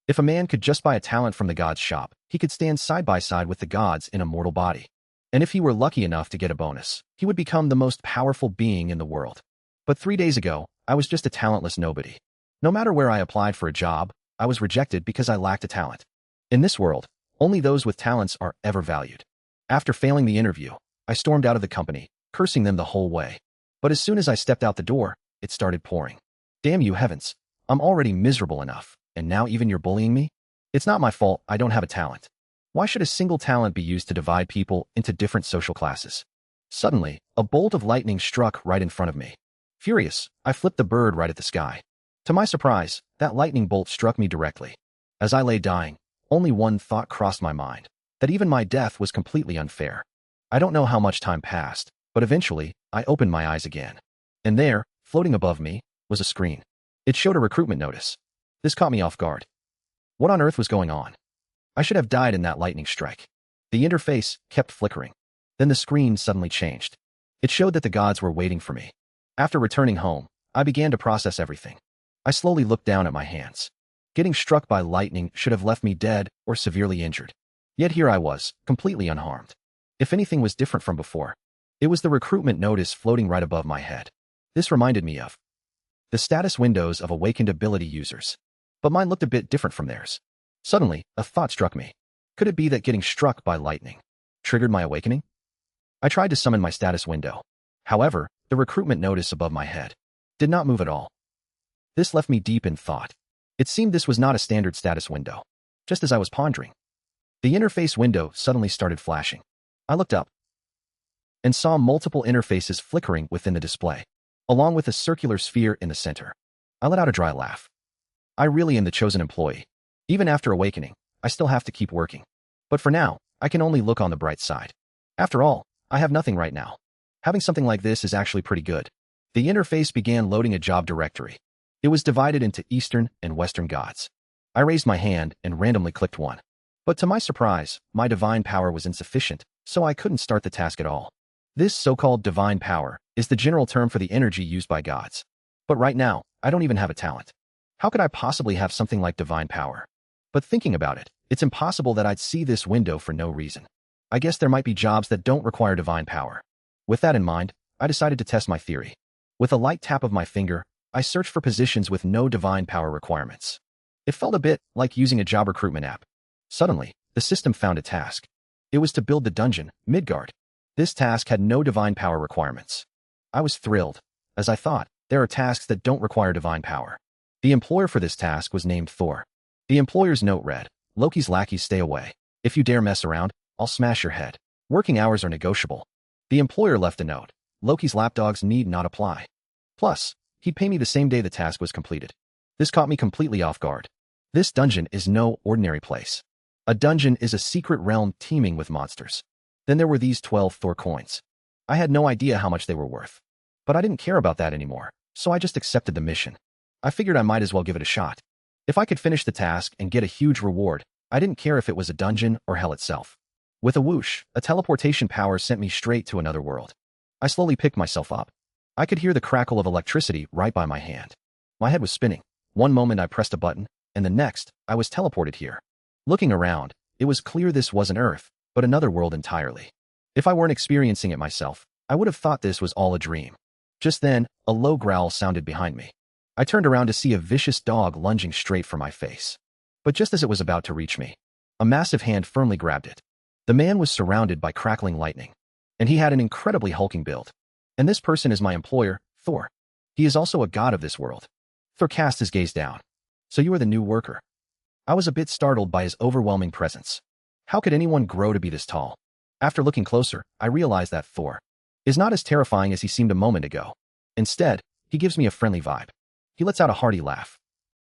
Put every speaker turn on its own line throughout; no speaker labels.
If a man could just buy a talent from the gods' shop, he could stand side by side with the gods in a mortal body. And if he were lucky enough to get a bonus, he would become the most powerful being in the world. But 3 days ago, I was just a talentless nobody. No matter where I applied for a job, I was rejected because I lacked a talent. In this world, only those with talents are ever valued. After failing the interview, I stormed out of the company, cursing them the whole way. But as soon as I stepped out the door, it started pouring. Damn you heavens, I'm already miserable enough, and now even you're bullying me? It's not my fault I don't have a talent. Why should a single talent be used to divide people into different social classes? Suddenly, a bolt of lightning struck right in front of me. Furious, I flipped the bird right at the sky. To my surprise, that lightning bolt struck me directly. As I lay dying, only one thought crossed my mind, that even my death was completely unfair. I don't know how much time passed, but eventually, I opened my eyes again. And there, floating above me, was a screen. It showed a recruitment notice. This caught me off guard. What on earth was going on? I should have died in that lightning strike. The interface kept flickering. Then the screen suddenly changed. It showed that the gods were waiting for me. After returning home, I began to process everything. I slowly looked down at my hands. Getting struck by lightning should have left me dead or severely injured. Yet here I was, completely unharmed. If anything was different from before, it was the recruitment notice floating right above my head. This reminded me of the status windows of awakened ability users. But mine looked a bit different from theirs. Suddenly, a thought struck me. Could it be that getting struck by lightning triggered my awakening? I tried to summon my status window. However, the recruitment notice above my head did not move at all. This left me deep in thought. It seemed this was not a standard status window. Just as I was pondering, the interface window suddenly started flashing. I looked up and saw multiple interfaces flickering within the display, along with a circular sphere in the center. I let out a dry laugh. I really am the chosen employee. Even after awakening, I still have to keep working. But for now, I can only look on the bright side. After all, I have nothing right now. Having something like this is actually pretty good. The interface began loading a job directory. It was divided into Eastern and Western gods. I raised my hand and randomly clicked one. But to my surprise, my divine power was insufficient, so I couldn't start the task at all. This so-called divine power is the general term for the energy used by gods. But right now, I don't even have a talent. How could I possibly have something like divine power? But thinking about it, it's impossible that I'd see this window for no reason. I guess there might be jobs that don't require divine power. With that in mind, I decided to test my theory. With a light tap of my finger, I searched for positions with no divine power requirements. It felt a bit like using a job recruitment app. Suddenly, the system found a task. It was to build the dungeon, Midgard. This task had no divine power requirements. I was thrilled. As I thought, there are tasks that don't require divine power. The employer for this task was named Thor. The employer's note read, "Loki's lackeys stay away. If you dare mess around, I'll smash your head. Working hours are negotiable." The employer left a note, "Loki's lapdogs need not apply. Plus, he'd pay me the same day the task was completed." This caught me completely off guard. This dungeon is no ordinary place. A dungeon is a secret realm teeming with monsters. Then there were these 12 Thor coins. I had no idea how much they were worth. But I didn't care about that anymore, so I just accepted the mission. I figured I might as well give it a shot. If I could finish the task and get a huge reward, I didn't care if it was a dungeon or hell itself. With a whoosh, a teleportation power sent me straight to another world. I slowly picked myself up. I could hear the crackle of electricity right by my hand. My head was spinning. One moment I pressed a button, and the next, I was teleported here. Looking around, it was clear this wasn't Earth, but another world entirely. If I weren't experiencing it myself, I would have thought this was all a dream. Just then, a low growl sounded behind me. I turned around to see a vicious dog lunging straight for my face. But just as it was about to reach me, a massive hand firmly grabbed it. The man was surrounded by crackling lightning, and he had an incredibly hulking build. And this person is my employer, Thor. He is also a god of this world. Thor cast his gaze down. "So you are the new worker." I was a bit startled by his overwhelming presence. How could anyone grow to be this tall? After looking closer, I realized that Thor is not as terrifying as he seemed a moment ago. Instead, he gives me a friendly vibe. He lets out a hearty laugh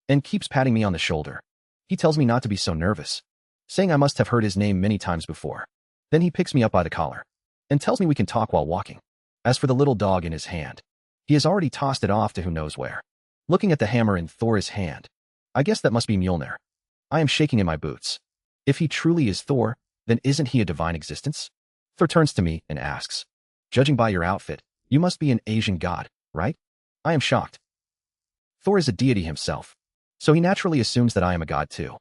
and keeps patting me on the shoulder. He tells me not to be so nervous, saying I must have heard his name many times before. Then he picks me up by the collar and tells me we can talk while walking. As for the little dog in his hand, he has already tossed it off to who knows where. Looking at the hammer in Thor's hand, I guess that must be Mjolnir. I am shaking in my boots. If he truly is Thor, then isn't he a divine existence? Thor turns to me and asks, "Judging by your outfit, you must be an Asian god, right?" I am shocked. Thor is a deity himself, so he naturally assumes that I am a god too.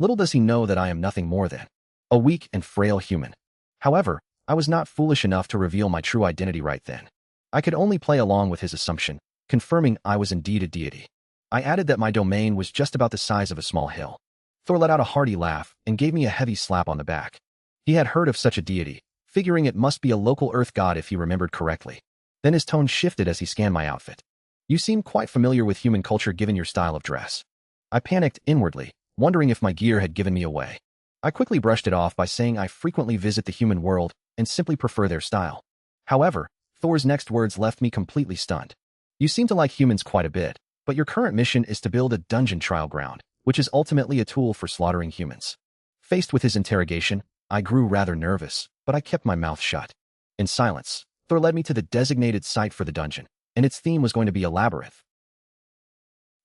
Little does he know that I am nothing more than a weak and frail human. However, I was not foolish enough to reveal my true identity right then. I could only play along with his assumption, confirming I was indeed a deity. I added that my domain was just about the size of a small hill. Thor let out a hearty laugh and gave me a heavy slap on the back. He had heard of such a deity, figuring it must be a local earth god if he remembered correctly. Then his tone shifted as he scanned my outfit. You seem quite familiar with human culture given your style of dress. I panicked inwardly, wondering if my gear had given me away. I quickly brushed it off by saying I frequently visit the human world and simply prefer their style. However, Thor's next words left me completely stunned. You seem to like humans quite a bit, but your current mission is to build a dungeon trial ground, which is ultimately a tool for slaughtering humans. Faced with his interrogation, I grew rather nervous, but I kept my mouth shut. In silence, Thor led me to the designated site for the dungeon, and its theme was going to be a labyrinth.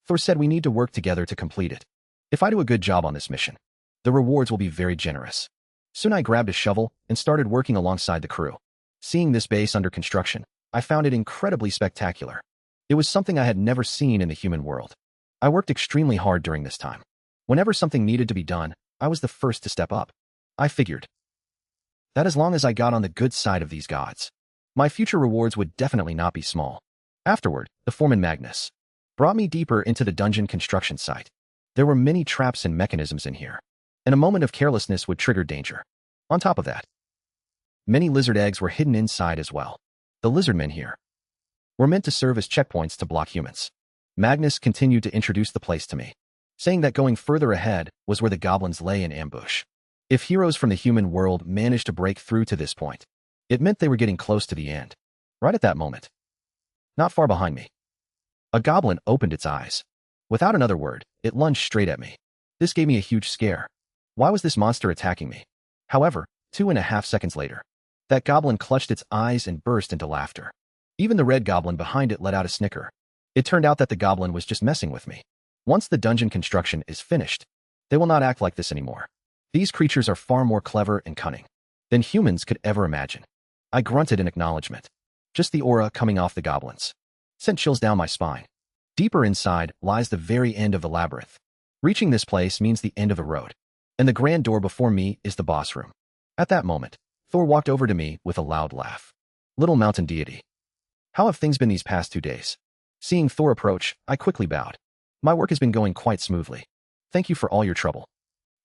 Thor said we need to work together to complete it. If I do a good job on this mission, the rewards will be very generous. Soon I grabbed a shovel and started working alongside the crew. Seeing this base under construction, I found it incredibly spectacular. It was something I had never seen in the human world. I worked extremely hard during this time. Whenever something needed to be done, I was the first to step up. I figured that as long as I got on the good side of these gods, my future rewards would definitely not be small. Afterward, the foreman Magnus brought me deeper into the dungeon construction site. There were many traps and mechanisms in here, and a moment of carelessness would trigger danger. On top of that, many lizard eggs were hidden inside as well. The lizardmen here were meant to serve as checkpoints to block humans. Magnus continued to introduce the place to me, saying that going further ahead was where the goblins lay in ambush. If heroes from the human world managed to break through to this point, it meant they were getting close to the end. Right at that moment, not far behind me, a goblin opened its eyes. Without another word, it lunged straight at me. This gave me a huge scare. Why was this monster attacking me? However, 2.5 seconds later, that goblin clutched its eyes and burst into laughter. Even the red goblin behind it let out a snicker. It turned out that the goblin was just messing with me. Once the dungeon construction is finished, they will not act like this anymore. These creatures are far more clever and cunning than humans could ever imagine. I grunted in acknowledgement. Just the aura coming off the goblins sent chills down my spine. Deeper inside lies the very end of the labyrinth. Reaching this place means the end of the road, and the grand door before me is the boss room. At that moment, Thor walked over to me with a loud laugh. Little mountain deity, how have things been these past 2 days? Seeing Thor approach, I quickly bowed. My work has been going quite smoothly. Thank you for all your trouble.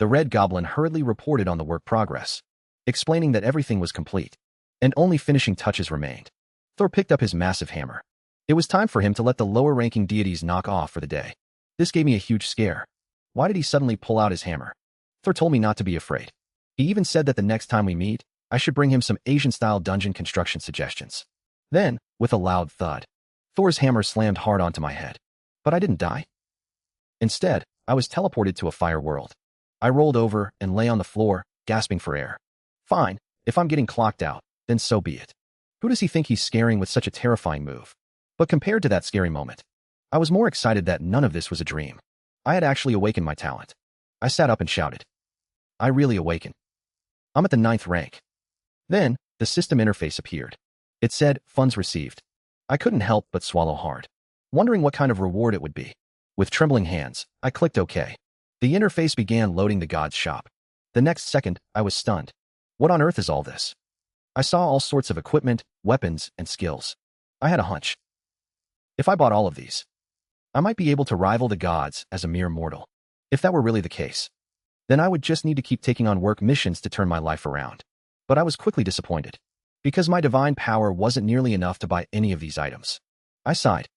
The red goblin hurriedly reported on the work progress, explaining that everything was complete, and only finishing touches remained. Thor picked up his massive hammer. It was time for him to let the lower-ranking deities knock off for the day. This gave me a huge scare. Why did he suddenly pull out his hammer? Thor told me not to be afraid. He even said that the next time we meet, I should bring him some Asian-style dungeon construction suggestions. Then, with a loud thud, Thor's hammer slammed hard onto my head. But I didn't die. Instead, I was teleported to a fire world. I rolled over and lay on the floor, gasping for air. Fine, if I'm getting clocked out, then so be it. Who does he think he's scaring with such a terrifying move? But compared to that scary moment, I was more excited that none of this was a dream. I had actually awakened my talent. I sat up and shouted. I really awakened. I'm at the 9th rank. Then, the system interface appeared. It said, funds received. I couldn't help but swallow hard, wondering what kind of reward it would be. With trembling hands, I clicked OK. The interface began loading the god's shop. The next second, I was stunned. What on earth is all this? I saw all sorts of equipment, weapons, and skills. I had a hunch. If I bought all of these, I might be able to rival the gods as a mere mortal. If that were really the case, then I would just need to keep taking on work missions to turn my life around. But I was quickly disappointed, because my divine power wasn't nearly enough to buy any of these items. I sighed.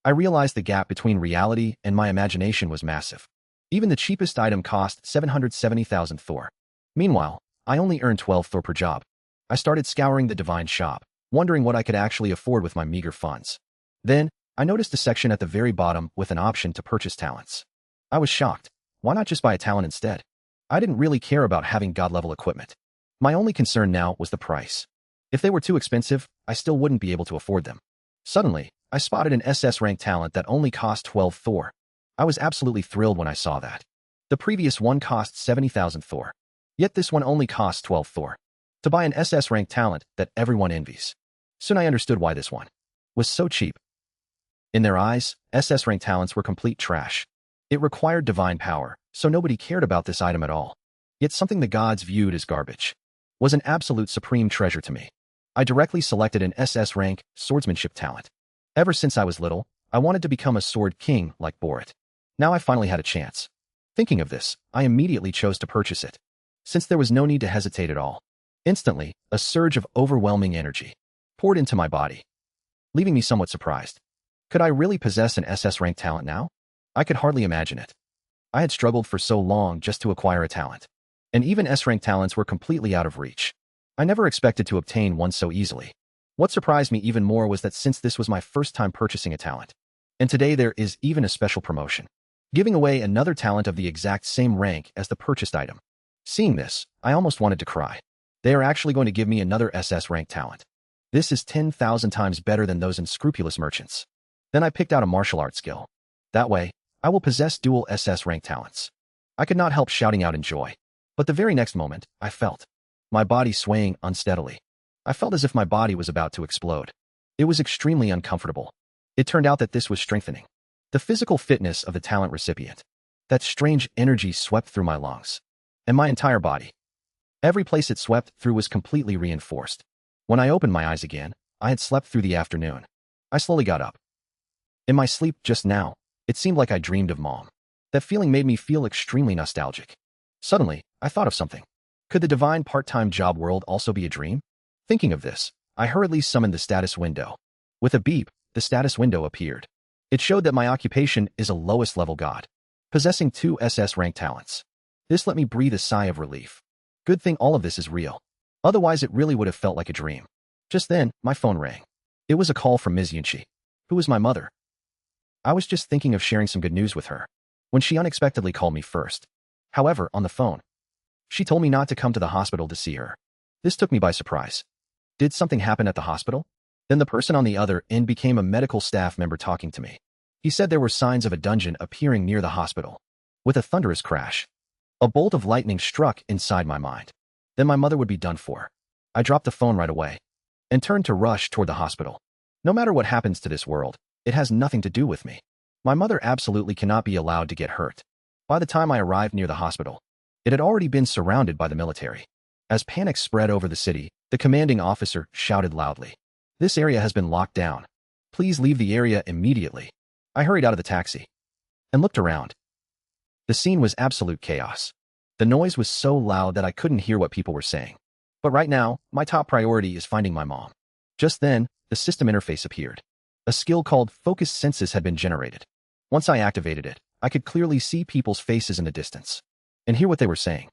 I realized the gap between reality and my imagination was massive. Even the cheapest item cost 770,000 Thor. Meanwhile, I only earned 12 Thor per job. I started scouring the divine shop, wondering what I could actually afford with my meager funds. Then, I noticed a section at the very bottom with an option to purchase talents. I was shocked. Why not just buy a talent instead? I didn't really care about having god-level equipment. My only concern now was the price. If they were too expensive, I still wouldn't be able to afford them. Suddenly, I spotted an SS-rank talent that only cost 12 Thor. I was absolutely thrilled when I saw that. The previous one cost 70,000 Thor. Yet this one only costs 12 Thor. To buy an SS-rank talent that everyone envies. Soon I understood why this one was so cheap. In their eyes, SS-rank talents were complete trash. It required divine power, so nobody cared about this item at all. Yet something the gods viewed as garbage was an absolute supreme treasure to me. I directly selected an SS rank swordsmanship talent. Ever since I was little, I wanted to become a sword king like Borat. Now I finally had a chance. Thinking of this, I immediately chose to purchase it, since there was no need to hesitate at all. Instantly, a surge of overwhelming energy poured into my body, leaving me somewhat surprised. Could I really possess an SS rank talent now? I could hardly imagine it. I had struggled for so long just to acquire a talent, and even S-rank talents were completely out of reach. I never expected to obtain one so easily. What surprised me even more was that since this was my first time purchasing a talent, and today there is even a special promotion, giving away another talent of the exact same rank as the purchased item. Seeing this, I almost wanted to cry. They are actually going to give me another SS rank talent. This is 10,000 times better than those unscrupulous merchants. Then I picked out a martial arts skill. That way, I will possess dual SS rank talents. I could not help shouting out in joy. But the very next moment, I felt my body swaying unsteadily. I felt as if my body was about to explode. It was extremely uncomfortable. It turned out that this was strengthening the physical fitness of the talent recipient. That strange energy swept through my lungs and my entire body. Every place it swept through was completely reinforced. When I opened my eyes again, I had slept through the afternoon. I slowly got up. In my sleep just now, it seemed like I dreamed of Mom. That feeling made me feel extremely nostalgic. Suddenly, I thought of something. Could the divine part-time job world also be a dream? Thinking of this, I hurriedly summoned the status window. With a beep, the status window appeared. It showed that my occupation is a lowest level god, possessing 2 SS rank talents. This let me breathe a sigh of relief. Good thing all of this is real. Otherwise it really would have felt like a dream. Just then, my phone rang. It was a call from Ms. Yunchi, who is my mother. I was just thinking of sharing some good news with her, when she unexpectedly called me first. However, on the phone, she told me not to come to the hospital to see her. This took me by surprise. Did something happen at the hospital? Then the person on the other end became a medical staff member talking to me. He said there were signs of a dungeon appearing near the hospital. With a thunderous crash, a bolt of lightning struck inside my mind. Then my mother would be done for. I dropped the phone right away and turned to rush toward the hospital. No matter what happens to this world, it has nothing to do with me. My mother absolutely cannot be allowed to get hurt. By the time I arrived near the hospital, it had already been surrounded by the military. As panic spread over the city, the commanding officer shouted loudly, "This area has been locked down. Please leave the area immediately." I hurried out of the taxi and looked around. The scene was absolute chaos. The noise was so loud that I couldn't hear what people were saying. But right now, my top priority is finding my mom. Just then, the system interface appeared. A skill called Focus Senses had been generated. Once I activated it, I could clearly see people's faces in the distance and hear what they were saying.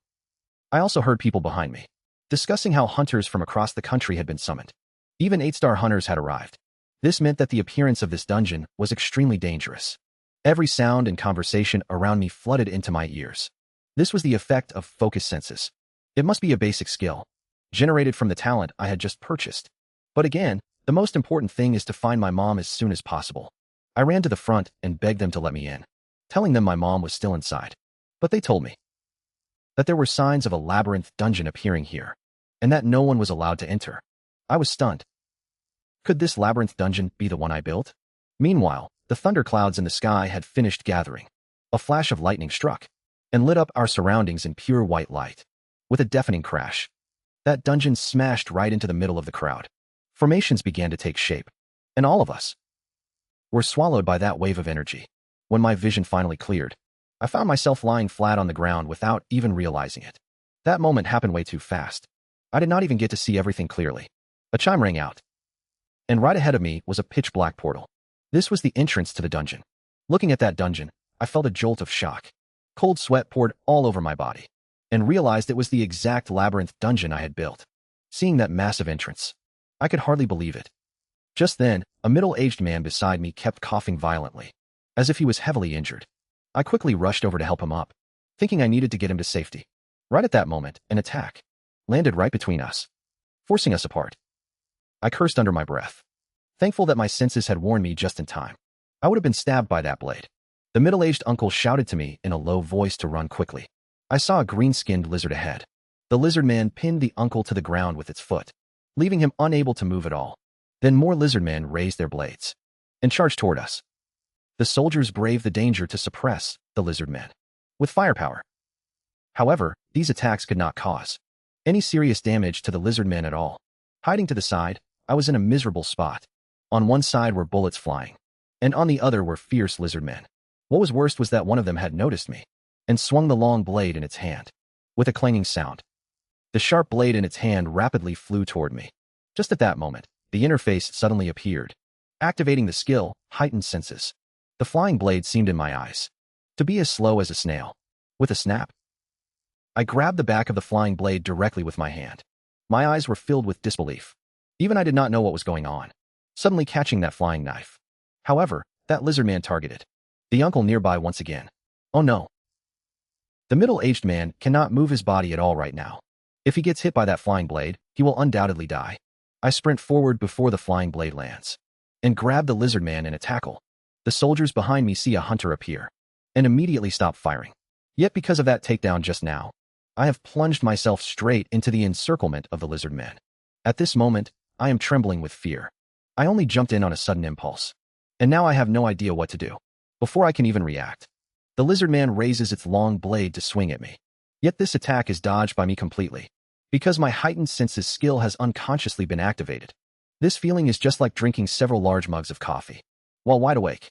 I also heard people behind me discussing how hunters from across the country had been summoned. Even 8-star hunters had arrived. This meant that the appearance of this dungeon was extremely dangerous. Every sound and conversation around me flooded into my ears. This was the effect of Focus Senses. It must be a basic skill, generated from the talent I had just purchased. But again, the most important thing is to find my mom as soon as possible. I ran to the front and begged them to let me in, telling them my mom was still inside. But they told me that there were signs of a labyrinth dungeon appearing here, and that no one was allowed to enter. I was stunned. Could this labyrinth dungeon be the one I built? Meanwhile, the thunderclouds in the sky had finished gathering. A flash of lightning struck and lit up our surroundings in pure white light. With a deafening crash, that dungeon smashed right into the middle of the crowd. Formations began to take shape, and all of us were swallowed by that wave of energy. When my vision finally cleared, I found myself lying flat on the ground without even realizing it. That moment happened way too fast. I did not even get to see everything clearly. A chime rang out, and right ahead of me was a pitch-black portal. This was the entrance to the dungeon. Looking at that dungeon, I felt a jolt of shock. Cold sweat poured all over my body, and realized it was the exact labyrinth dungeon I had built. Seeing that massive entrance, I could hardly believe it. Just then, a middle-aged man beside me kept coughing violently, as if he was heavily injured. I quickly rushed over to help him up, thinking I needed to get him to safety. Right at that moment, an attack landed right between us, forcing us apart. I cursed under my breath, thankful that my senses had warned me just in time. I would have been stabbed by that blade. The middle-aged uncle shouted to me in a low voice to run quickly. I saw a green-skinned lizard ahead. The lizard man pinned the uncle to the ground with its foot, leaving him unable to move at all. Then more lizard men raised their blades and charged toward us. The soldiers braved the danger to suppress the lizard men, with firepower. However, these attacks could not cause any serious damage to the lizard men at all. Hiding to the side, I was in a miserable spot. On one side were bullets flying, and on the other were fierce lizard men. What was worst was that one of them had noticed me and swung the long blade in its hand. With a clanging sound, the sharp blade in its hand rapidly flew toward me. Just at that moment, the interface suddenly appeared, activating the skill, heightened senses. The flying blade seemed in my eyes to be as slow as a snail. With a snap, I grabbed the back of the flying blade directly with my hand. My eyes were filled with disbelief. Even I did not know what was going on, suddenly catching that flying knife. However, that lizard man targeted the uncle nearby once again. Oh no. The middle-aged man cannot move his body at all right now. If he gets hit by that flying blade, he will undoubtedly die. I sprint forward before the flying blade lands and grab the lizard man in a tackle. The soldiers behind me see a hunter appear and immediately stop firing. Yet because of that takedown just now, I have plunged myself straight into the encirclement of the lizard men. At this moment, I am trembling with fear. I only jumped in on a sudden impulse, and now I have no idea what to do. Before I can even react, the lizard man raises its long blade to swing at me. Yet this attack is dodged by me completely, because my heightened senses skill has unconsciously been activated. This feeling is just like drinking several large mugs of coffee while wide awake.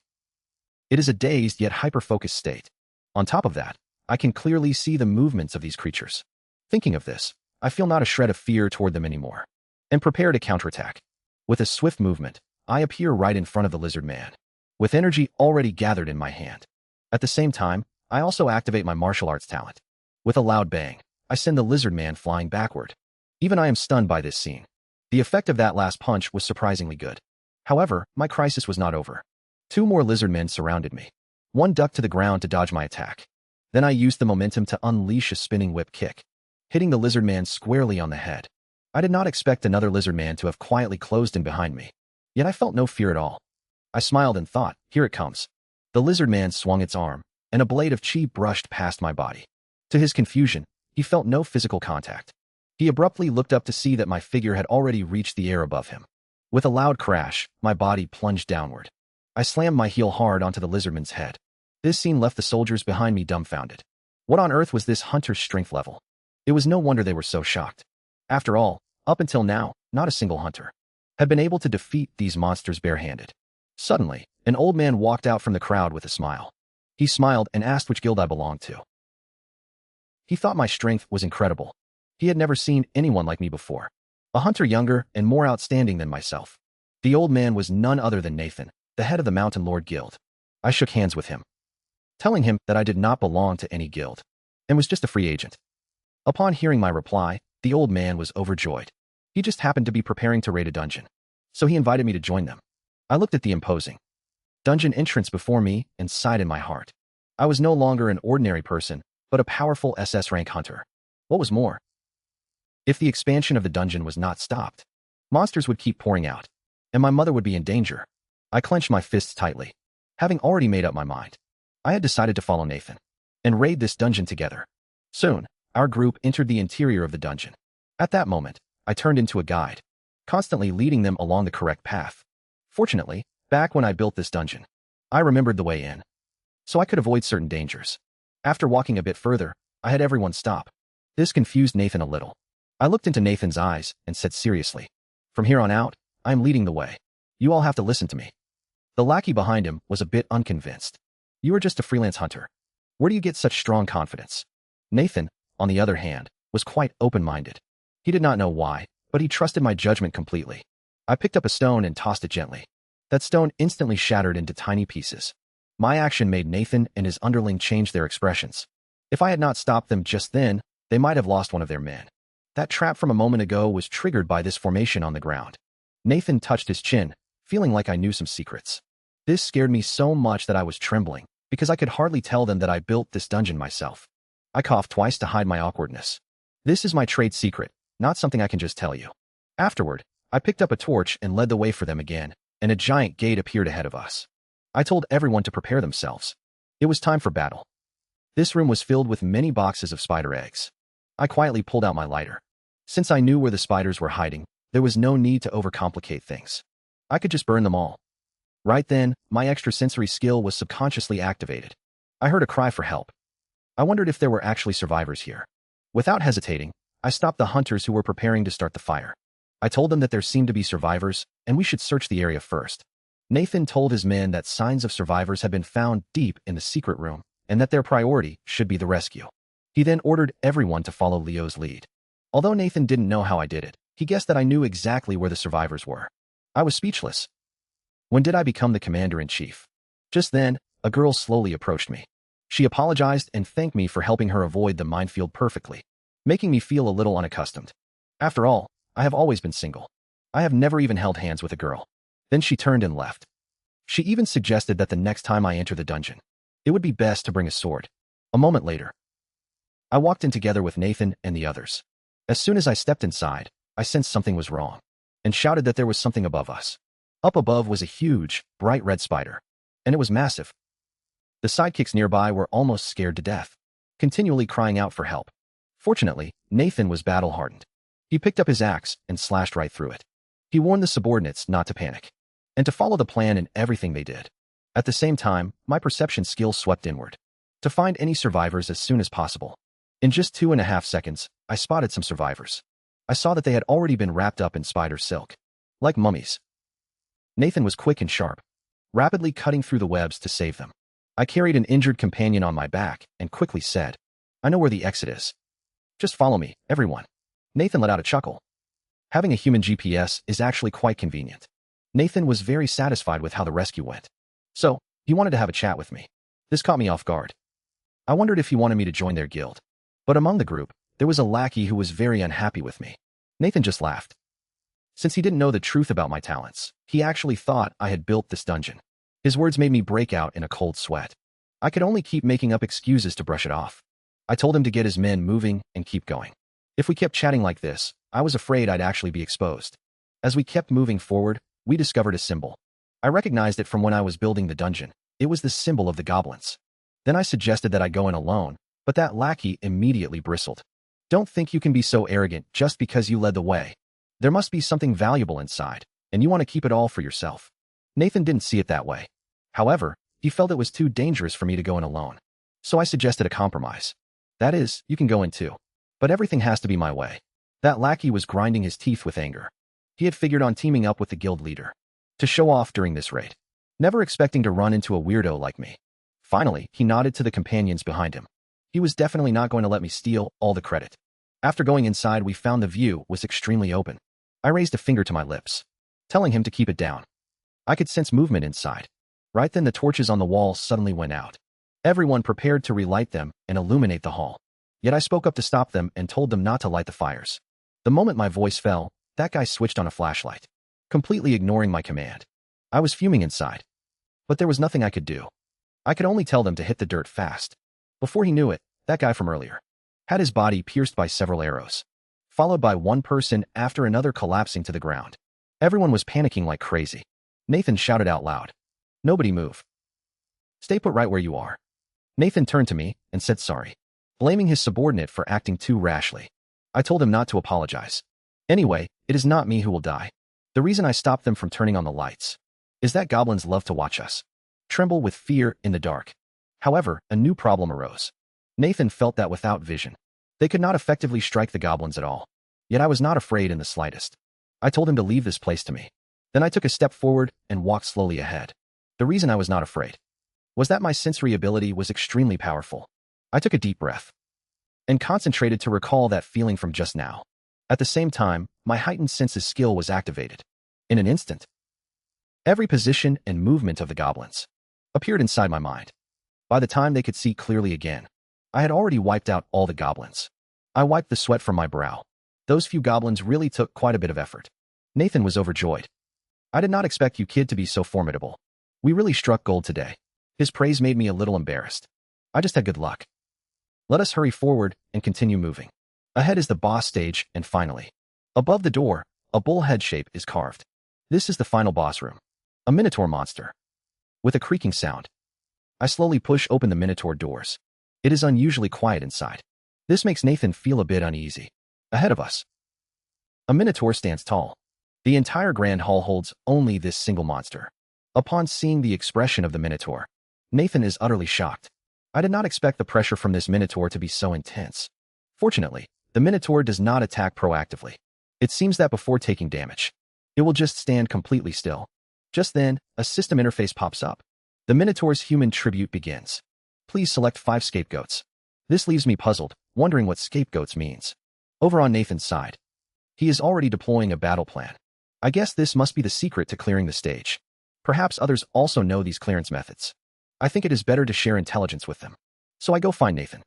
It is a dazed yet hyper-focused state. On top of that, I can clearly see the movements of these creatures. Thinking of this, I feel not a shred of fear toward them anymore, and prepare to counterattack. With a swift movement, I appear right in front of the lizard man, with energy already gathered in my hand. At the same time, I also activate my martial arts talent. With a loud bang, I send the lizard man flying backward. Even I am stunned by this scene. The effect of that last punch was surprisingly good. However, my crisis was not over. Two more lizard men surrounded me. One ducked to the ground to dodge my attack. Then I used the momentum to unleash a spinning whip kick, hitting the lizard man squarely on the head. I did not expect another lizard man to have quietly closed in behind me, yet I felt no fear at all. I smiled and thought, here it comes. The lizard man swung its arm, and a blade of chi brushed past my body. To his confusion, he felt no physical contact. He abruptly looked up to see that my figure had already reached the air above him. With a loud crash, my body plunged downward. I slammed my heel hard onto the lizardman's head. This scene left the soldiers behind me dumbfounded. What on earth was this hunter's strength level? It was no wonder they were so shocked. After all, up until now, not a single hunter had been able to defeat these monsters barehanded. Suddenly, an old man walked out from the crowd with a smile. He smiled and asked which guild I belonged to. He thought my strength was incredible. He had never seen anyone like me before. A hunter younger and more outstanding than myself. The old man was none other than Nathan, the head of the Mountain Lord Guild. I shook hands with him, telling him that I did not belong to any guild, and was just a free agent. Upon hearing my reply, the old man was overjoyed. He just happened to be preparing to raid a dungeon, so he invited me to join them. I looked at the imposing dungeon entrance before me and sighed in my heart. I was no longer an ordinary person, but a powerful SS rank hunter. What was more, if the expansion of the dungeon was not stopped, monsters would keep pouring out, and my mother would be in danger. I clenched my fists tightly. Having already made up my mind, I had decided to follow Nathan and raid this dungeon together. Soon, our group entered the interior of the dungeon. At that moment, I turned into a guide, constantly leading them along the correct path. Fortunately, back when I built this dungeon, I remembered the way in, so I could avoid certain dangers. After walking a bit further, I had everyone stop. This confused Nathan a little. I looked into Nathan's eyes and said seriously, "From here on out, I am leading the way. You all have to listen to me." The lackey behind him was a bit unconvinced. "You are just a freelance hunter. Where do you get such strong confidence?" Nathan, on the other hand, was quite open-minded. He did not know why, but he trusted my judgment completely. I picked up a stone and tossed it gently. That stone instantly shattered into tiny pieces. My action made Nathan and his underling change their expressions. If I had not stopped them just then, they might have lost one of their men. That trap from a moment ago was triggered by this formation on the ground. Nathan touched his chin, feeling like I knew some secrets. This scared me so much that I was trembling, because I could hardly tell them that I built this dungeon myself. I coughed twice to hide my awkwardness. This is my trade secret, not something I can just tell you. Afterward, I picked up a torch and led the way for them again, and a giant gate appeared ahead of us. I told everyone to prepare themselves. It was time for battle. This room was filled with many boxes of spider eggs. I quietly pulled out my lighter. Since I knew where the spiders were hiding, there was no need to overcomplicate things. I could just burn them all. Right then, my extrasensory skill was subconsciously activated. I heard a cry for help. I wondered if there were actually survivors here. Without hesitating, I stopped the hunters who were preparing to start the fire. I told them that there seemed to be survivors, and we should search the area first. Nathan told his men that signs of survivors had been found deep in the secret room, and that their priority should be the rescue. He then ordered everyone to follow Leo's lead. Although Nathan didn't know how I did it, he guessed that I knew exactly where the survivors were. I was speechless. When did I become the commander-in-chief? Just then, a girl slowly approached me. She apologized and thanked me for helping her avoid the minefield perfectly, making me feel a little unaccustomed. After all, I have always been single. I have never even held hands with a girl. Then she turned and left. She even suggested that the next time I enter the dungeon, it would be best to bring a sword. A moment later, I walked in together with Nathan and the others. As soon as I stepped inside, I sensed something was wrong, and shouted that there was something above us. Up above was a huge, bright red spider, and it was massive. The sidekicks nearby were almost scared to death, continually crying out for help. Fortunately, Nathan was battle-hardened. He picked up his axe and slashed right through it. He warned the subordinates not to panic, and to follow the plan in everything they did. At the same time, my perception skills swept inward, to find any survivors as soon as possible. In just 2.5 seconds, I spotted some survivors. I saw that they had already been wrapped up in spider silk, like mummies. Nathan was quick and sharp, rapidly cutting through the webs to save them. I carried an injured companion on my back and quickly said, "I know where the exit is. Just follow me, everyone." Nathan let out a chuckle. Having a human GPS is actually quite convenient. Nathan was very satisfied with how the rescue went. So, he wanted to have a chat with me. This caught me off guard. I wondered if he wanted me to join their guild. But among the group, there was a lackey who was very unhappy with me. Nathan just laughed. Since he didn't know the truth about my talents, he actually thought I had built this dungeon. His words made me break out in a cold sweat. I could only keep making up excuses to brush it off. I told him to get his men moving and keep going. If we kept chatting like this, I was afraid I'd actually be exposed. As we kept moving forward, we discovered a symbol. I recognized it from when I was building the dungeon. It was the symbol of the goblins. Then I suggested that I go in alone, but that lackey immediately bristled. Don't think you can be so arrogant just because you led the way. There must be something valuable inside, and you want to keep it all for yourself. Nathan didn't see it that way. However, he felt it was too dangerous for me to go in alone. So I suggested a compromise. That is, you can go in too. But everything has to be my way. That lackey was grinding his teeth with anger. He had figured on teaming up with the guild leader to show off during this raid, never expecting to run into a weirdo like me. Finally, he nodded to the companions behind him. He was definitely not going to let me steal all the credit. After going inside, we found the view was extremely open. I raised a finger to my lips, telling him to keep it down. I could sense movement inside. Right then the torches on the wall suddenly went out. Everyone prepared to relight them and illuminate the hall. Yet I spoke up to stop them and told them not to light the fires. The moment my voice fell, that guy switched on a flashlight, completely ignoring my command. I was fuming inside. But there was nothing I could do. I could only tell them to hit the dirt fast. Before he knew it, that guy from earlier had his body pierced by several arrows, followed by one person after another collapsing to the ground. Everyone was panicking like crazy. Nathan shouted out loud, "Nobody move. Stay put right where you are." Nathan turned to me and said sorry, blaming his subordinate for acting too rashly. I told him not to apologize. Anyway, it is not me who will die. The reason I stopped them from turning on the lights is that goblins love to watch us tremble with fear in the dark. However, a new problem arose. Nathan felt that without vision, they could not effectively strike the goblins at all. Yet I was not afraid in the slightest. I told him to leave this place to me. Then I took a step forward and walked slowly ahead. The reason I was not afraid was that my sensory ability was extremely powerful. I took a deep breath and concentrated to recall that feeling from just now. At the same time, my heightened senses skill was activated. In an instant, every position and movement of the goblins appeared inside my mind. By the time they could see clearly again, I had already wiped out all the goblins. I wiped the sweat from my brow. Those few goblins really took quite a bit of effort. Nathan was overjoyed. "I did not expect you kid to be so formidable. We really struck gold today." His praise made me a little embarrassed. I just had good luck. Let us hurry forward and continue moving. Ahead is the boss stage, and finally, above the door, a bull head shape is carved. This is the final boss room. A minotaur monster. With a creaking sound, I slowly push open the minotaur doors. It is unusually quiet inside. This makes Nathan feel a bit uneasy. Ahead of us, a minotaur stands tall. The entire grand hall holds only this single monster. Upon seeing the expression of the minotaur, Nathan is utterly shocked. I did not expect the pressure from this Minotaur to be so intense. Fortunately, the Minotaur does not attack proactively. It seems that before taking damage, it will just stand completely still. Just then, a system interface pops up. The Minotaur's human tribute begins. Please select 5 scapegoats. This leaves me puzzled, wondering what scapegoats means. Over on Nathan's side, he is already deploying a battle plan. I guess this must be the secret to clearing the stage. Perhaps others also know these clearance methods. I think it is better to share intelligence with them. So I go find Nathan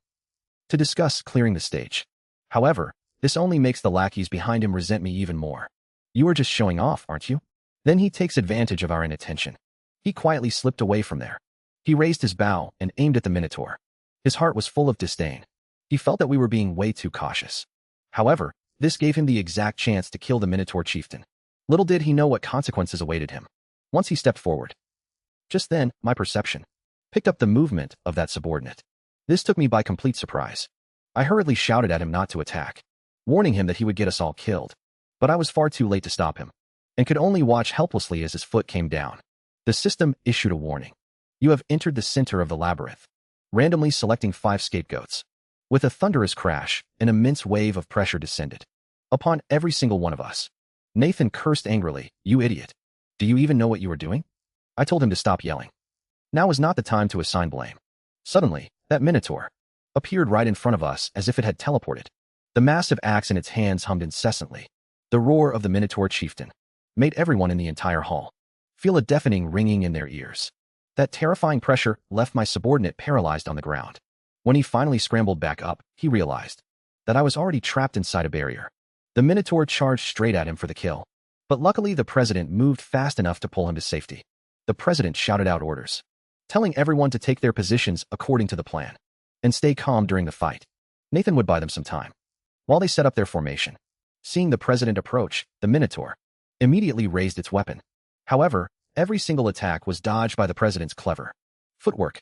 to discuss clearing the stage. However, this only makes the lackeys behind him resent me even more. You are just showing off, aren't you? Then he takes advantage of our inattention. He quietly slipped away from there. He raised his bow and aimed at the Minotaur. His heart was full of disdain. He felt that we were being way too cautious. However, this gave him the exact chance to kill the Minotaur chieftain. Little did he know what consequences awaited him once he stepped forward. Just then, my perception picked up the movement of that subordinate. This took me by complete surprise. I hurriedly shouted at him not to attack, warning him that he would get us all killed. But I was far too late to stop him, and could only watch helplessly as his foot came down. The system issued a warning. You have entered the center of the labyrinth, randomly selecting 5 scapegoats. With a thunderous crash, an immense wave of pressure descended upon every single one of us. Nathan cursed angrily, "You idiot. Do you even know what you are doing?" I told him to stop yelling. Now was not the time to assign blame. Suddenly, that Minotaur appeared right in front of us as if it had teleported. The massive axe in its hands hummed incessantly. The roar of the Minotaur chieftain made everyone in the entire hall feel a deafening ringing in their ears. That terrifying pressure left my subordinate paralyzed on the ground. When he finally scrambled back up, he realized that I was already trapped inside a barrier. The Minotaur charged straight at him for the kill, but luckily the president moved fast enough to pull him to safety. The president shouted out orders, telling everyone to take their positions according to the plan and stay calm during the fight. Nathan would buy them some time while they set up their formation. Seeing the president approach, the Minotaur immediately raised its weapon. However, every single attack was dodged by the president's clever footwork.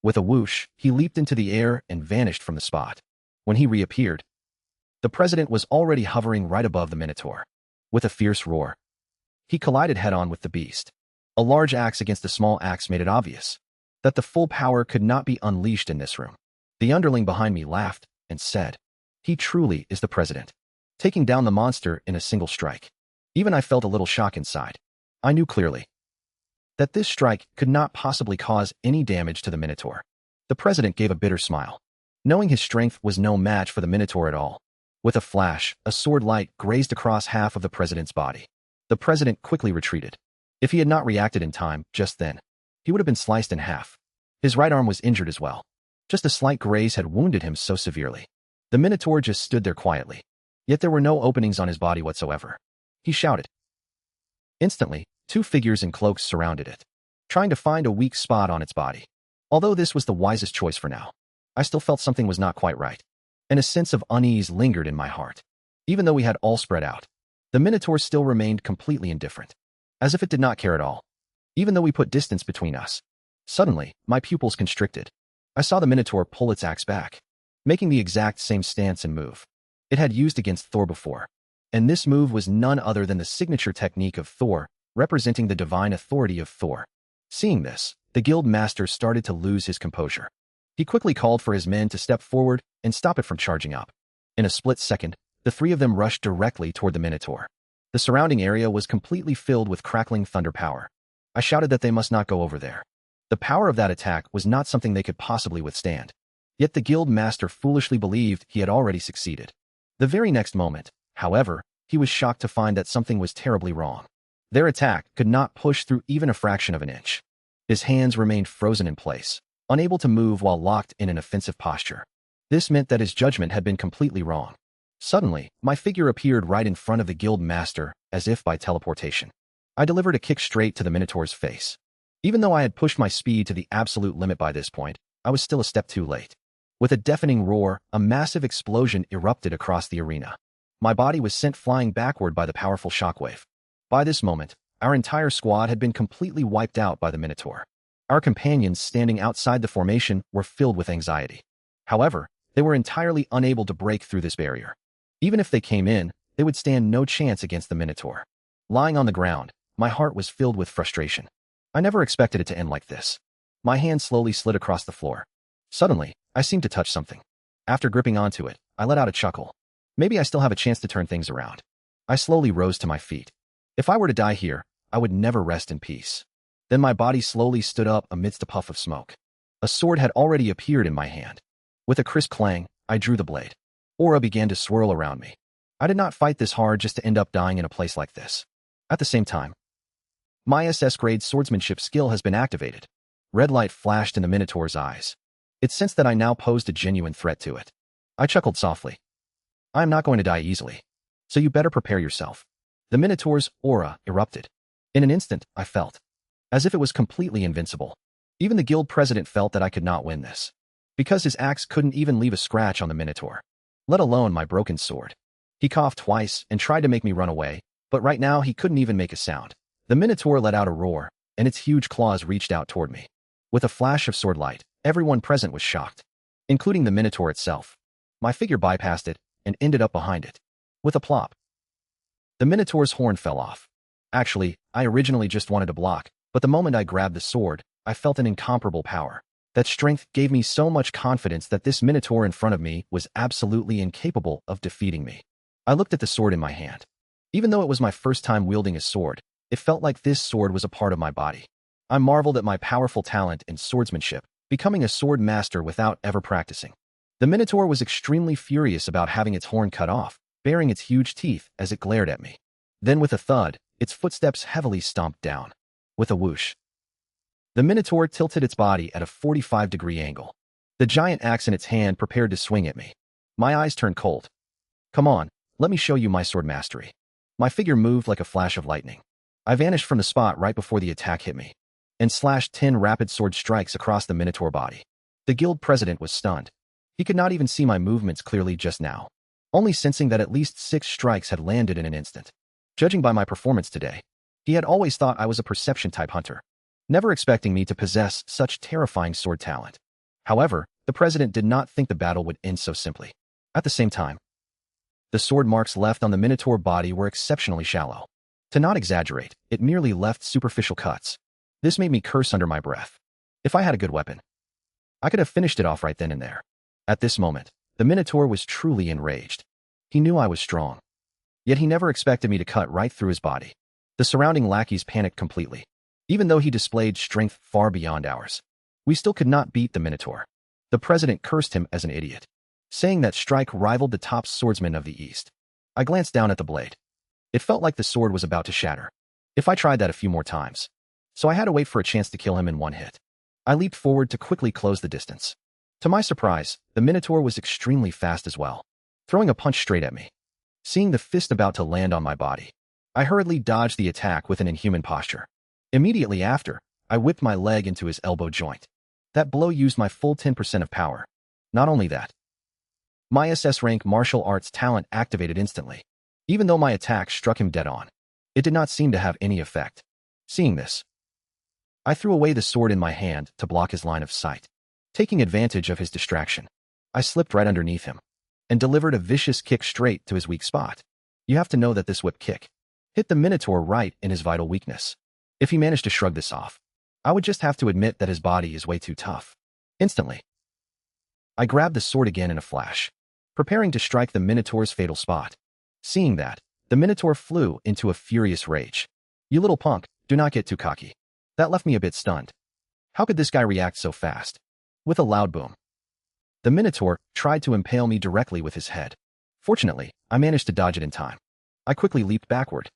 With a whoosh, he leaped into the air and vanished from the spot. When he reappeared, the president was already hovering right above the Minotaur. With a fierce roar, he collided head-on with the beast. A large axe against a small axe made it obvious that the full power could not be unleashed in this room. The underling behind me laughed and said, "He truly is the president, taking down the monster in a single strike." Even I felt a little shock inside. I knew clearly that this strike could not possibly cause any damage to the Minotaur. The president gave a bitter smile, knowing his strength was no match for the Minotaur at all. With a flash, a sword light grazed across half of the president's body. The president quickly retreated. If he had not reacted in time just then, he would have been sliced in half. His right arm was injured as well. Just a slight graze had wounded him so severely. The Minotaur just stood there quietly, yet there were no openings on his body whatsoever. He shouted. Instantly, 2 figures in cloaks surrounded it, trying to find a weak spot on its body. Although this was the wisest choice for now, I still felt something was not quite right, and a sense of unease lingered in my heart. Even though we had all spread out, the Minotaur still remained completely indifferent, as if it did not care at all. Even though we put distance between us, suddenly, my pupils constricted. I saw the Minotaur pull its axe back, making the exact same stance and move it had used against Thor before. And this move was none other than the signature technique of Thor, representing the divine authority of Thor. Seeing this, the guild master started to lose his composure. He quickly called for his men to step forward and stop it from charging up. In a split second, the 3 of them rushed directly toward the Minotaur. The surrounding area was completely filled with crackling thunder power. I shouted that they must not go over there. The power of that attack was not something they could possibly withstand. Yet the guild master foolishly believed he had already succeeded. The very next moment, however, he was shocked to find that something was terribly wrong. Their attack could not push through even a fraction of an inch. His hands remained frozen in place, unable to move while locked in an offensive posture. This meant that his judgment had been completely wrong. Suddenly, my figure appeared right in front of the guild master, as if by teleportation. I delivered a kick straight to the Minotaur's face. Even though I had pushed my speed to the absolute limit by this point, I was still a step too late. With a deafening roar, a massive explosion erupted across the arena. My body was sent flying backward by the powerful shockwave. By this moment, our entire squad had been completely wiped out by the Minotaur. Our companions standing outside the formation were filled with anxiety. However, they were entirely unable to break through this barrier. Even if they came in, they would stand no chance against the Minotaur. Lying on the ground, my heart was filled with frustration. I never expected it to end like this. My hand slowly slid across the floor. Suddenly, I seemed to touch something. After gripping onto it, I let out a chuckle. Maybe I still have a chance to turn things around. I slowly rose to my feet. If I were to die here, I would never rest in peace. Then my body slowly stood up amidst a puff of smoke. A sword had already appeared in my hand. With a crisp clang, I drew the blade. Aura began to swirl around me. I did not fight this hard just to end up dying in a place like this. At the same time, my SS-grade swordsmanship skill has been activated. Red light flashed in the Minotaur's eyes. It sensed that I now posed a genuine threat to it. I chuckled softly. I am not going to die easily. So you better prepare yourself. The Minotaur's aura erupted. In an instant, I felt as if it was completely invincible. Even the guild president felt that I could not win this, because his axe couldn't even leave a scratch on the Minotaur, let alone my broken sword. He coughed twice and tried to make me run away, but right now he couldn't even make a sound. The Minotaur let out a roar, and its huge claws reached out toward me. With a flash of sword light, everyone present was shocked, including the Minotaur itself. My figure bypassed it and ended up behind it. With a plop, the Minotaur's horn fell off. Actually, I originally just wanted to block, but the moment I grabbed the sword, I felt an incomparable power. That strength gave me so much confidence that this Minotaur in front of me was absolutely incapable of defeating me. I looked at the sword in my hand. Even though it was my first time wielding a sword, it felt like this sword was a part of my body. I marveled at my powerful talent in swordsmanship, becoming a sword master without ever practicing. The Minotaur was extremely furious about having its horn cut off, baring its huge teeth as it glared at me. Then with a thud, its footsteps heavily stomped down. With a whoosh, the Minotaur tilted its body at a 45-degree angle. The giant axe in its hand prepared to swing at me. My eyes turned cold. Come on, let me show you my sword mastery. My figure moved like a flash of lightning. I vanished from the spot right before the attack hit me, and slashed 10 rapid sword strikes across the Minotaur body. The guild president was stunned. He could not even see my movements clearly just now, only sensing that at least 6 strikes had landed in an instant. Judging by my performance today, he had always thought I was a perception-type hunter, never expecting me to possess such terrifying sword talent. However, the president did not think the battle would end so simply. At the same time, the sword marks left on the Minotaur body were exceptionally shallow. To not exaggerate, it merely left superficial cuts. This made me curse under my breath. If I had a good weapon, I could have finished it off right then and there. At this moment, the Minotaur was truly enraged. He knew I was strong, yet he never expected me to cut right through his body. The surrounding lackeys panicked completely. Even though he displayed strength far beyond ours, we still could not beat the Minotaur. The president cursed him as an idiot, saying that strike rivaled the top swordsman of the East. I glanced down at the blade. It felt like the sword was about to shatter if I tried that a few more times, so I had to wait for a chance to kill him in one hit. I leaped forward to quickly close the distance. To my surprise, the Minotaur was extremely fast as well, throwing a punch straight at me. Seeing the fist about to land on my body, I hurriedly dodged the attack with an inhuman posture. Immediately after, I whipped my leg into his elbow joint. That blow used my full 10% of power. Not only that, my SS rank martial arts talent activated instantly. Even though my attack struck him dead on, it did not seem to have any effect. Seeing this, I threw away the sword in my hand to block his line of sight. Taking advantage of his distraction, I slipped right underneath him and delivered a vicious kick straight to his weak spot. You have to know that this whip kick hit the Minotaur right in his vital weakness. If he managed to shrug this off, I would just have to admit that his body is way too tough. Instantly, I grabbed the sword again in a flash, preparing to strike the Minotaur's fatal spot. Seeing that, the Minotaur flew into a furious rage. You little punk, do not get too cocky. That left me a bit stunned. How could this guy react so fast? With a loud boom, the Minotaur tried to impale me directly with his head. Fortunately, I managed to dodge it in time. I quickly leaped backward,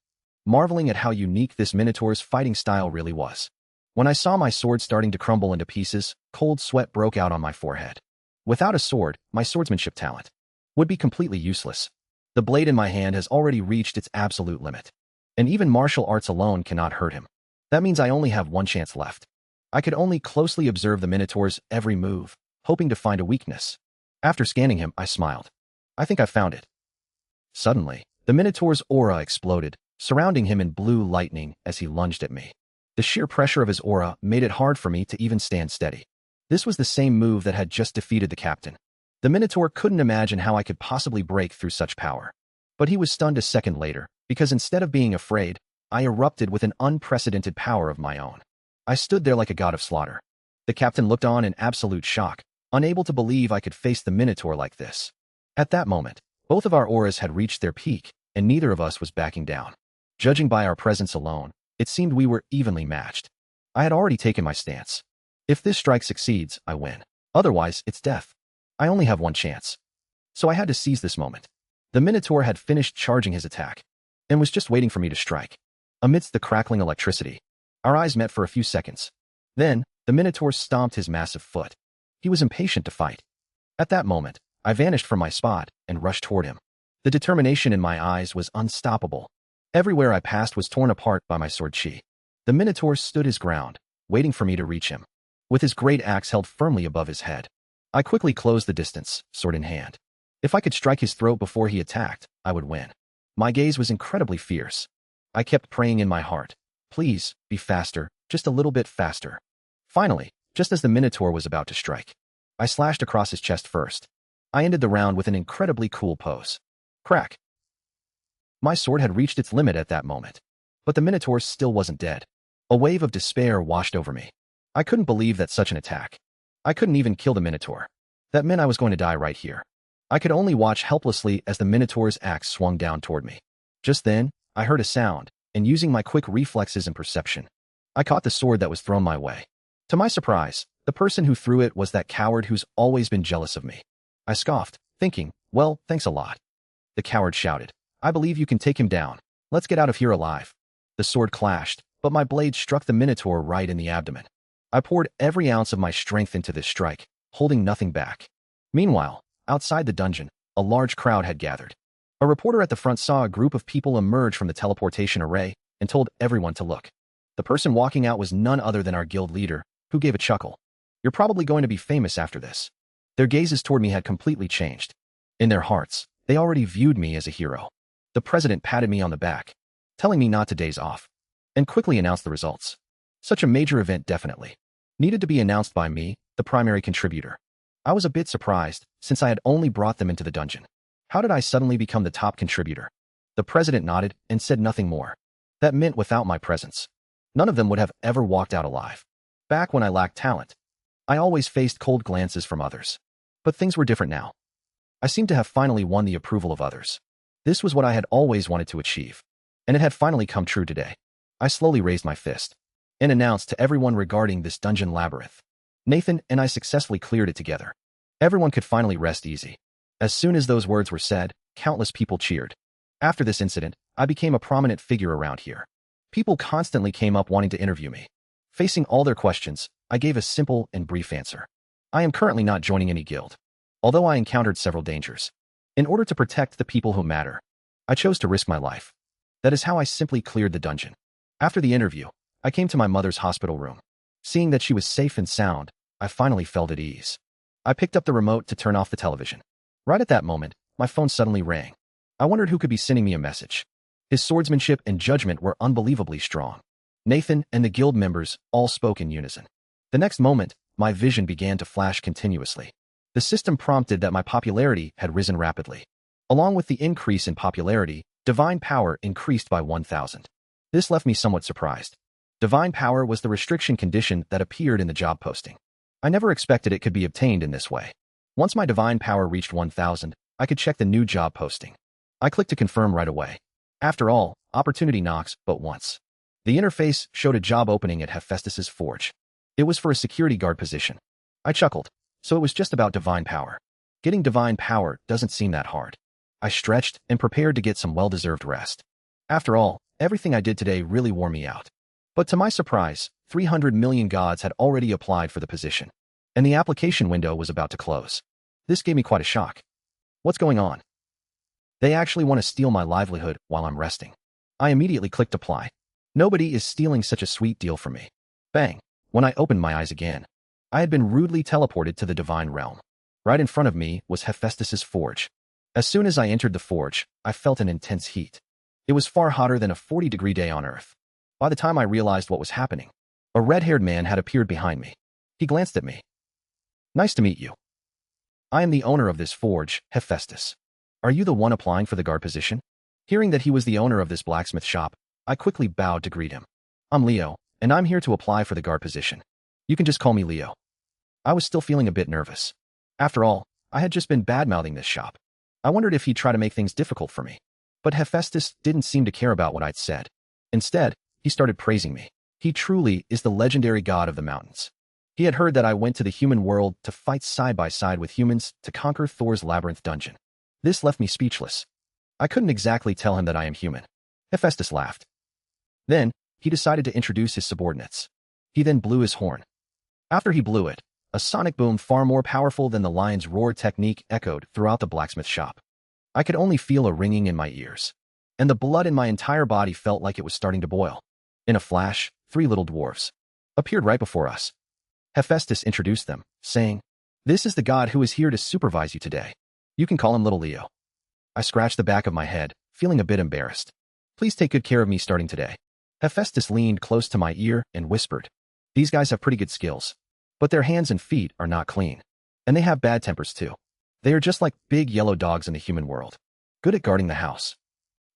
marveling at how unique this Minotaur's fighting style really was. When I saw my sword starting to crumble into pieces, cold sweat broke out on my forehead. Without a sword, my swordsmanship talent would be completely useless. The blade in my hand has already reached its absolute limit, and even martial arts alone cannot hurt him. That means I only have one chance left. I could only closely observe the Minotaur's every move, hoping to find a weakness. After scanning him, I smiled. I think I found it. Suddenly, the Minotaur's aura exploded, surrounding him in blue lightning as he lunged at me. The sheer pressure of his aura made it hard for me to even stand steady. This was the same move that had just defeated the captain. The Minotaur couldn't imagine how I could possibly break through such power. But he was stunned a second later, because instead of being afraid, I erupted with an unprecedented power of my own. I stood there like a god of slaughter, The captain looked on in absolute shock, unable to believe I could face the Minotaur like this. At that moment, both of our auras had reached their peak, and neither of us was backing down. Judging by our presence alone, it seemed we were evenly matched. I had already taken my stance. If this strike succeeds, I win. Otherwise, it's death. I only have one chance. So I had to seize this moment. The Minotaur had finished charging his attack, and was just waiting for me to strike. Amidst the crackling electricity, our eyes met for a few seconds. Then, the Minotaur stomped his massive foot. He was impatient to fight. At that moment, I vanished from my spot and rushed toward him. The determination in my eyes was unstoppable. Everywhere I passed was torn apart by my sword chi. The Minotaur stood his ground, waiting for me to reach him. With his great axe held firmly above his head, I quickly closed the distance, sword in hand. If I could strike his throat before he attacked, I would win. My gaze was incredibly fierce. I kept praying in my heart, please, be faster, just a little bit faster. Finally, just as the Minotaur was about to strike, I slashed across his chest first. I ended the round with an incredibly cool pose. Crack. My sword had reached its limit at that moment, but the Minotaur still wasn't dead. A wave of despair washed over me. I couldn't believe that such an attack. I couldn't even kill the Minotaur. That meant I was going to die right here. I could only watch helplessly as the Minotaur's axe swung down toward me. Just then, I heard a sound, and using my quick reflexes and perception, I caught the sword that was thrown my way. To my surprise, the person who threw it was that coward who's always been jealous of me. I scoffed, thinking, well, thanks a lot. The coward shouted, I believe you can take him down. Let's get out of here alive. The sword clashed, but my blade struck the Minotaur right in the abdomen. I poured every ounce of my strength into this strike, holding nothing back. Meanwhile, outside the dungeon, a large crowd had gathered. A reporter at the front saw a group of people emerge from the teleportation array and told everyone to look. The person walking out was none other than our guild leader, who gave a chuckle. You're probably going to be famous after this. Their gazes toward me had completely changed. In their hearts, they already viewed me as a hero. The president patted me on the back, telling me not to daze off, and quickly announced the results. Such a major event definitely needed to be announced by me, the primary contributor. I was a bit surprised, since I had only brought them into the dungeon. How did I suddenly become the top contributor? The president nodded and said nothing more. That meant without my presence, none of them would have ever walked out alive. Back when I lacked talent, I always faced cold glances from others. But things were different now. I seemed to have finally won the approval of others. This was what I had always wanted to achieve, and it had finally come true today. I slowly raised my fist and announced to everyone regarding this dungeon labyrinth. Nathan and I successfully cleared it together. Everyone could finally rest easy. As soon as those words were said, countless people cheered. After this incident, I became a prominent figure around here. People constantly came up wanting to interview me. Facing all their questions, I gave a simple and brief answer. I am currently not joining any guild, although I encountered several dangers. In order to protect the people who matter, I chose to risk my life. That is how I simply cleared the dungeon. After the interview, I came to my mother's hospital room. Seeing that she was safe and sound, I finally felt at ease. I picked up the remote to turn off the television. Right at that moment, my phone suddenly rang. I wondered who could be sending me a message. His swordsmanship and judgment were unbelievably strong. Nathan and the guild members all spoke in unison. The next moment, my vision began to flash continuously. The system prompted that my popularity had risen rapidly. Along with the increase in popularity, divine power increased by 1,000. This left me somewhat surprised. Divine power was the restriction condition that appeared in the job posting. I never expected it could be obtained in this way. Once my divine power reached 1,000, I could check the new job posting. I clicked to confirm right away. After all, opportunity knocks but once. The interface showed a job opening at Hephaestus's forge. It was for a security guard position. I chuckled. So it was just about divine power. Getting divine power doesn't seem that hard. I stretched and prepared to get some well-deserved rest. After all, everything I did today really wore me out. But to my surprise, 300 million gods had already applied for the position, and the application window was about to close. This gave me quite a shock. What's going on? They actually want to steal my livelihood while I'm resting. I immediately clicked apply. Nobody is stealing such a sweet deal from me. Bang! When I opened my eyes again, I had been rudely teleported to the divine realm. Right in front of me was Hephaestus's forge. As soon as I entered the forge, I felt an intense heat. It was far hotter than a 40-degree day on Earth. By the time I realized what was happening, a red-haired man had appeared behind me. He glanced at me. Nice to meet you. I am the owner of this forge, Hephaestus. Are you the one applying for the guard position? Hearing that he was the owner of this blacksmith shop, I quickly bowed to greet him. I'm Leo, and I'm here to apply for the guard position. You can just call me Leo. I was still feeling a bit nervous. After all, I had just been bad-mouthing this shop. I wondered if he'd try to make things difficult for me. But Hephaestus didn't seem to care about what I'd said. Instead, he started praising me. He truly is the legendary god of the mountains. He had heard that I went to the human world to fight side by side with humans to conquer Thor's labyrinth dungeon. This left me speechless. I couldn't exactly tell him that I am human. Hephaestus laughed. Then, he decided to introduce his subordinates. He then blew his horn. After he blew it, a sonic boom far more powerful than the lion's roar technique echoed throughout the blacksmith shop. I could only feel a ringing in my ears, and the blood in my entire body felt like it was starting to boil. In a flash, 3 little dwarves appeared right before us. Hephaestus introduced them, saying, "This is the god who is here to supervise you today. You can call him Little Leo." I scratched the back of my head, feeling a bit embarrassed. "Please take good care of me starting today." Hephaestus leaned close to my ear and whispered, "These guys have pretty good skills, but their hands and feet are not clean. And they have bad tempers too. They are just like big yellow dogs in the human world, good at guarding the house,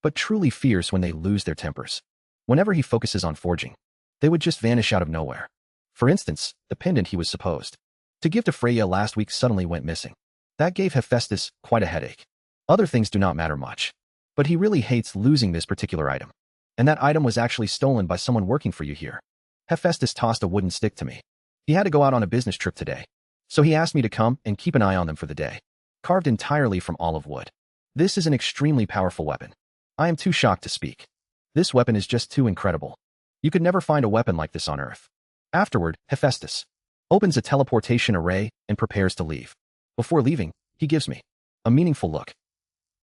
but truly fierce when they lose their tempers. Whenever he focuses on forging, they would just vanish out of nowhere. For instance, the pendant he was supposed to give to Freya last week suddenly went missing. That gave Hephaestus quite a headache. Other things do not matter much, but he really hates losing this particular item. And that item was actually stolen by someone working for you here." Hephaestus tossed a wooden stick to me. He had to go out on a business trip today, so he asked me to come and keep an eye on them for the day. Carved entirely from olive wood. This is an extremely powerful weapon. I am too shocked to speak. This weapon is just too incredible. You could never find a weapon like this on Earth. Afterward, Hephaestus opens a teleportation array and prepares to leave. Before leaving, he gives me a meaningful look.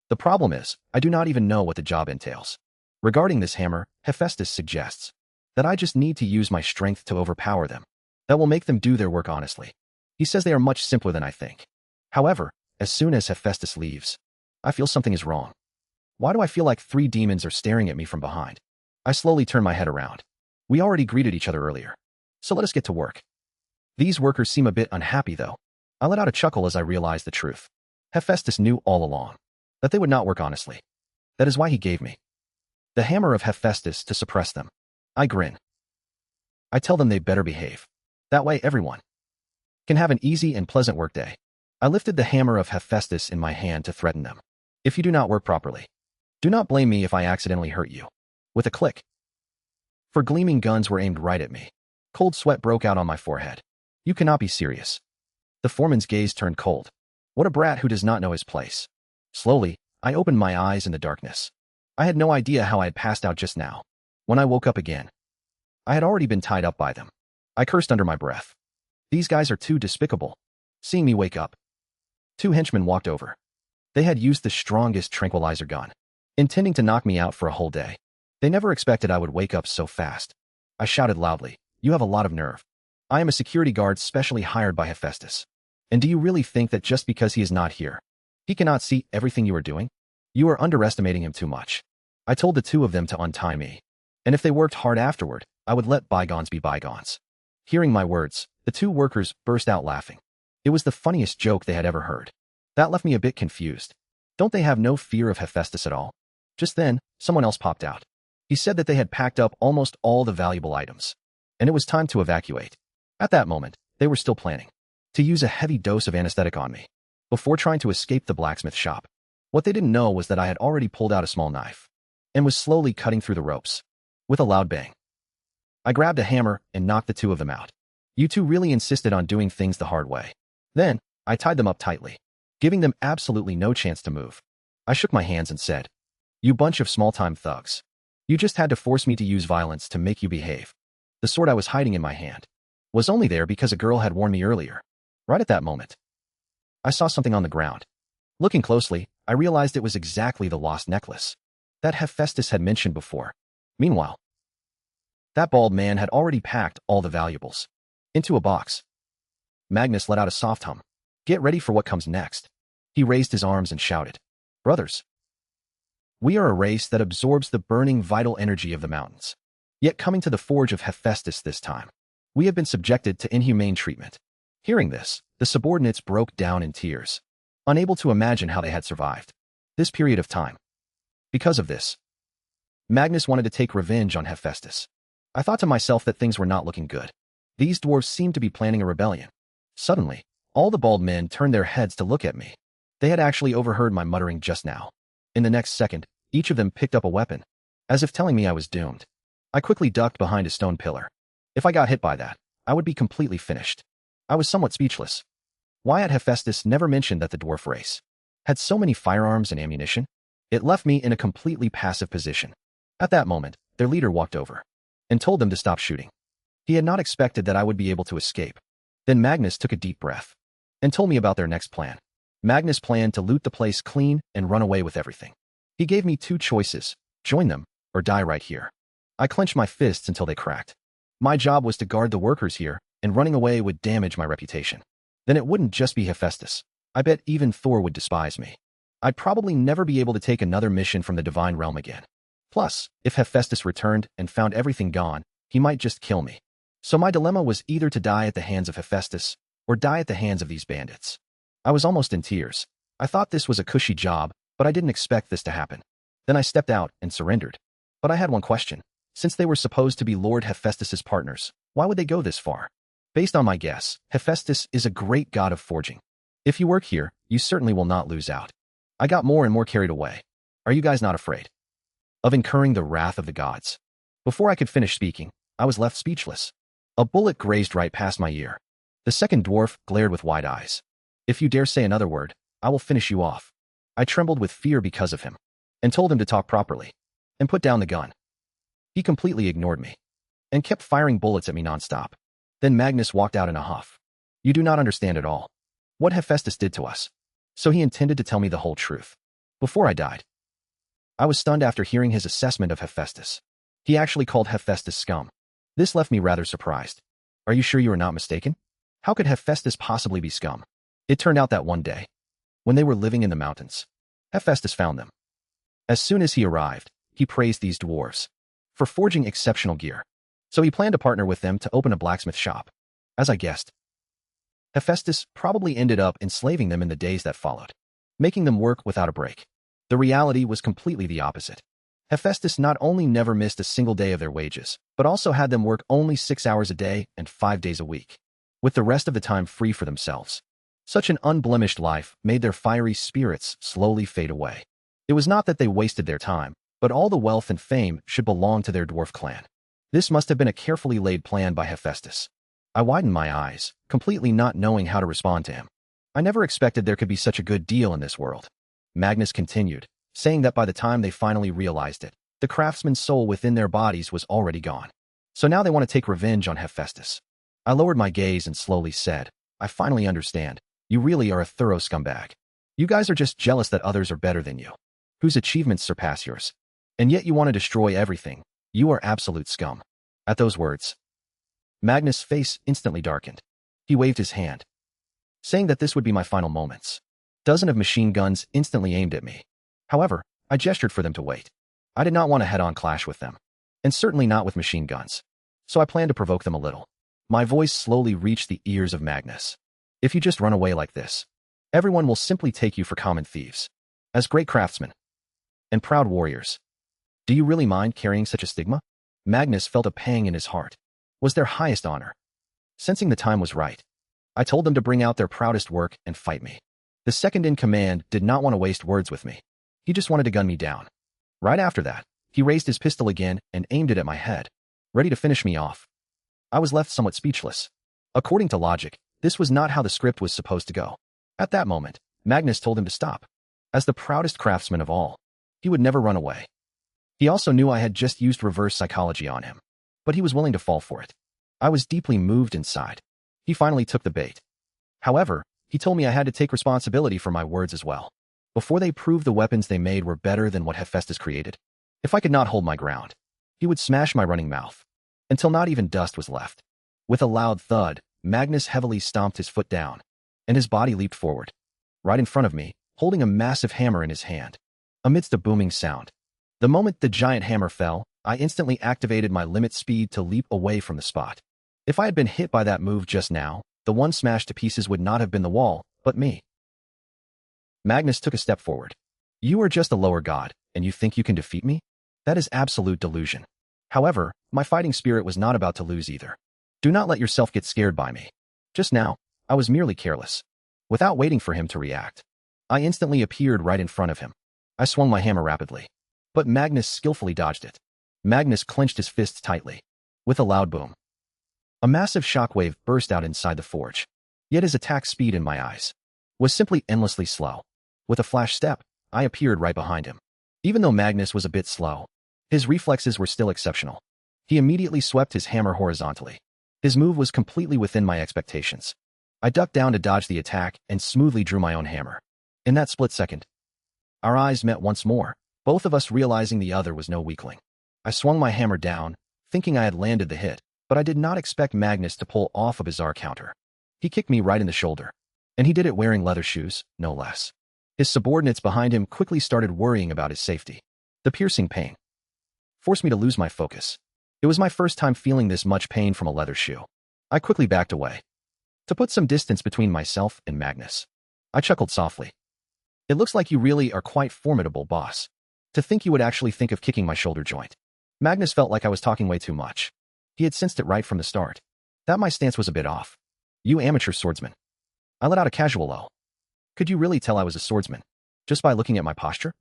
The problem is, I do not even know what the job entails. Regarding this hammer, Hephaestus suggests that I just need to use my strength to overpower them. That will make them do their work honestly. He says they are much simpler than I think. However, as soon as Hephaestus leaves, I feel something is wrong. Why do I feel like 3 demons are staring at me from behind? I slowly turn my head around. We already greeted each other earlier, so let us get to work. These workers seem a bit unhappy though. I let out a chuckle as I realized the truth. Hephaestus knew all along that they would not work honestly. That is why he gave me the hammer of Hephaestus to suppress them. I grin. I tell them they better behave. That way everyone can have an easy and pleasant workday. I lifted the hammer of Hephaestus in my hand to threaten them. If you do not work properly, do not blame me if I accidentally hurt you. With a click, 4 gleaming guns were aimed right at me. Cold sweat broke out on my forehead. You cannot be serious. The foreman's gaze turned cold. What a brat who does not know his place. Slowly, I opened my eyes in the darkness. I had no idea how I had passed out just now. When I woke up again, I had already been tied up by them. I cursed under my breath. These guys are too despicable. Seeing me wake up, 2 henchmen walked over. They had used the strongest tranquilizer gun, intending to knock me out for a whole day. They never expected I would wake up so fast. I shouted loudly, "You have a lot of nerve. I am a security guard specially hired by Hephaestus. And do you really think that just because he is not here, he cannot see everything you are doing? You are underestimating him too much." I told the 2 of them to untie me, and if they worked hard afterward, I would let bygones be bygones. Hearing my words, the 2 workers burst out laughing. It was the funniest joke they had ever heard. That left me a bit confused. Don't they have no fear of Hephaestus at all? Just then, someone else popped out. He said that they had packed up almost all the valuable items, and it was time to evacuate. At that moment, they were still planning to use a heavy dose of anesthetic on me before trying to escape the blacksmith shop. What they didn't know was that I had already pulled out a small knife and was slowly cutting through the ropes. With a loud bang, I grabbed a hammer and knocked the 2 of them out. You 2 really insisted on doing things the hard way. Then, I tied them up tightly, giving them absolutely no chance to move. I shook my hands and said, "You bunch of small-time thugs. You just had to force me to use violence to make you behave." The sword I was hiding in my hand was only there because a girl had warned me earlier. Right at that moment, I saw something on the ground. Looking closely, I realized it was exactly the lost necklace that Hephaestus had mentioned before. Meanwhile, that bald man had already packed all the valuables into a box. Magnus let out a soft hum. Get ready for what comes next. He raised his arms and shouted, "Brothers, we are a race that absorbs the burning vital energy of the mountains. Yet coming to the forge of Hephaestus this time, we have been subjected to inhumane treatment." Hearing this, the subordinates broke down in tears, unable to imagine how they had survived this period of time. Because of this, Magnus wanted to take revenge on Hephaestus. I thought to myself that things were not looking good. These dwarfs seemed to be planning a rebellion. Suddenly, all the bald men turned their heads to look at me. They had actually overheard my muttering just now. In the next second, each of them picked up a weapon, as if telling me I was doomed. I quickly ducked behind a stone pillar. If I got hit by that, I would be completely finished. I was somewhat speechless. Why had Hephaestus never mentioned that the dwarf race had so many firearms and ammunition? It left me in a completely passive position. At that moment, their leader walked over and told them to stop shooting. He had not expected that I would be able to escape. Then Magnus took a deep breath and told me about their next plan. Magnus planned to loot the place clean and run away with everything. He gave me two choices: join them or die right here. I clenched my fists until they cracked. My job was to guard the workers here, and running away would damage my reputation. Then it wouldn't just be Hephaestus. I bet even Thor would despise me. I'd probably never be able to take another mission from the divine realm again. Plus, if Hephaestus returned and found everything gone, he might just kill me. So my dilemma was either to die at the hands of Hephaestus or die at the hands of these bandits. I was almost in tears. I thought this was a cushy job, but I didn't expect this to happen. Then I stepped out and surrendered. But I had one question. Since they were supposed to be Lord Hephaestus's partners, why would they go this far? Based on my guess, Hephaestus is a great god of forging. If you work here, you certainly will not lose out. I got more and more carried away. Are you guys not afraid of incurring the wrath of the gods? Before I could finish speaking, I was left speechless. A bullet grazed right past my ear. The second dwarf glared with wide eyes. If you dare say another word, I will finish you off. I trembled with fear because of him, and told him to talk properly, and put down the gun. He completely ignored me, and kept firing bullets at me nonstop. Then Magnus walked out in a huff. You do not understand at all what Hephaestus did to us. So he intended to tell me the whole truth. Before I died, I was stunned after hearing his assessment of Hephaestus. He actually called Hephaestus scum. This left me rather surprised. Are you sure you are not mistaken? How could Hephaestus possibly be scum? It turned out that one day, when they were living in the mountains, Hephaestus found them. As soon as he arrived, he praised these dwarves for forging exceptional gear. So he planned to partner with them to open a blacksmith shop. As I guessed, Hephaestus probably ended up enslaving them in the days that followed, making them work without a break. The reality was completely the opposite. Hephaestus not only never missed a single day of their wages, but also had them work only 6 hours a day and 5 days a week, with the rest of the time free for themselves. Such an unblemished life made their fiery spirits slowly fade away. It was not that they wasted their time, but all the wealth and fame should belong to their dwarf clan. This must have been a carefully laid plan by Hephaestus. I widened my eyes, completely not knowing how to respond to him. I never expected there could be such a good deal in this world. Magnus continued, saying that by the time they finally realized it, the craftsman's soul within their bodies was already gone. So now they want to take revenge on Hephaestus. I lowered my gaze and slowly said, I finally understand. You really are a thorough scumbag. You guys are just jealous that others are better than you, whose achievements surpass yours. And yet you want to destroy everything. You are absolute scum. At those words, Magnus' face instantly darkened. He waved his hand, saying that this would be my final moments. Dozens of machine guns instantly aimed at me. However, I gestured for them to wait. I did not want a head-on clash with them, and certainly not with machine guns. So I planned to provoke them a little. My voice slowly reached the ears of Magnus. If you just run away like this, everyone will simply take you for common thieves. As great craftsmen and proud warriors, do you really mind carrying such a stigma? Magnus felt a pang in his heart. Was their highest honor. Sensing the time was right, I told them to bring out their proudest work and fight me. The second in command did not want to waste words with me. He just wanted to gun me down. Right after that, he raised his pistol again and aimed it at my head, ready to finish me off. I was left somewhat speechless. According to logic, this was not how the script was supposed to go. At that moment, Magnus told him to stop. As the proudest craftsman of all, he would never run away. He also knew I had just used reverse psychology on him, but he was willing to fall for it. I was deeply moved inside. He finally took the bait. However, he told me I had to take responsibility for my words as well. Before they proved the weapons they made were better than what Hephaestus created, if I could not hold my ground, he would smash my running mouth, until not even dust was left. With a loud thud, Magnus heavily stomped his foot down, and his body leaped forward, right in front of me, holding a massive hammer in his hand. Amidst a booming sound, the moment the giant hammer fell, I instantly activated my limit speed to leap away from the spot. If I had been hit by that move just now, the one smashed to pieces would not have been the wall, but me. Magnus took a step forward. You are just a lower god, and you think you can defeat me? That is absolute delusion. However, my fighting spirit was not about to lose either. Do not let yourself get scared by me. Just now, I was merely careless. Without waiting for him to react, I instantly appeared right in front of him. I swung my hammer rapidly, but Magnus skillfully dodged it. Magnus clenched his fists tightly. With a loud boom, a massive shockwave burst out inside the forge. Yet his attack speed in my eyes was simply endlessly slow. With a flash step, I appeared right behind him. Even though Magnus was a bit slow, his reflexes were still exceptional. He immediately swept his hammer horizontally. His move was completely within my expectations. I ducked down to dodge the attack and smoothly drew my own hammer. In that split second, our eyes met once more, both of us realizing the other was no weakling. I swung my hammer down, thinking I had landed the hit, but I did not expect Magnus to pull off a bizarre counter. He kicked me right in the shoulder, and he did it wearing leather shoes, no less. His subordinates behind him quickly started worrying about his safety. The piercing pain forced me to lose my focus. It was my first time feeling this much pain from a leather shoe. I quickly backed away to put some distance between myself and Magnus. I chuckled softly. It looks like you really are quite formidable, boss. To think you would actually think of kicking my shoulder joint. Magnus felt like I was talking way too much. He had sensed it right from the start. That my stance was a bit off. You amateur swordsman. I let out a casual "oh." Could you really tell I was a swordsman? Just by looking at my posture?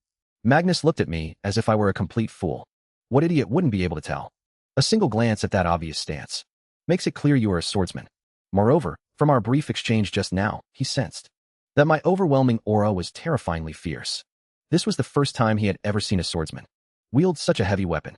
Magnus looked at me as if I were a complete fool. What idiot wouldn't be able to tell? A single glance at that obvious stance makes it clear you are a swordsman. Moreover, from our brief exchange just now, he sensed that my overwhelming aura was terrifyingly fierce. This was the first time he had ever seen a swordsman wield such a heavy weapon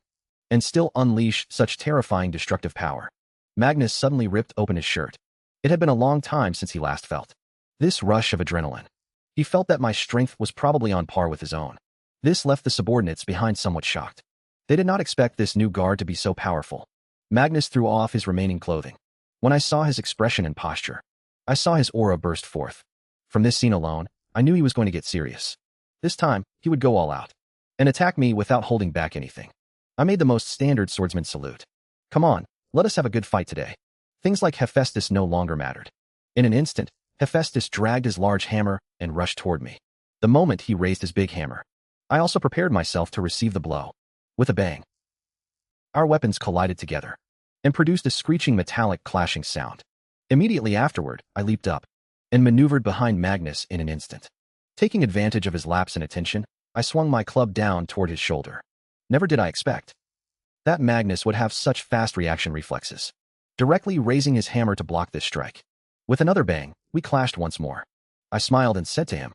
and still unleash such terrifying destructive power. Magnus suddenly ripped open his shirt. It had been a long time since he last felt this rush of adrenaline. He felt that my strength was probably on par with his own. This left the subordinates behind somewhat shocked. They did not expect this new guard to be so powerful. Magnus threw off his remaining clothing. When I saw his expression and posture, I saw his aura burst forth. From this scene alone, I knew he was going to get serious. This time, he would go all out and attack me without holding back anything. I made the most standard swordsman salute. Come on, let us have a good fight today. Things like Hephaestus no longer mattered. In an instant, Hephaestus dragged his large hammer and rushed toward me. The moment he raised his big hammer, I also prepared myself to receive the blow. With a bang, our weapons collided together and produced a screeching metallic clashing sound. Immediately afterward, I leaped up and maneuvered behind Magnus in an instant. Taking advantage of his lapse in attention, I swung my club down toward his shoulder. Never did I expect that Magnus would have such fast reaction reflexes, directly raising his hammer to block this strike. With another bang, we clashed once more. I smiled and said to him,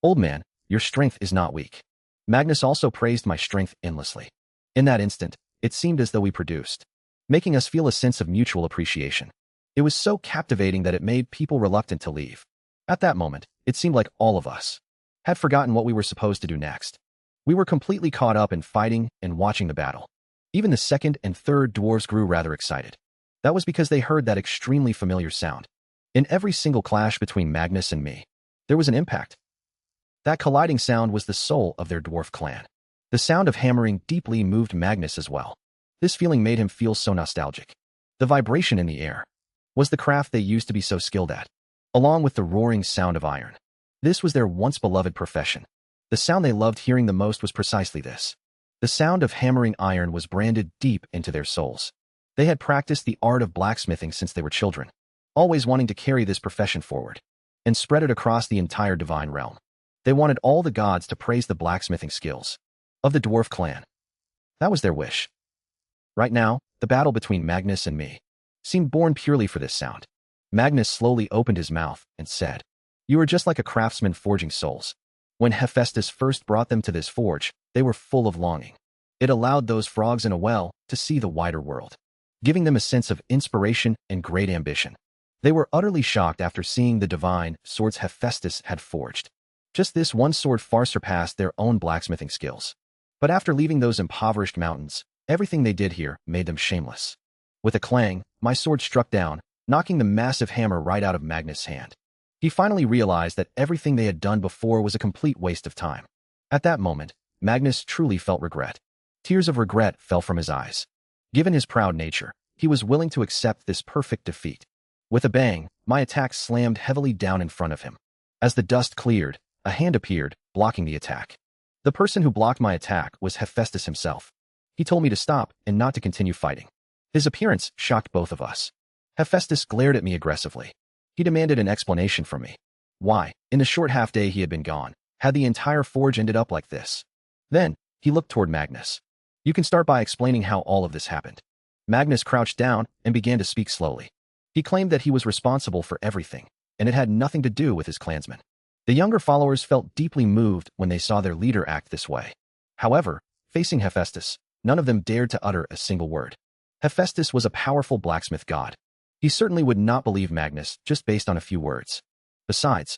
"Old man, your strength is not weak." Magnus also praised my strength endlessly. In that instant, it seemed as though we produced, making us feel a sense of mutual appreciation. It was so captivating that it made people reluctant to leave. At that moment, it seemed like all of us had forgotten what we were supposed to do next. We were completely caught up in fighting and watching the battle. Even the second and third dwarves grew rather excited. That was because they heard that extremely familiar sound. In every single clash between Magnus and me, there was an impact. That colliding sound was the soul of their dwarf clan. The sound of hammering deeply moved Magnus as well. This feeling made him feel so nostalgic. The vibration in the air was the craft they used to be so skilled at, along with the roaring sound of iron. This was their once beloved profession. The sound they loved hearing the most was precisely this. The sound of hammering iron was branded deep into their souls. They had practiced the art of blacksmithing since they were children, always wanting to carry this profession forward and spread it across the entire divine realm. They wanted all the gods to praise the blacksmithing skills of the dwarf clan. That was their wish. Right now, the battle between Magnus and me seemed born purely for this sound. Magnus slowly opened his mouth and said, "You are just like a craftsman forging souls." When Hephaestus first brought them to this forge, they were full of longing. It allowed those frogs in a well to see the wider world, giving them a sense of inspiration and great ambition. They were utterly shocked after seeing the divine swords Hephaestus had forged. Just this one sword far surpassed their own blacksmithing skills. But after leaving those impoverished mountains, everything they did here made them shameless. With a clang, my sword struck down, knocking the massive hammer right out of Magnus' hand. He finally realized that everything they had done before was a complete waste of time. At that moment, Magnus truly felt regret. Tears of regret fell from his eyes. Given his proud nature, he was willing to accept this perfect defeat. With a bang, my attack slammed heavily down in front of him. As the dust cleared, a hand appeared, blocking the attack. The person who blocked my attack was Hephaestus himself. He told me to stop and not to continue fighting. His appearance shocked both of us. Hephaestus glared at me aggressively. He demanded an explanation from me. Why, in the short half-day he had been gone, had the entire forge ended up like this? Then, he looked toward Magnus. You can start by explaining how all of this happened. Magnus crouched down and began to speak slowly. He claimed that he was responsible for everything, and it had nothing to do with his clansmen. The younger followers felt deeply moved when they saw their leader act this way. However, facing Hephaestus, none of them dared to utter a single word. Hephaestus was a powerful blacksmith god. He certainly would not believe Magnus just based on a few words. Besides,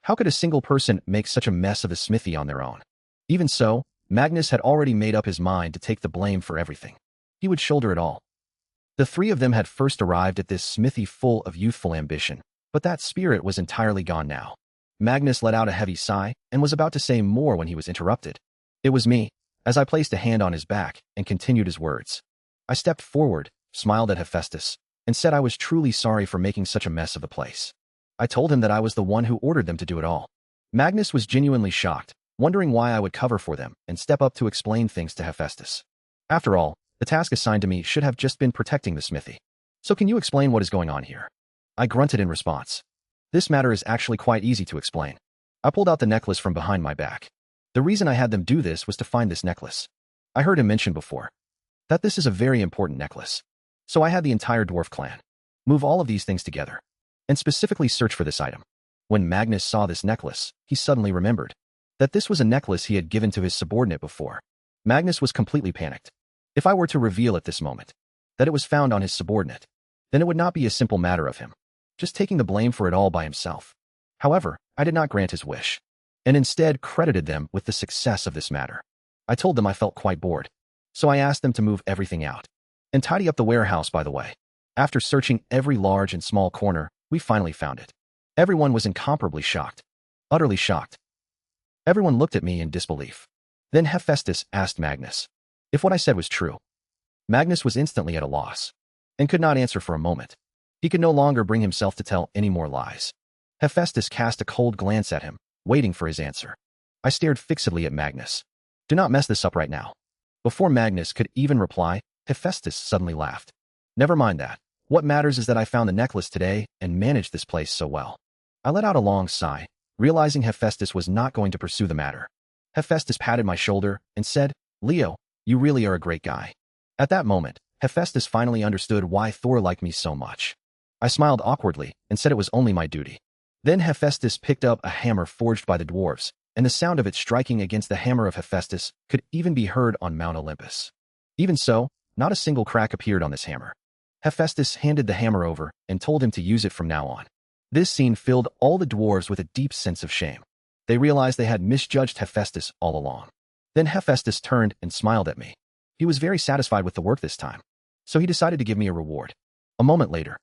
how could a single person make such a mess of a smithy on their own? Even so, Magnus had already made up his mind to take the blame for everything. He would shoulder it all. The three of them had first arrived at this smithy full of youthful ambition, but that spirit was entirely gone now. Magnus let out a heavy sigh and was about to say more when he was interrupted. It was me, as I placed a hand on his back and continued his words. I stepped forward, smiled at Hephaestus, and said I was truly sorry for making such a mess of the place. I told him that I was the one who ordered them to do it all. Magnus was genuinely shocked, wondering why I would cover for them and step up to explain things to Hephaestus. After all, the task assigned to me should have just been protecting the smithy. So can you explain what is going on here? I grunted in response. This matter is actually quite easy to explain. I pulled out the necklace from behind my back. The reason I had them do this was to find this necklace. I heard him mention before that this is a very important necklace. So I had the entire dwarf clan move all of these things together and specifically search for this item. When Magnus saw this necklace, he suddenly remembered that this was a necklace he had given to his subordinate before. Magnus was completely panicked. If I were to reveal at this moment that it was found on his subordinate, then it would not be a simple matter of him just taking the blame for it all by himself. However, I did not grant his wish, and instead credited them with the success of this matter. I told them I felt quite bored, so I asked them to move everything out and tidy up the warehouse by the way. After searching every large and small corner, we finally found it. Everyone was incomparably shocked, utterly shocked. Everyone looked at me in disbelief. Then Hephaestus asked Magnus if what I said was true. Magnus was instantly at a loss and could not answer for a moment. He could no longer bring himself to tell any more lies. Hephaestus cast a cold glance at him, waiting for his answer. I stared fixedly at Magnus. Do not mess this up right now. Before Magnus could even reply, Hephaestus suddenly laughed. Never mind that. What matters is that I found the necklace today and managed this place so well. I let out a long sigh, realizing Hephaestus was not going to pursue the matter. Hephaestus patted my shoulder and said, Leo, you really are a great guy. At that moment, Hephaestus finally understood why Thor liked me so much. I smiled awkwardly and said it was only my duty. Then Hephaestus picked up a hammer forged by the dwarves, and the sound of it striking against the hammer of Hephaestus could even be heard on Mount Olympus. Even so, not a single crack appeared on this hammer. Hephaestus handed the hammer over and told him to use it from now on. This scene filled all the dwarves with a deep sense of shame. They realized they had misjudged Hephaestus all along. Then Hephaestus turned and smiled at me. He was very satisfied with the work this time, so he decided to give me a reward. A moment later,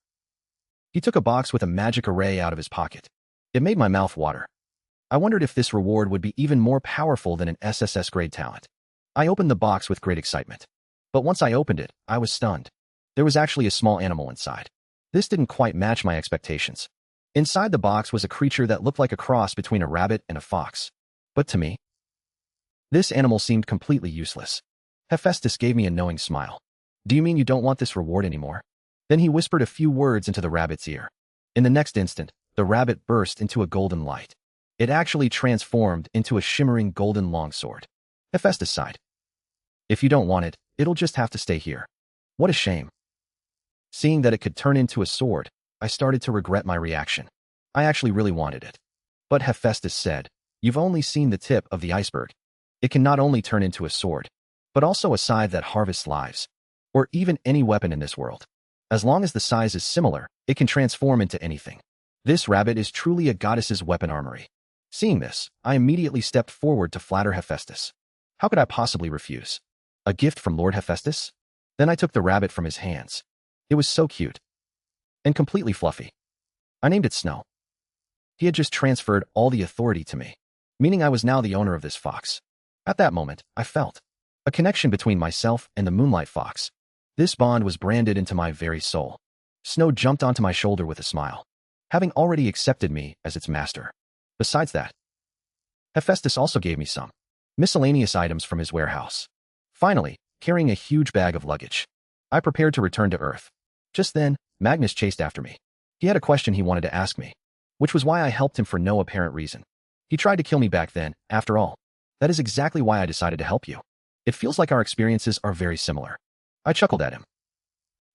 he took a box with a magic array out of his pocket. It made my mouth water. I wondered if this reward would be even more powerful than an SSS-grade talent. I opened the box with great excitement. But once I opened it, I was stunned. There was actually a small animal inside. This didn't quite match my expectations. Inside the box was a creature that looked like a cross between a rabbit and a fox. But to me, this animal seemed completely useless. Hephaestus gave me a knowing smile. Do you mean you don't want this reward anymore? Then he whispered a few words into the rabbit's ear. In the next instant, the rabbit burst into a golden light. It actually transformed into a shimmering golden longsword. Hephaestus sighed. If you don't want it, it'll just have to stay here. What a shame. Seeing that it could turn into a sword, I started to regret my reaction. I actually really wanted it. But Hephaestus said, you've only seen the tip of the iceberg. It can not only turn into a sword, but also a scythe that harvests lives, or even any weapon in this world. As long as the size is similar, it can transform into anything. This rabbit is truly a goddess's weapon armory. Seeing this, I immediately stepped forward to flatter Hephaestus. How could I possibly refuse? A gift from Lord Hephaestus? Then I took the rabbit from his hands. It was so cute and completely fluffy. I named it Snow. He had just transferred all the authority to me, meaning I was now the owner of this fox. At that moment, I felt a connection between myself and the Moonlight Fox. This bond was branded into my very soul. Snow jumped onto my shoulder with a smile, having already accepted me as its master. Besides that, Hephaestus also gave me some miscellaneous items from his warehouse. Finally, carrying a huge bag of luggage, I prepared to return to Earth. Just then, Magnus chased after me. He had a question he wanted to ask me, which was why I helped him for no apparent reason. He tried to kill me back then, after all. That is exactly why I decided to help you. It feels like our experiences are very similar. I chuckled at him.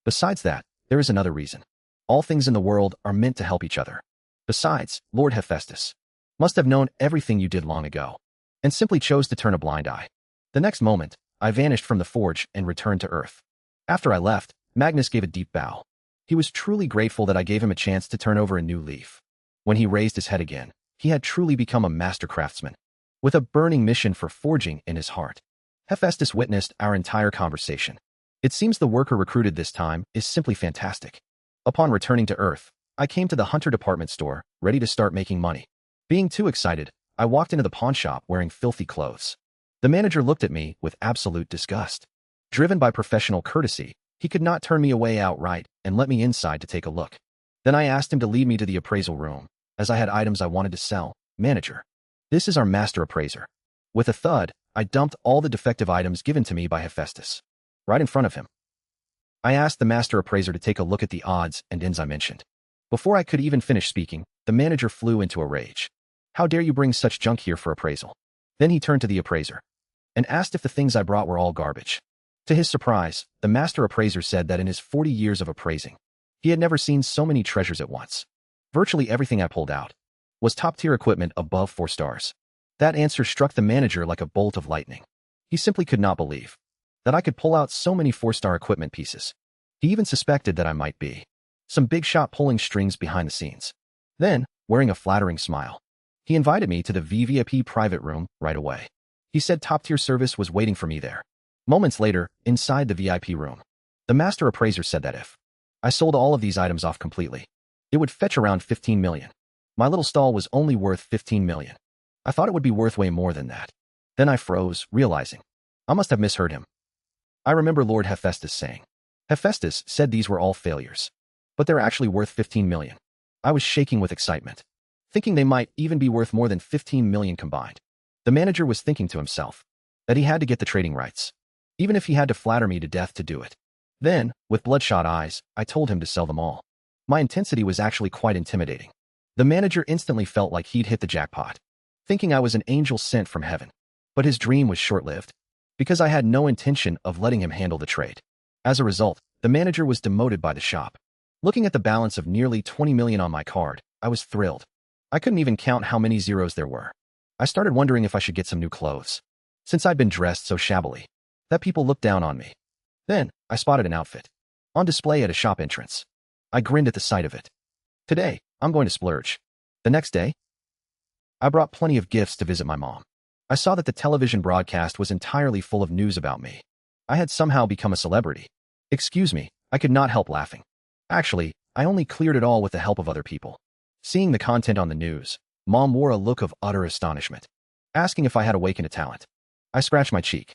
Besides that, there is another reason. All things in the world are meant to help each other. Besides, Lord Hephaestus must have known everything you did long ago, and simply chose to turn a blind eye. The next moment, I vanished from the forge and returned to Earth. After I left, Magnus gave a deep bow. He was truly grateful that I gave him a chance to turn over a new leaf. When he raised his head again, he had truly become a master craftsman, with a burning mission for forging in his heart. Hephaestus witnessed our entire conversation. It seems the worker recruited this time is simply fantastic. Upon returning to Earth, I came to the Hunter department store, ready to start making money. Being too excited, I walked into the pawn shop wearing filthy clothes. The manager looked at me with absolute disgust. Driven by professional courtesy, he could not turn me away outright and let me inside to take a look. Then I asked him to lead me to the appraisal room, as I had items I wanted to sell. Manager, this is our master appraiser. With a thud, I dumped all the defective items given to me by Hephaestus, right in front of him. I asked the master appraiser to take a look at the odds and ends I mentioned. Before I could even finish speaking, the manager flew into a rage. How dare you bring such junk here for appraisal? Then he turned to the appraiser and asked if the things I brought were all garbage. To his surprise, the master appraiser said that in his 40 years of appraising, he had never seen so many treasures at once. Virtually everything I pulled out was top-tier equipment above 4 stars. That answer struck the manager like a bolt of lightning. He simply could not believe that I could pull out so many 4-star equipment pieces. He even suspected that I might be some big shot pulling strings behind the scenes. Then, wearing a flattering smile, he invited me to the VVIP private room right away. He said top-tier service was waiting for me there. Moments later, inside the VIP room, the master appraiser said that if I sold all of these items off completely, it would fetch around 15 million. My little stall was only worth 15 million. I thought it would be worth way more than that. Then I froze, realizing I must have misheard him. I remember Lord Hephaestus saying, Hephaestus said these were all failures, but they're actually worth 15 million. I was shaking with excitement, thinking they might even be worth more than 15 million combined. The manager was thinking to himself that he had to get the trading rights, even if he had to flatter me to death to do it. Then, with bloodshot eyes, I told him to sell them all. My intensity was actually quite intimidating. The manager instantly felt like he'd hit the jackpot, thinking I was an angel sent from heaven. But his dream was short-lived, because I had no intention of letting him handle the trade. As a result, the manager was demoted by the shop. Looking at the balance of nearly 20 million on my card, I was thrilled. I couldn't even count how many zeros there were. I started wondering if I should get some new clothes, since I'd been dressed so shabbily that people looked down on me. Then, I spotted an outfit on display at a shop entrance. I grinned at the sight of it. Today, I'm going to splurge. The next day, I brought plenty of gifts to visit my mom. I saw that the television broadcast was entirely full of news about me. I had somehow become a celebrity. Excuse me, I could not help laughing. Actually, I only cleared it all with the help of other people. Seeing the content on the news, Mom wore a look of utter astonishment, asking if I had awakened a talent. I scratched my cheek.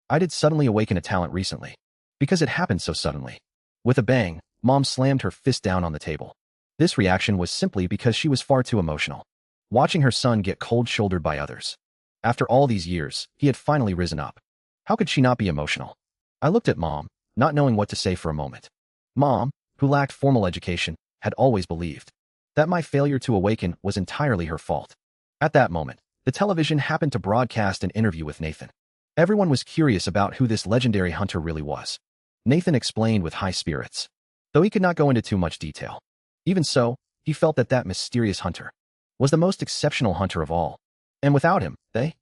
I did suddenly awaken a talent recently, because it happened so suddenly. With a bang, Mom slammed her fist down on the table. This reaction was simply because she was far too emotional, watching her son get cold-shouldered by others. After all these years, he had finally risen up. How could she not be emotional? I looked at Mom, not knowing what to say for a moment. Mom, who lacked formal education, had always believed that my failure to awaken was entirely her fault. At that moment, the television happened to broadcast an interview with Nathan. Everyone was curious about who this legendary hunter really was. Nathan explained with high spirits, though he could not go into too much detail. Even so, he felt that that mysterious hunter was the most exceptional hunter of all, and without him, they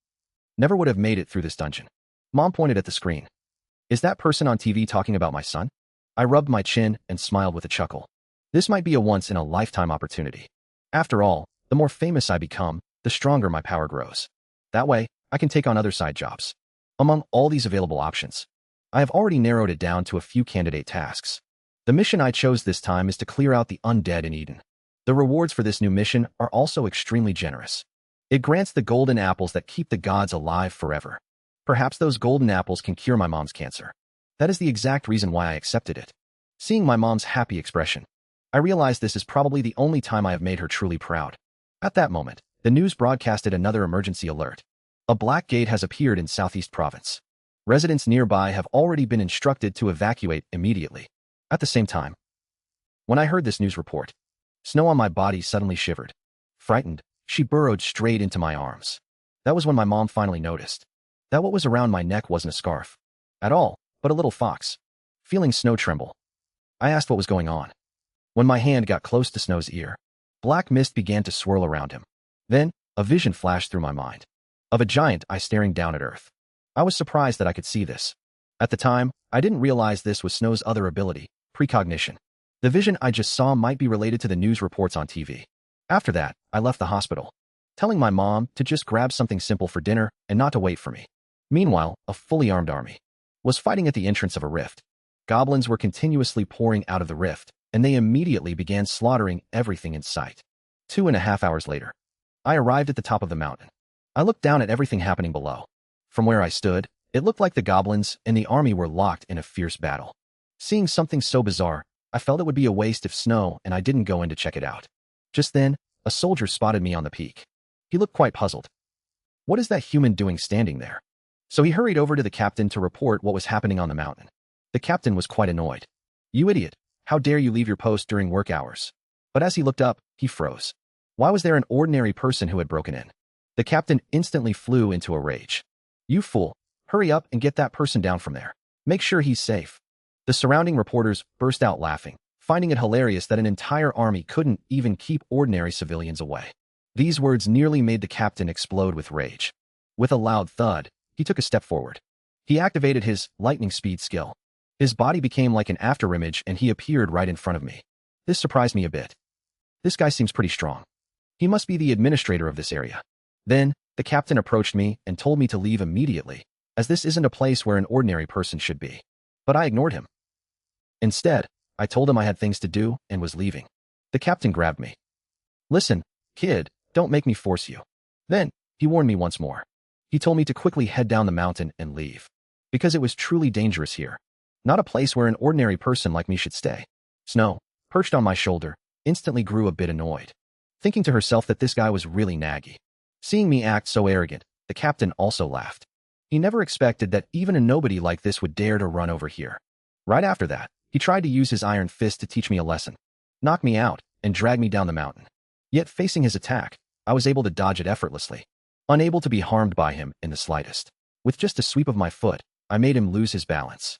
never would have made it through this dungeon. Mom pointed at the screen. Is that person on TV talking about my son? I rubbed my chin and smiled with a chuckle. This might be a once-in-a-lifetime opportunity. After all, the more famous I become, the stronger my power grows. That way, I can take on other side jobs. Among all these available options, I have already narrowed it down to a few candidate tasks. The mission I chose this time is to clear out the undead in Eden. The rewards for this new mission are also extremely generous. It grants the golden apples that keep the gods alive forever. Perhaps those golden apples can cure my mom's cancer. That is the exact reason why I accepted it. Seeing my mom's happy expression, I realized this is probably the only time I have made her truly proud. At that moment, the news broadcasted another emergency alert. A black gate has appeared in Southeast Province. Residents nearby have already been instructed to evacuate immediately. At the same time, When I heard this news report, snow on my body suddenly shivered. Frightened, she burrowed straight into my arms. That was when my mom finally noticed that what was around my neck wasn't a scarf at all, but a little fox. Feeling Snow tremble, I asked what was going on. When my hand got close to Snow's ear, black mist began to swirl around him. Then, a vision flashed through my mind of a giant eye staring down at Earth. I was surprised that I could see this. At the time, I didn't realize this was Snow's other ability, precognition. The vision I just saw might be related to the news reports on TV. After that, I left the hospital, telling my mom to just grab something simple for dinner and not to wait for me. Meanwhile, a fully armed army was fighting at the entrance of a rift. Goblins were continuously pouring out of the rift, and they immediately began slaughtering everything in sight. 2.5 hours later, I arrived at the top of the mountain. I looked down at everything happening below. From where I stood, it looked like the goblins and the army were locked in a fierce battle. Seeing something so bizarre, I felt it would be a waste of snow and I didn't go in to check it out. Just then, a soldier spotted me on the peak. He looked quite puzzled. What is that human doing standing there? So he hurried over to the captain to report what was happening on the mountain. The captain was quite annoyed. You idiot, how dare you leave your post during work hours? But as he looked up, he froze. Why was there an ordinary person who had broken in? The captain instantly flew into a rage. You fool, hurry up and get that person down from there. Make sure he's safe. The surrounding reporters burst out laughing, finding it hilarious that an entire army couldn't even keep ordinary civilians away. These words nearly made the captain explode with rage. With a loud thud, he took a step forward. He activated his lightning speed skill. His body became like an afterimage and he appeared right in front of me. This surprised me a bit. This guy seems pretty strong. He must be the administrator of this area. Then, the captain approached me and told me to leave immediately, as this isn't a place where an ordinary person should be. But I ignored him. Instead, I told him I had things to do and was leaving. The captain grabbed me. Listen, kid, don't make me force you. Then, he warned me once more. He told me to quickly head down the mountain and leave. Because it was truly dangerous here. Not a place where an ordinary person like me should stay. Snow, perched on my shoulder, instantly grew a bit annoyed, thinking to herself that this guy was really naggy. Seeing me act so arrogant, the captain also laughed. He never expected that even a nobody like this would dare to run over here. Right after that, he tried to use his iron fist to teach me a lesson, knock me out, and drag me down the mountain. Yet facing his attack, I was able to dodge it effortlessly, unable to be harmed by him in the slightest. With just a sweep of my foot, I made him lose his balance,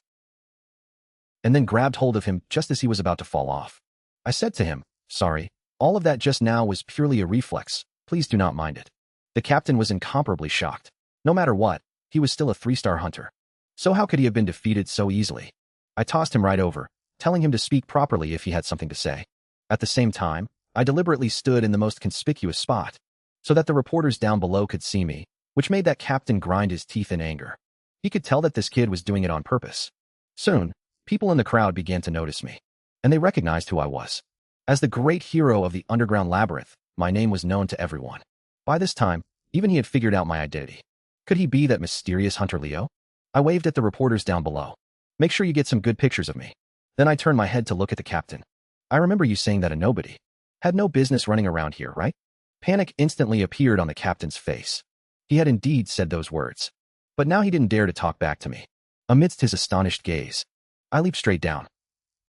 and then grabbed hold of him just as he was about to fall off. I said to him, sorry, all of that just now was purely a reflex, please do not mind it. The captain was incomparably shocked. No matter what, he was still a 3-star hunter. So how could he have been defeated so easily? I tossed him right over, telling him to speak properly if he had something to say. At the same time, I deliberately stood in the most conspicuous spot, so that the reporters down below could see me, which made that captain grind his teeth in anger. He could tell that this kid was doing it on purpose. Soon, people in the crowd began to notice me, and they recognized who I was. As the great hero of the underground labyrinth, my name was known to everyone. By this time, even he had figured out my identity. Could he be that mysterious Hunter Leo? I waved at the reporters down below. Make sure you get some good pictures of me. Then I turned my head to look at the captain. I remember you saying that a nobody had no business running around here, right? Panic instantly appeared on the captain's face. He had indeed said those words. But now he didn't dare to talk back to me. Amidst his astonished gaze, I leaped straight down.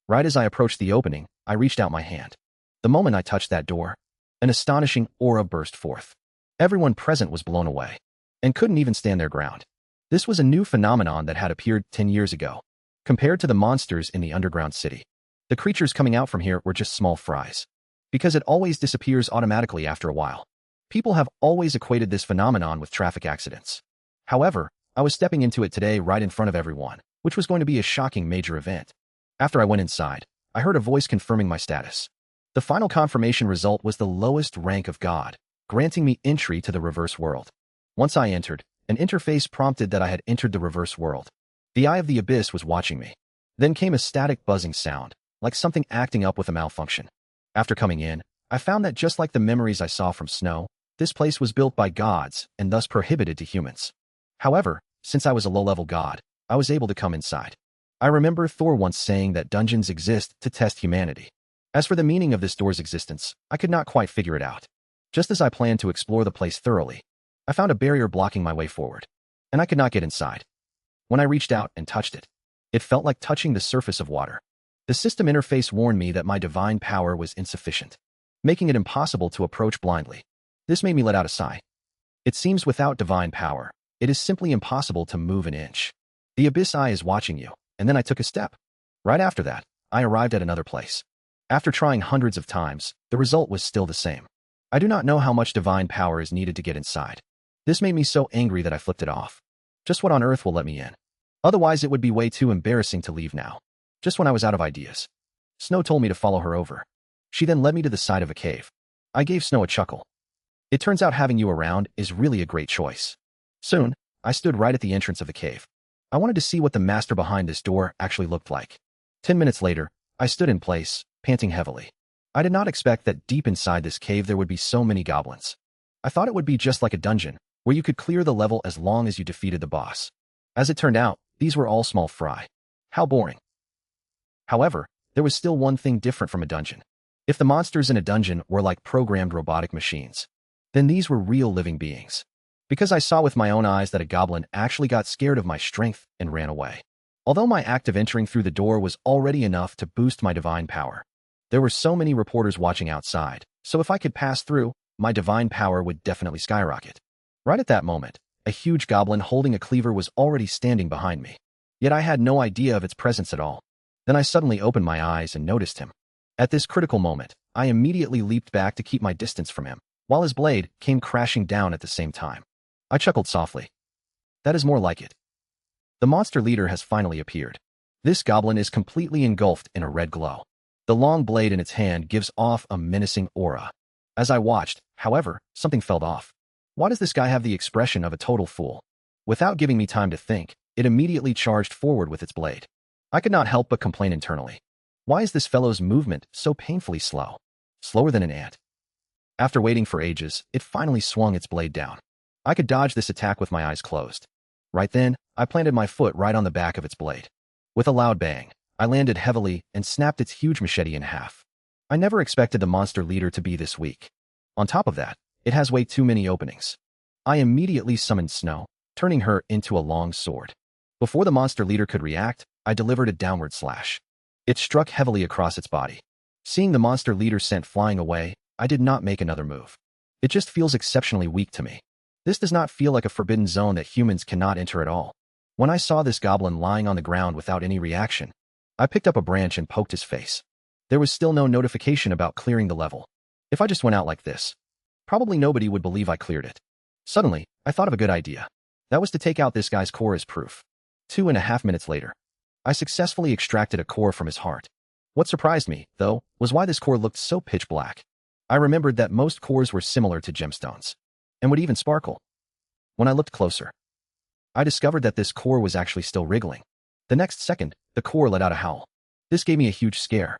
Right as I approached the opening, I reached out my hand. The moment I touched that door, an astonishing aura burst forth. Everyone present was blown away, and couldn't even stand their ground. This was a new phenomenon that had appeared 10 years ago. Compared to the monsters in the underground city, the creatures coming out from here were just small fries. Because it always disappears automatically after a while. People have always equated this phenomenon with traffic accidents. However, I was stepping into it today right in front of everyone, which was going to be a shocking major event. After I went inside, I heard a voice confirming my status. The final confirmation result was the lowest rank of God, granting me entry to the reverse world. Once I entered, an interface prompted that I had entered the reverse world. The eye of the abyss was watching me. Then came a static buzzing sound, like something acting up with a malfunction. After coming in, I found that just like the memories I saw from Snow, this place was built by gods and thus prohibited to humans. However, since I was a low-level god, I was able to come inside. I remember Thor once saying that dungeons exist to test humanity. As for the meaning of this door's existence, I could not quite figure it out. Just as I planned to explore the place thoroughly, I found a barrier blocking my way forward, and I could not get inside. When I reached out and touched it, it felt like touching the surface of water. The system interface warned me that my divine power was insufficient, making it impossible to approach blindly. This made me let out a sigh. It seems without divine power, it is simply impossible to move an inch. The abyss eye is watching you, and then I took a step. Right after that, I arrived at another place. After trying hundreds of times, the result was still the same. I do not know how much divine power is needed to get inside. This made me so angry that I flipped it off. Just what on earth will let me in? Otherwise it would be way too embarrassing to leave now. Just when I was out of ideas. Snow told me to follow her over. She then led me to the side of a cave. I gave Snow a chuckle. It turns out having you around is really a great choice. Soon, I stood right at the entrance of the cave. I wanted to see what the master behind this door actually looked like. 10 minutes later, I stood in place, panting heavily. I did not expect that deep inside this cave there would be so many goblins. I thought it would be just like a dungeon, where you could clear the level as long as you defeated the boss. As it turned out, these were all small fry. How boring. However, there was still one thing different from a dungeon. If the monsters in a dungeon were like programmed robotic machines, then these were real living beings. Because I saw with my own eyes that a goblin actually got scared of my strength and ran away. Although my act of entering through the door was already enough to boost my divine power, there were so many reporters watching outside, so if I could pass through, my divine power would definitely skyrocket. Right at that moment, a huge goblin holding a cleaver was already standing behind me. Yet I had no idea of its presence at all. Then I suddenly opened my eyes and noticed him. At this critical moment, I immediately leaped back to keep my distance from him, while his blade came crashing down at the same time. I chuckled softly. That is more like it. The monster leader has finally appeared. This goblin is completely engulfed in a red glow. The long blade in its hand gives off a menacing aura. As I watched, however, something felt off. Why does this guy have the expression of a total fool? Without giving me time to think, it immediately charged forward with its blade. I could not help but complain internally. Why is this fellow's movement so painfully slow? Slower than an ant. After waiting for ages, it finally swung its blade down. I could dodge this attack with my eyes closed. Right then, I planted my foot right on the back of its blade. With a loud bang, I landed heavily and snapped its huge machete in half. I never expected the monster leader to be this weak. On top of that, it has way too many openings. I immediately summoned Snow, turning her into a long sword. Before the monster leader could react, I delivered a downward slash. It struck heavily across its body. Seeing the monster leader sent flying away, I did not make another move. It just feels exceptionally weak to me. This does not feel like a forbidden zone that humans cannot enter at all. When I saw this goblin lying on the ground without any reaction, I picked up a branch and poked his face. There was still no notification about clearing the level. If I just went out like this, probably nobody would believe I cleared it. Suddenly, I thought of a good idea. That was to take out this guy's core as proof. 2.5 minutes later, I successfully extracted a core from his heart. What surprised me, though, was why this core looked so pitch black. I remembered that most cores were similar to gemstones, and would even sparkle. When I looked closer, I discovered that this core was actually still wriggling. The next second, the core let out a howl. This gave me a huge scare.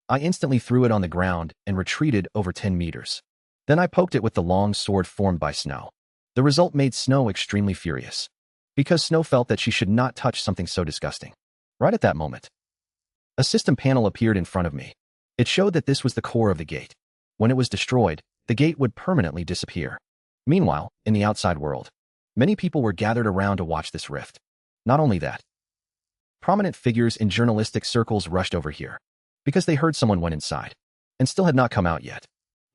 I instantly threw it on the ground and retreated over 10 meters. Then I poked it with the long sword formed by Snow. The result made Snow extremely furious, because Snow felt that she should not touch something so disgusting. Right at that moment, a system panel appeared in front of me. It showed that this was the core of the gate. When it was destroyed, the gate would permanently disappear. Meanwhile, in the outside world, many people were gathered around to watch this rift. Not only that, prominent figures in journalistic circles rushed over here, because they heard someone went inside, and still had not come out yet.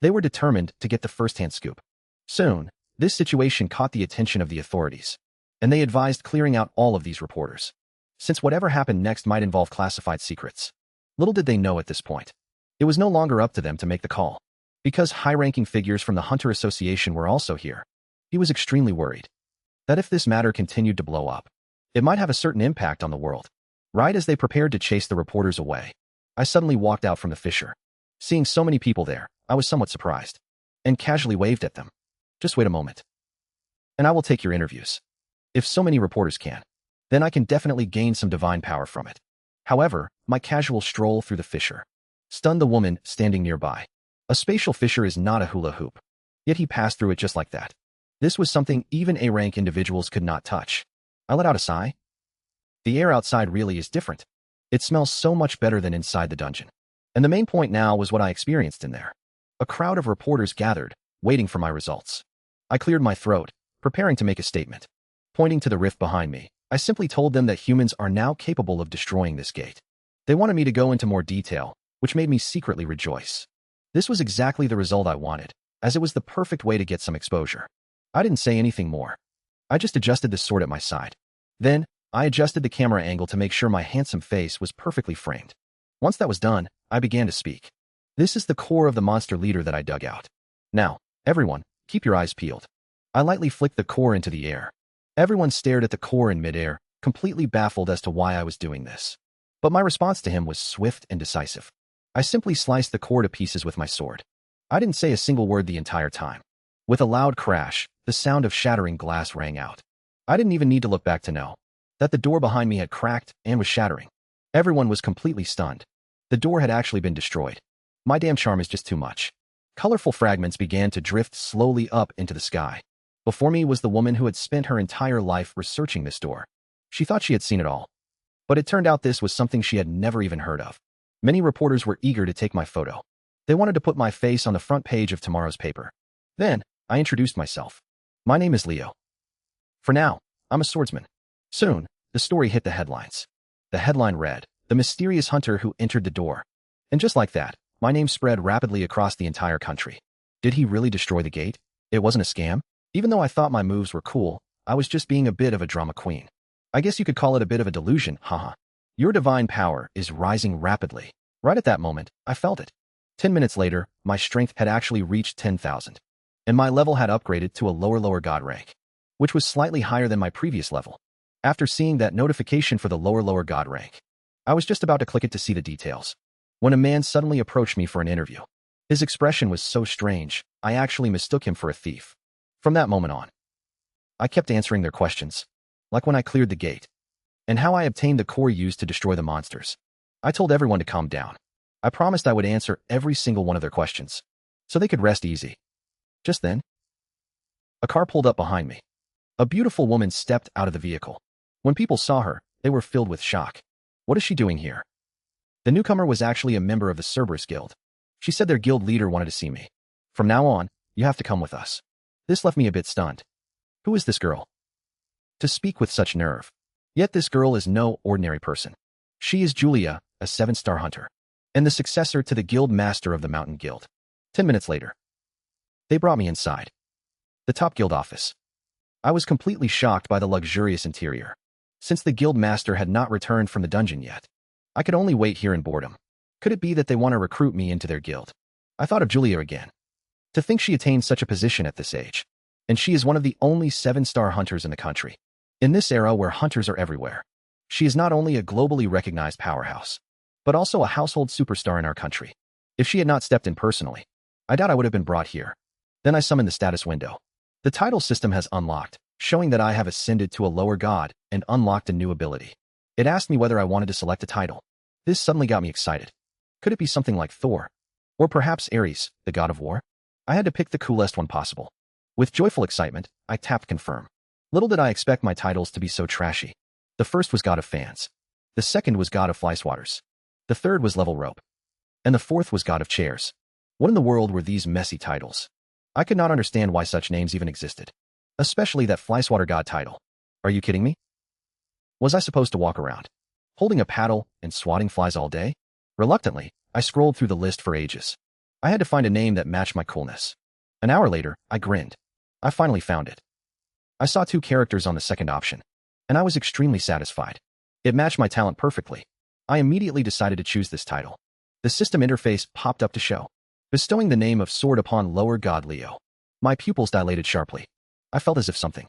They were determined to get the first-hand scoop. Soon, this situation caught the attention of the authorities, and they advised clearing out all of these reporters, since whatever happened next might involve classified secrets. Little did they know at this point, it was no longer up to them to make the call. Because high-ranking figures from the Hunter Association were also here, he was extremely worried that if this matter continued to blow up, it might have a certain impact on the world. Right as they prepared to chase the reporters away, I suddenly walked out from the fissure. Seeing so many people there, I was somewhat surprised, and casually waved at them. Just wait a moment, and I will take your interviews. If so many reporters can, then I can definitely gain some divine power from it. However, my casual stroll through the fissure stunned the woman standing nearby. A spatial fissure is not a hula hoop, yet he passed through it just like that. This was something even A-rank individuals could not touch. I let out a sigh. The air outside really is different. It smells so much better than inside the dungeon. And the main point now was what I experienced in there. A crowd of reporters gathered, waiting for my results. I cleared my throat, preparing to make a statement. Pointing to the rift behind me, I simply told them that humans are now capable of destroying this gate. They wanted me to go into more detail, which made me secretly rejoice. This was exactly the result I wanted, as it was the perfect way to get some exposure. I didn't say anything more. I just adjusted the sword at my side. Then, I adjusted the camera angle to make sure my handsome face was perfectly framed. Once that was done, I began to speak. This is the core of the monster leader that I dug out. Now, everyone, keep your eyes peeled. I lightly flicked the core into the air. Everyone stared at the core in midair, completely baffled as to why I was doing this. But my response to him was swift and decisive. I simply sliced the core to pieces with my sword. I didn't say a single word the entire time. With a loud crash, the sound of shattering glass rang out. I didn't even need to look back to know that the door behind me had cracked and was shattering. Everyone was completely stunned. The door had actually been destroyed. My damn charm is just too much. Colorful fragments began to drift slowly up into the sky. Before me was the woman who had spent her entire life researching this door. She thought she had seen it all. But it turned out this was something she had never even heard of. Many reporters were eager to take my photo. They wanted to put my face on the front page of tomorrow's paper. Then, I introduced myself. My name is Leo. For now, I'm a swordsman. Soon, the story hit the headlines. The headline read, "The mysterious hunter who entered the door." And just like that, my name spread rapidly across the entire country. Did he really destroy the gate? It wasn't a scam? Even though I thought my moves were cool, I was just being a bit of a drama queen. I guess you could call it a bit of a delusion, haha. Your divine power is rising rapidly. Right at that moment, I felt it. 10 minutes later, my strength had actually reached 10,000. And my level had upgraded to a lower god rank, which was slightly higher than my previous level. After seeing that notification for the lower god rank, I was just about to click it to see the details, when a man suddenly approached me for an interview. His expression was so strange, I actually mistook him for a thief. From that moment on, I kept answering their questions, like when I cleared the gate, and how I obtained the core used to destroy the monsters. I told everyone to calm down. I promised I would answer every single one of their questions, so they could rest easy. Just then, a car pulled up behind me. A beautiful woman stepped out of the vehicle. When people saw her, they were filled with shock. What is she doing here? The newcomer was actually a member of the Cerberus Guild. She said their guild leader wanted to see me. From now on, you have to come with us. This left me a bit stunned. Who is this girl? To speak with such nerve. Yet this girl is no ordinary person. She is Julia, a 7-star hunter, and the successor to the guild master of the Mountain Guild. 10 minutes later, they brought me inside the top guild office. I was completely shocked by the luxurious interior. Since the guild master had not returned from the dungeon yet, I could only wait here in boredom. Could it be that they want to recruit me into their guild? I thought of Julia again. To think she attained such a position at this age. And she is one of the only 7-star hunters in the country. In this era where hunters are everywhere, she is not only a globally recognized powerhouse, but also a household superstar in our country. If she had not stepped in personally, I doubt I would have been brought here. Then I summoned the status window. The title system has unlocked, showing that I have ascended to a lower god and unlocked a new ability. It asked me whether I wanted to select a title. This suddenly got me excited. Could it be something like Thor? Or perhaps Ares, the god of war? I had to pick the coolest one possible. With joyful excitement, I tapped confirm. Little did I expect my titles to be so trashy. The first was God of Fans. The second was God of Fly Swatters. The third was Level Rope. And the fourth was God of Chairs. What in the world were these messy titles? I could not understand why such names even existed. Especially that Fly Swatter God title. Are you kidding me? Was I supposed to walk around, holding a paddle and swatting flies all day? Reluctantly, I scrolled through the list for ages. I had to find a name that matched my coolness. An hour later, I grinned. I finally found it. I saw 2 characters on the second option, and I was extremely satisfied. It matched my talent perfectly. I immediately decided to choose this title. The system interface popped up to show, bestowing the name of Sword upon Lower God Leo. My pupils dilated sharply. I felt as if something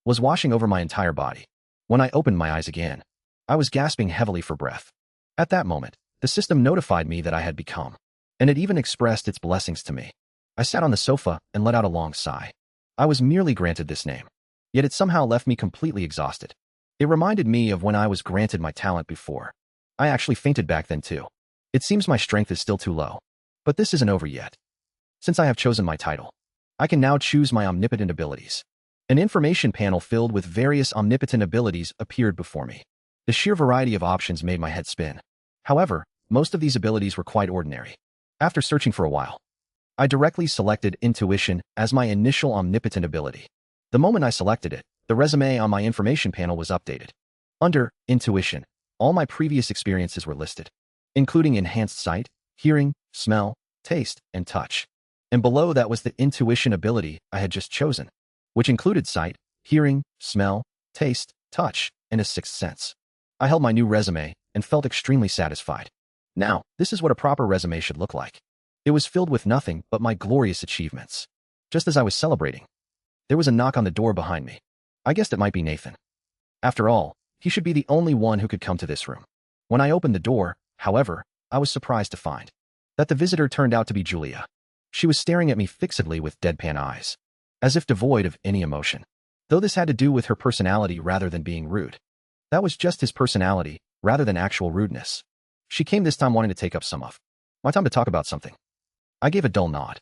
was washing over my entire body. When I opened my eyes again, I was gasping heavily for breath. At that moment, the system notified me that I had become, and it even expressed its blessings to me. I sat on the sofa and let out a long sigh. I was merely granted this name, yet it somehow left me completely exhausted. It reminded me of when I was granted my talent before. I actually fainted back then too. It seems my strength is still too low. But this isn't over yet. Since I have chosen my title, I can now choose my omnipotent abilities. An information panel filled with various omnipotent abilities appeared before me. The sheer variety of options made my head spin. However, most of these abilities were quite ordinary. After searching for a while, I directly selected Intuition as my initial omnipotent ability. The moment I selected it, the resume on my information panel was updated. Under Intuition, All my previous experiences were listed, including enhanced sight, hearing, smell, taste, and touch. And below that was the intuition ability I had just chosen, which included sight, hearing, smell, taste, touch, and a sixth sense. I held my new resume and felt extremely satisfied. Now, this is what a proper resume should look like. It was filled with nothing but my glorious achievements. Just as I was celebrating, there was a knock on the door behind me. I guessed it might be Nathan. After all, he should be the only one who could come to this room. When I opened the door, however, I was surprised to find that the visitor turned out to be Julia. She was staring at me fixedly with deadpan eyes, as if devoid of any emotion. Though this had to do with her personality rather than being rude. That was just his personality, rather than actual rudeness. She came this time wanting to take up some of my time to talk about something. I gave a dull nod.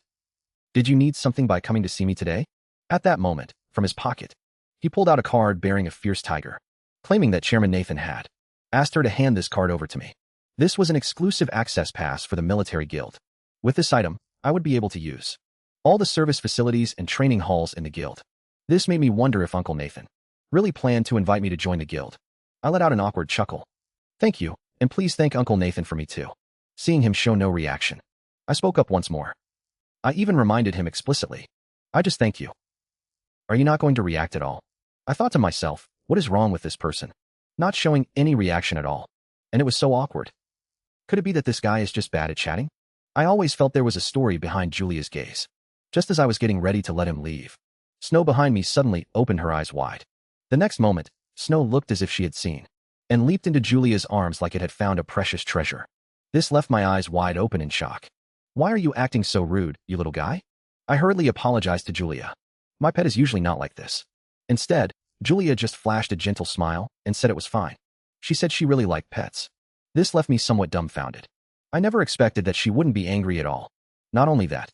Did you need something by coming to see me today? At that moment, from his pocket, he pulled out a card bearing a fierce tiger, claiming that Chairman Nathan had asked her to hand this card over to me. This was an exclusive access pass for the military guild. With this item, I would be able to use all the service facilities and training halls in the guild. This made me wonder if Uncle Nathan really planned to invite me to join the guild. I let out an awkward chuckle. Thank you, and please thank Uncle Nathan for me too. Seeing him show no reaction, I spoke up once more. I even reminded him explicitly. I just thank you. Are you not going to react at all? I thought to myself, what is wrong with this person? Not showing any reaction at all. And it was so awkward. Could it be that this guy is just bad at chatting? I always felt there was a story behind Julia's gaze. Just as I was getting ready to let him leave, Snow behind me suddenly opened her eyes wide. The next moment, Snow looked as if she had seen, and leaped into Julia's arms like it had found a precious treasure. This left my eyes wide open in shock. Why are you acting so rude, you little guy? I hurriedly apologized to Julia. My pet is usually not like this. Instead, Julia just flashed a gentle smile and said it was fine. She said she really liked pets. This left me somewhat dumbfounded. I never expected that she wouldn't be angry at all. Not only that,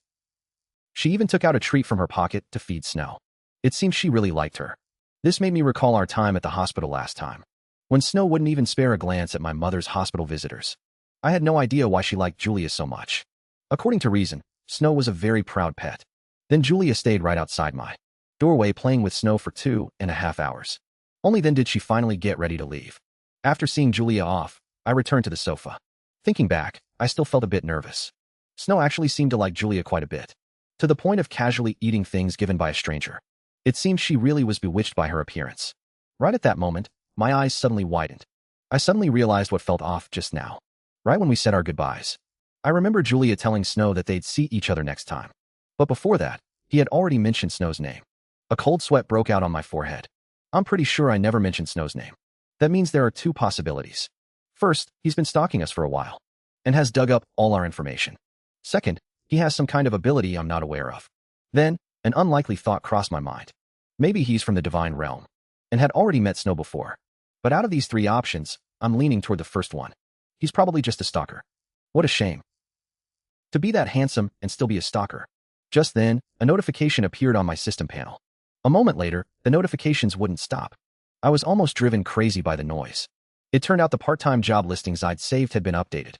she even took out a treat from her pocket to feed Snow. It seemed she really liked her. This made me recall our time at the hospital last time, when Snow wouldn't even spare a glance at my mother's hospital visitors. I had no idea why she liked Julia so much. According to reason, Snow was a very proud pet. Then Julia stayed right outside my doorway playing with Snow for 2.5 hours. Only then did she finally get ready to leave. After seeing Julia off, I returned to the sofa. Thinking back, I still felt a bit nervous. Snow actually seemed to like Julia quite a bit, to the point of casually eating things given by a stranger. It seemed she really was bewitched by her appearance. Right at that moment, my eyes suddenly widened. I suddenly realized what felt off just now. Right when we said our goodbyes, I remember Julia telling Snow that they'd see each other next time. But before that, he had already mentioned Snow's name. A cold sweat broke out on my forehead. I'm pretty sure I never mentioned Snow's name. That means there are two possibilities. First, he's been stalking us for a while, and has dug up all our information. Second, he has some kind of ability I'm not aware of. Then, an unlikely thought crossed my mind. Maybe he's from the divine realm, and had already met Snow before. But out of these three options, I'm leaning toward the first one. He's probably just a stalker. What a shame. To be that handsome and still be a stalker. Just then, a notification appeared on my system panel. A moment later, the notifications wouldn't stop. I was almost driven crazy by the noise. It turned out the part-time job listings I'd saved had been updated.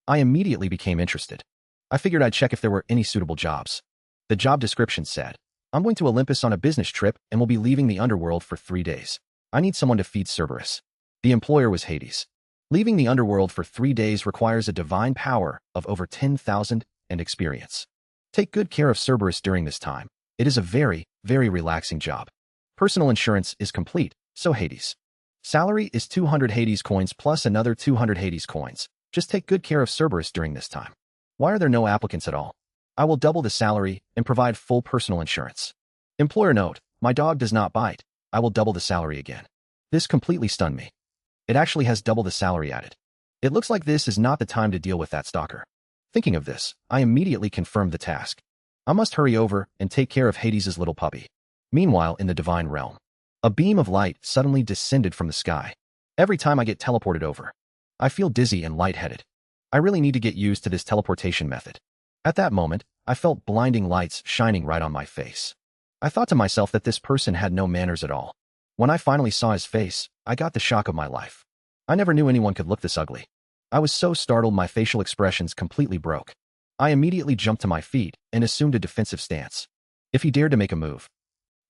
I immediately became interested. I figured I'd check if there were any suitable jobs. The job description said, I'm going to Olympus on a business trip and will be leaving the underworld for 3 days. I need someone to feed Cerberus. The employer was Hades. Leaving the underworld for 3 days requires a divine power of over 10,000 and experience. Take good care of Cerberus during this time. It is a very, very relaxing job. Personal insurance is complete, so Hades. Salary is 200 Hades coins plus another 200 Hades coins. Just take good care of Cerberus during this time. Why are there no applicants at all? I will double the salary and provide full personal insurance. Employer note, my dog does not bite. I will double the salary again. This completely stunned me. It actually has double the salary added. It looks like this is not the time to deal with that stalker. Thinking of this, I immediately confirmed the task. I must hurry over and take care of Hades' little puppy. Meanwhile, in the divine realm, a beam of light suddenly descended from the sky. Every time I get teleported over, I feel dizzy and lightheaded. I really need to get used to this teleportation method. At that moment, I felt blinding lights shining right on my face. I thought to myself that this person had no manners at all. When I finally saw his face, I got the shock of my life. I never knew anyone could look this ugly. I was so startled my facial expressions completely broke. I immediately jumped to my feet and assumed a defensive stance. If he dared to make a move,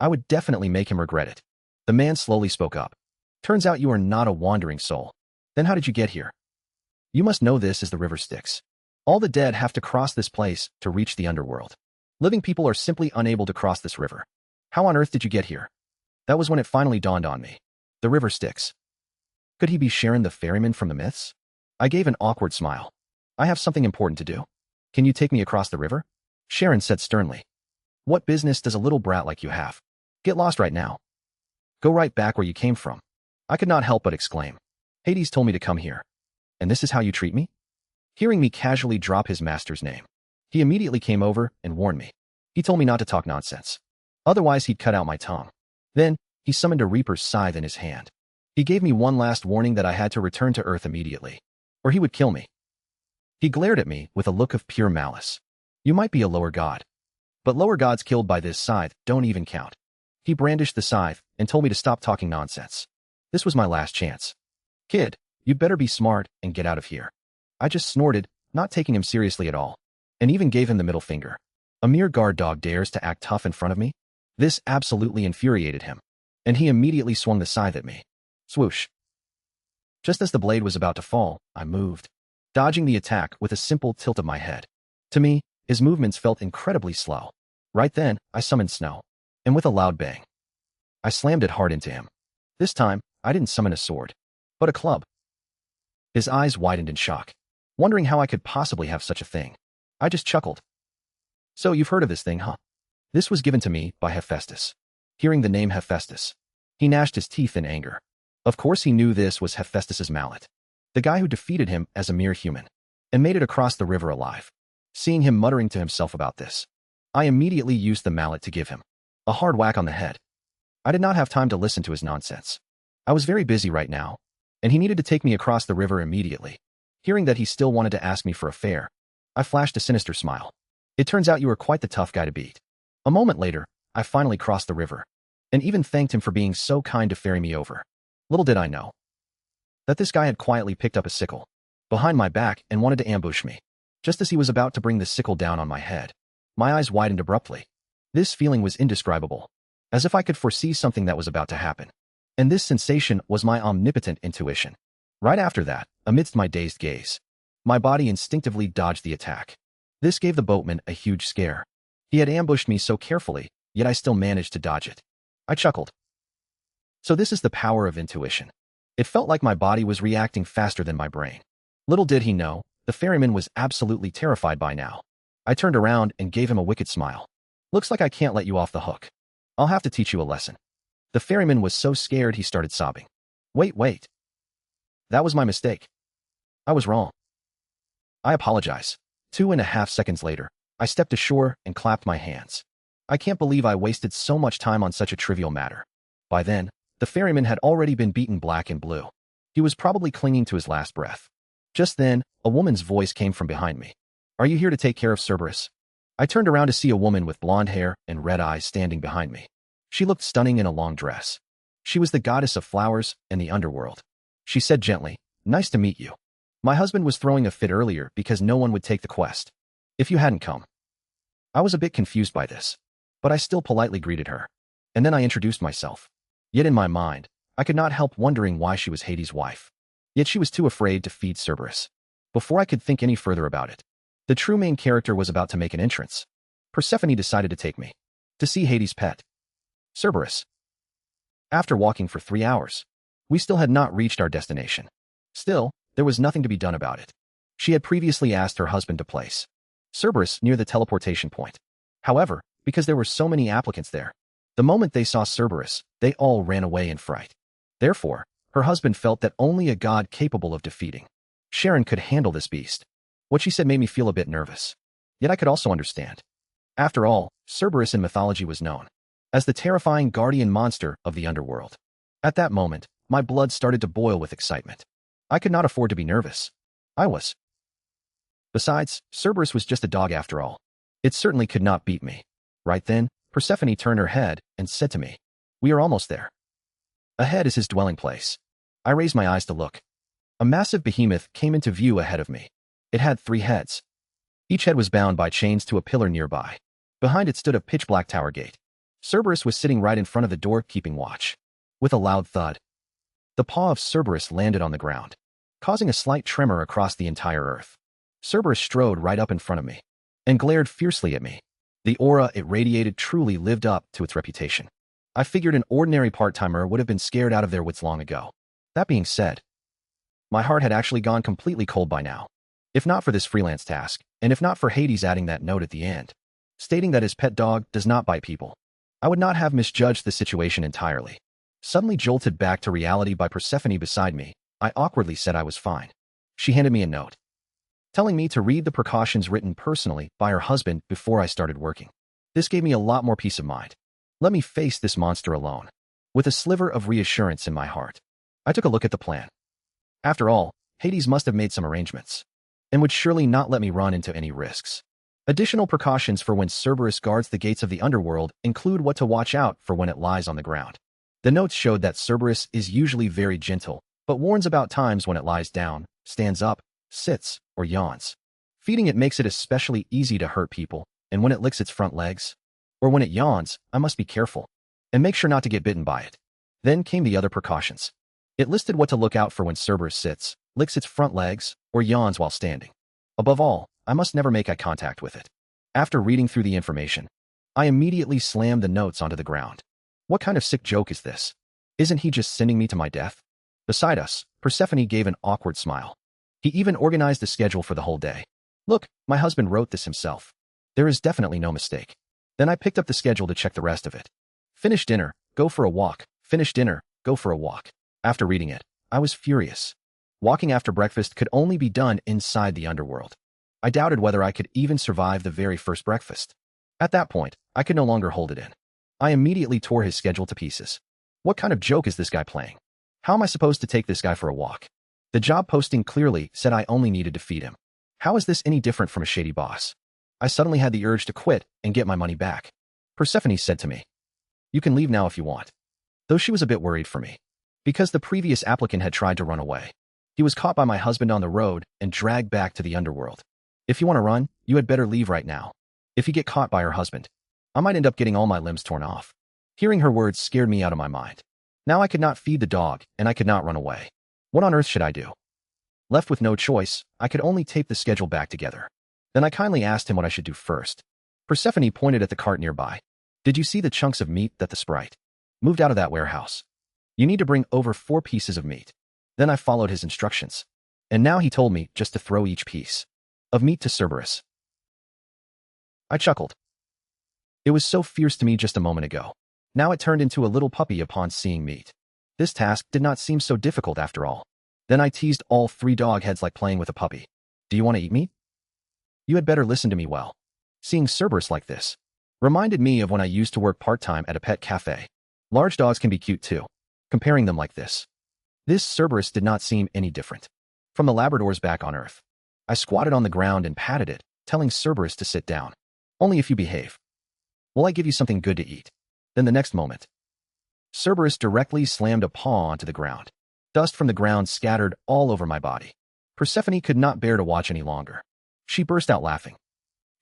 I would definitely make him regret it. The man slowly spoke up. Turns out you are not a wandering soul. Then how did you get here? You must know this is the river Styx. All the dead have to cross this place to reach the underworld. Living people are simply unable to cross this river. How on earth did you get here? That was when it finally dawned on me. The river Styx. Could he be Sharon the ferryman from the myths? I gave an awkward smile. I have something important to do. Can you take me across the river? Sharon said sternly. What business does a little brat like you have? Get lost right now. Go right back where you came from. I could not help but exclaim. Hades told me to come here. And this is how you treat me? Hearing me casually drop his master's name, he immediately came over and warned me. He told me not to talk nonsense. Otherwise, he'd cut out my tongue. Then, he summoned a reaper's scythe in his hand. He gave me one last warning that I had to return to Earth immediately, or he would kill me. He glared at me with a look of pure malice. You might be a lower god, but lower gods killed by this scythe don't even count. He brandished the scythe and told me to stop talking nonsense. This was my last chance. Kid, you'd better be smart and get out of here. I just snorted, not taking him seriously at all, and even gave him the middle finger. A mere guard dog dares to act tough in front of me? This absolutely infuriated him, and he immediately swung the scythe at me. Swoosh. Just as the blade was about to fall, I moved, dodging the attack with a simple tilt of my head. To me, his movements felt incredibly slow. Right then, I summoned snow, and with a loud bang, I slammed it hard into him. This time, I didn't summon a sword, but a club. His eyes widened in shock, wondering how I could possibly have such a thing. I just chuckled. So you've heard of this thing, huh? This was given to me by Hephaestus. Hearing the name Hephaestus, he gnashed his teeth in anger. Of course he knew this was Hephaestus's mallet, the guy who defeated him as a mere human, and made it across the river alive. Seeing him muttering to himself about this, I immediately used the mallet to give him a hard whack on the head. I did not have time to listen to his nonsense. I was very busy right now, and he needed to take me across the river immediately. Hearing that he still wanted to ask me for a fare, I flashed a sinister smile. It turns out you were quite the tough guy to beat. A moment later, I finally crossed the river, and even thanked him for being so kind to ferry me over. Little did I know that this guy had quietly picked up a sickle behind my back and wanted to ambush me. Just as he was about to bring the sickle down on my head, my eyes widened abruptly. This feeling was indescribable, as if I could foresee something that was about to happen. And this sensation was my omnipotent intuition. Right after that, amidst my dazed gaze, my body instinctively dodged the attack. This gave the boatman a huge scare. He had ambushed me so carefully, yet I still managed to dodge it. I chuckled. So this is the power of intuition. It felt like my body was reacting faster than my brain. Little did he know, the ferryman was absolutely terrified by now. I turned around and gave him a wicked smile. Looks like I can't let you off the hook. I'll have to teach you a lesson. The ferryman was so scared he started sobbing. Wait. That was my mistake. I was wrong. I apologize. 2.5 seconds later, I stepped ashore and clapped my hands. I can't believe I wasted so much time on such a trivial matter. By then, the ferryman had already been beaten black and blue. He was probably clinging to his last breath. Just then, a woman's voice came from behind me. Are you here to take care of Cerberus? I turned around to see a woman with blonde hair and red eyes standing behind me. She looked stunning in a long dress. She was the goddess of flowers and the underworld. She said gently, Nice to meet you. My husband was throwing a fit earlier because no one would take the quest. If you hadn't come. I was a bit confused by this, but I still politely greeted her. And then I introduced myself. Yet in my mind, I could not help wondering why she was Hades' wife. Yet she was too afraid to feed Cerberus. Before I could think any further about it, the true main character was about to make an entrance. Persephone decided to take me to see Hades' pet, Cerberus. After walking for 3 hours, we still had not reached our destination. Still, there was nothing to be done about it. She had previously asked her husband to place Cerberus near the teleportation point. However, because there were so many applicants there, the moment they saw Cerberus, they all ran away in fright. Therefore, her husband felt that only a god capable of defeating Sharon could handle this beast. What she said made me feel a bit nervous. Yet I could also understand. After all, Cerberus in mythology was known as the terrifying guardian monster of the underworld. At that moment, my blood started to boil with excitement. I could not afford to be nervous. I was. Besides, Cerberus was just a dog after all. It certainly could not beat me. Right then, Persephone turned her head and said to me, We are almost there. Ahead is his dwelling place. I raised my eyes to look. A massive behemoth came into view ahead of me. It had 3 heads. Each head was bound by chains to a pillar nearby. Behind it stood a pitch-black tower gate. Cerberus was sitting right in front of the door keeping watch. With a loud thud, the paw of Cerberus landed on the ground. causing a slight tremor across the entire earth. Cerberus strode right up in front of me and glared fiercely at me. The aura it radiated truly lived up to its reputation. I figured an ordinary part-timer would have been scared out of their wits long ago. That being said, my heart had actually gone completely cold by now. If not for this freelance task, and if not for Hades adding that note at the end, stating that his pet dog does not bite people, I would not have misjudged the situation entirely. Suddenly jolted back to reality by Persephone beside me, I awkwardly said I was fine. She handed me a note, telling me to read the precautions written personally by her husband before I started working. This gave me a lot more peace of mind. Let me face this monster alone, with a sliver of reassurance in my heart. I took a look at the plan. After all, Hades must have made some arrangements, and would surely not let me run into any risks. Additional precautions for when Cerberus guards the gates of the underworld include what to watch out for when it lies on the ground. The notes showed that Cerberus is usually very gentle, but warns about times when it lies down, stands up, sits, or yawns. Feeding it makes it especially easy to hurt people, and when it licks its front legs, or when it yawns, I must be careful, and make sure not to get bitten by it. Then came the other precautions. It listed what to look out for when Cerberus sits, licks its front legs, or yawns while standing. Above all, I must never make eye contact with it. After reading through the information, I immediately slammed the notes onto the ground. What kind of sick joke is this? Isn't he just sending me to my death? Beside us, Persephone gave an awkward smile. He even organized the schedule for the whole day. Look, my husband wrote this himself. There is definitely no mistake. Then I picked up the schedule to check the rest of it. Finish dinner, go for a walk. Finish dinner, go for a walk. After reading it, I was furious. Walking after breakfast could only be done inside the underworld. I doubted whether I could even survive the very first breakfast. At that point, I could no longer hold it in. I immediately tore his schedule to pieces. What kind of joke is this guy playing? How am I supposed to take this guy for a walk? The job posting clearly said I only needed to feed him. How is this any different from a shady boss? I suddenly had the urge to quit and get my money back. Persephone said to me, "You can leave now if you want." Though she was a bit worried for me, because the previous applicant had tried to run away. He was caught by my husband on the road and dragged back to the underworld. If you want to run, you had better leave right now. If you get caught by her husband, I might end up getting all my limbs torn off. Hearing her words scared me out of my mind. Now I could not feed the dog, and I could not run away. What on earth should I do? Left with no choice, I could only tape the schedule back together. Then I kindly asked him what I should do first. Persephone pointed at the cart nearby. Did you see the chunks of meat that the sprite moved out of that warehouse? You need to bring over 4 pieces of meat. Then I followed his instructions. And now he told me just to throw each piece of meat to Cerberus. I chuckled. It was so fierce to me just a moment ago. Now it turned into a little puppy upon seeing meat. This task did not seem so difficult after all. Then I teased all 3 dog heads like playing with a puppy. Do you want to eat meat? You had better listen to me well. Seeing Cerberus like this reminded me of when I used to work part-time at a pet cafe. Large dogs can be cute too. Comparing them like this Cerberus did not seem any different from the Labrador's back on Earth. I squatted on the ground and patted it, telling Cerberus to sit down. Only if you behave. Will I give you something good to eat? Then the next moment, Cerberus directly slammed a paw onto the ground. Dust from the ground scattered all over my body. Persephone could not bear to watch any longer. She burst out laughing.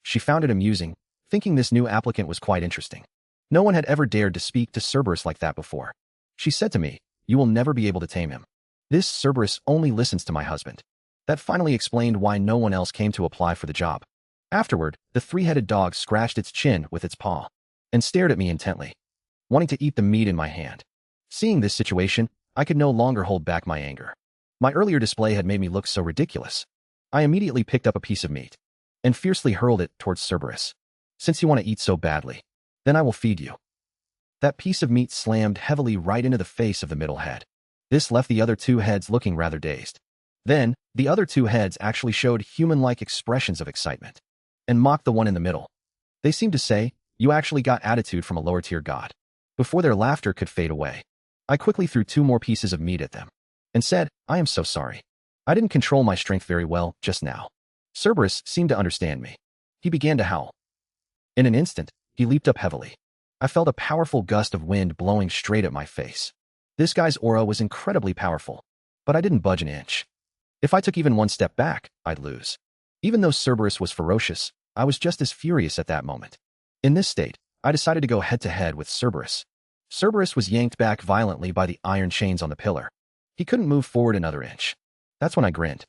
She found it amusing, thinking this new applicant was quite interesting. No one had ever dared to speak to Cerberus like that before. She said to me, "You will never be able to tame him. This Cerberus only listens to my husband." That finally explained why no one else came to apply for the job. Afterward, the 3-headed dog scratched its chin with its paw and stared at me intently, wanting to eat the meat in my hand. Seeing this situation, I could no longer hold back my anger. My earlier display had made me look so ridiculous. I immediately picked up a piece of meat and fiercely hurled it towards Cerberus. "Since you want to eat so badly, then I will feed you." That piece of meat slammed heavily right into the face of the middle head. This left the other 2 heads looking rather dazed. Then, the other 2 heads actually showed human-like expressions of excitement and mocked the one in the middle. They seemed to say, "You actually got attitude from a lower-tier god." Before their laughter could fade away, I quickly threw 2 more pieces of meat at them and said, "I am so sorry. I didn't control my strength very well just now." Cerberus seemed to understand me. He began to howl. In an instant, he leaped up heavily. I felt a powerful gust of wind blowing straight at my face. This guy's aura was incredibly powerful, but I didn't budge an inch. If I took even one step back, I'd lose. Even though Cerberus was ferocious, I was just as furious at that moment. In this state, I decided to go head-to-head with Cerberus. Cerberus was yanked back violently by the iron chains on the pillar. He couldn't move forward another inch. That's when I grinned.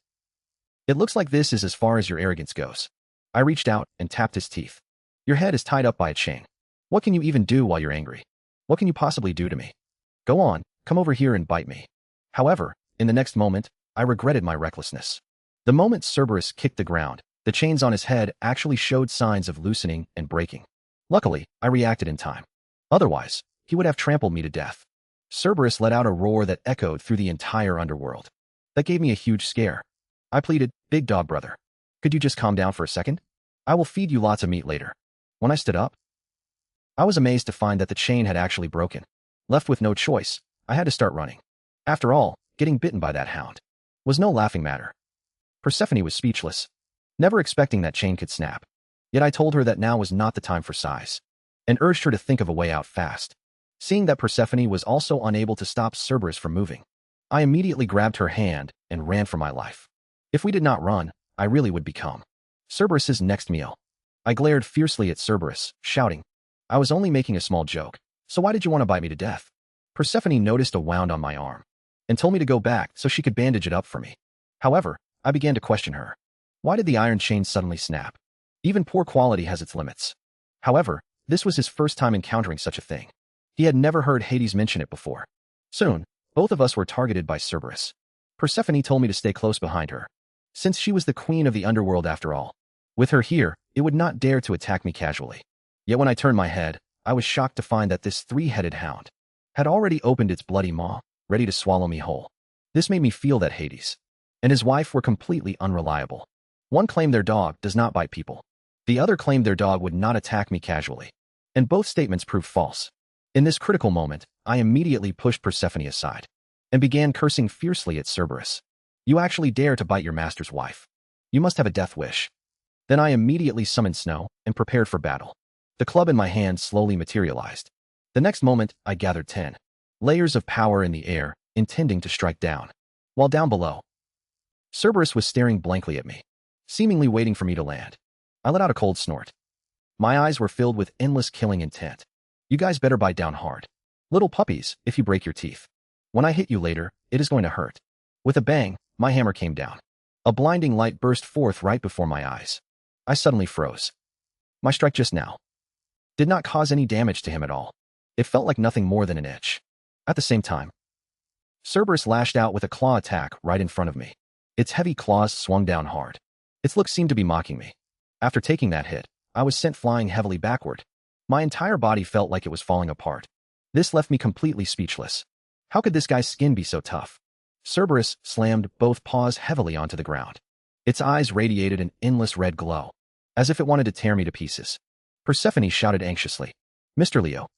It looks like this is as far as your arrogance goes. I reached out and tapped his teeth. Your head is tied up by a chain. What can you even do while you're angry? What can you possibly do to me? Go on, come over here and bite me. However, in the next moment, I regretted my recklessness. The moment Cerberus kicked the ground, the chains on his head actually showed signs of loosening and breaking. Luckily, I reacted in time. Otherwise, he would have trampled me to death. Cerberus let out a roar that echoed through the entire underworld. That gave me a huge scare. I pleaded, "Big dog brother, could you just calm down for a second? I will feed you lots of meat later." When I stood up, I was amazed to find that the chain had actually broken. Left with no choice, I had to start running. After all, getting bitten by that hound was no laughing matter. Persephone was speechless, never expecting that chain could snap. Yet I told her that now was not the time for sighs, and urged her to think of a way out fast. Seeing that Persephone was also unable to stop Cerberus from moving, I immediately grabbed her hand and ran for my life. If we did not run, I really would become Cerberus's next meal. I glared fiercely at Cerberus, shouting, "I was only making a small joke, so why did you want to bite me to death?" Persephone noticed a wound on my arm and told me to go back so she could bandage it up for me. However, I began to question her. Why did the iron chain suddenly snap? Even poor quality has its limits. However, this was his first time encountering such a thing. He had never heard Hades mention it before. Soon, both of us were targeted by Cerberus. Persephone told me to stay close behind her, since she was the queen of the underworld after all. With her here, it would not dare to attack me casually. Yet when I turned my head, I was shocked to find that this three-headed hound had already opened its bloody maw, ready to swallow me whole. This made me feel that Hades and his wife were completely unreliable. One claimed their dog does not bite people. The other claimed their dog would not attack me casually. And both statements proved false. In this critical moment, I immediately pushed Persephone aside and began cursing fiercely at Cerberus. "You actually dare to bite your master's wife. You must have a death wish." Then I immediately summoned Snow and prepared for battle. The club in my hand slowly materialized. The next moment, I gathered 10 layers of power in the air, intending to strike down. While down below, Cerberus was staring blankly at me, seemingly waiting for me to land. I let out a cold snort. My eyes were filled with endless killing intent. "You guys better bite down hard. Little puppies, if you break your teeth. When I hit you later, it is going to hurt." With a bang, my hammer came down. A blinding light burst forth right before my eyes. I suddenly froze. My strike just now did not cause any damage to him at all. It felt like nothing more than an itch. At the same time, Cerberus lashed out with a claw attack right in front of me. Its heavy claws swung down hard. Its look seemed to be mocking me. After taking that hit, I was sent flying heavily backward. My entire body felt like it was falling apart. This left me completely speechless. How could this guy's skin be so tough? Cerberus slammed both paws heavily onto the ground. Its eyes radiated an endless red glow, as if it wanted to tear me to pieces. Persephone shouted anxiously, "Mr. Leo,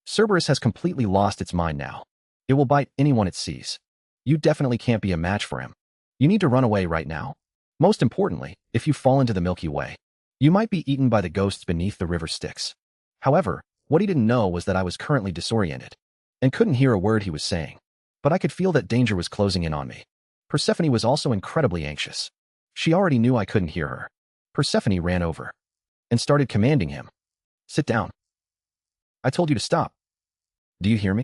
Cerberus has completely lost its mind now. It will bite anyone it sees. You definitely can't be a match for him. You need to run away right now. Most importantly, if you fall into the Milky Way, you might be eaten by the ghosts beneath the river Styx." However, what he didn't know was that I was currently disoriented and couldn't hear a word he was saying. But I could feel that danger was closing in on me. Persephone was also incredibly anxious. She already knew I couldn't hear her. Persephone ran over and started commanding him, "Sit down. I told you to stop. Do you hear me?"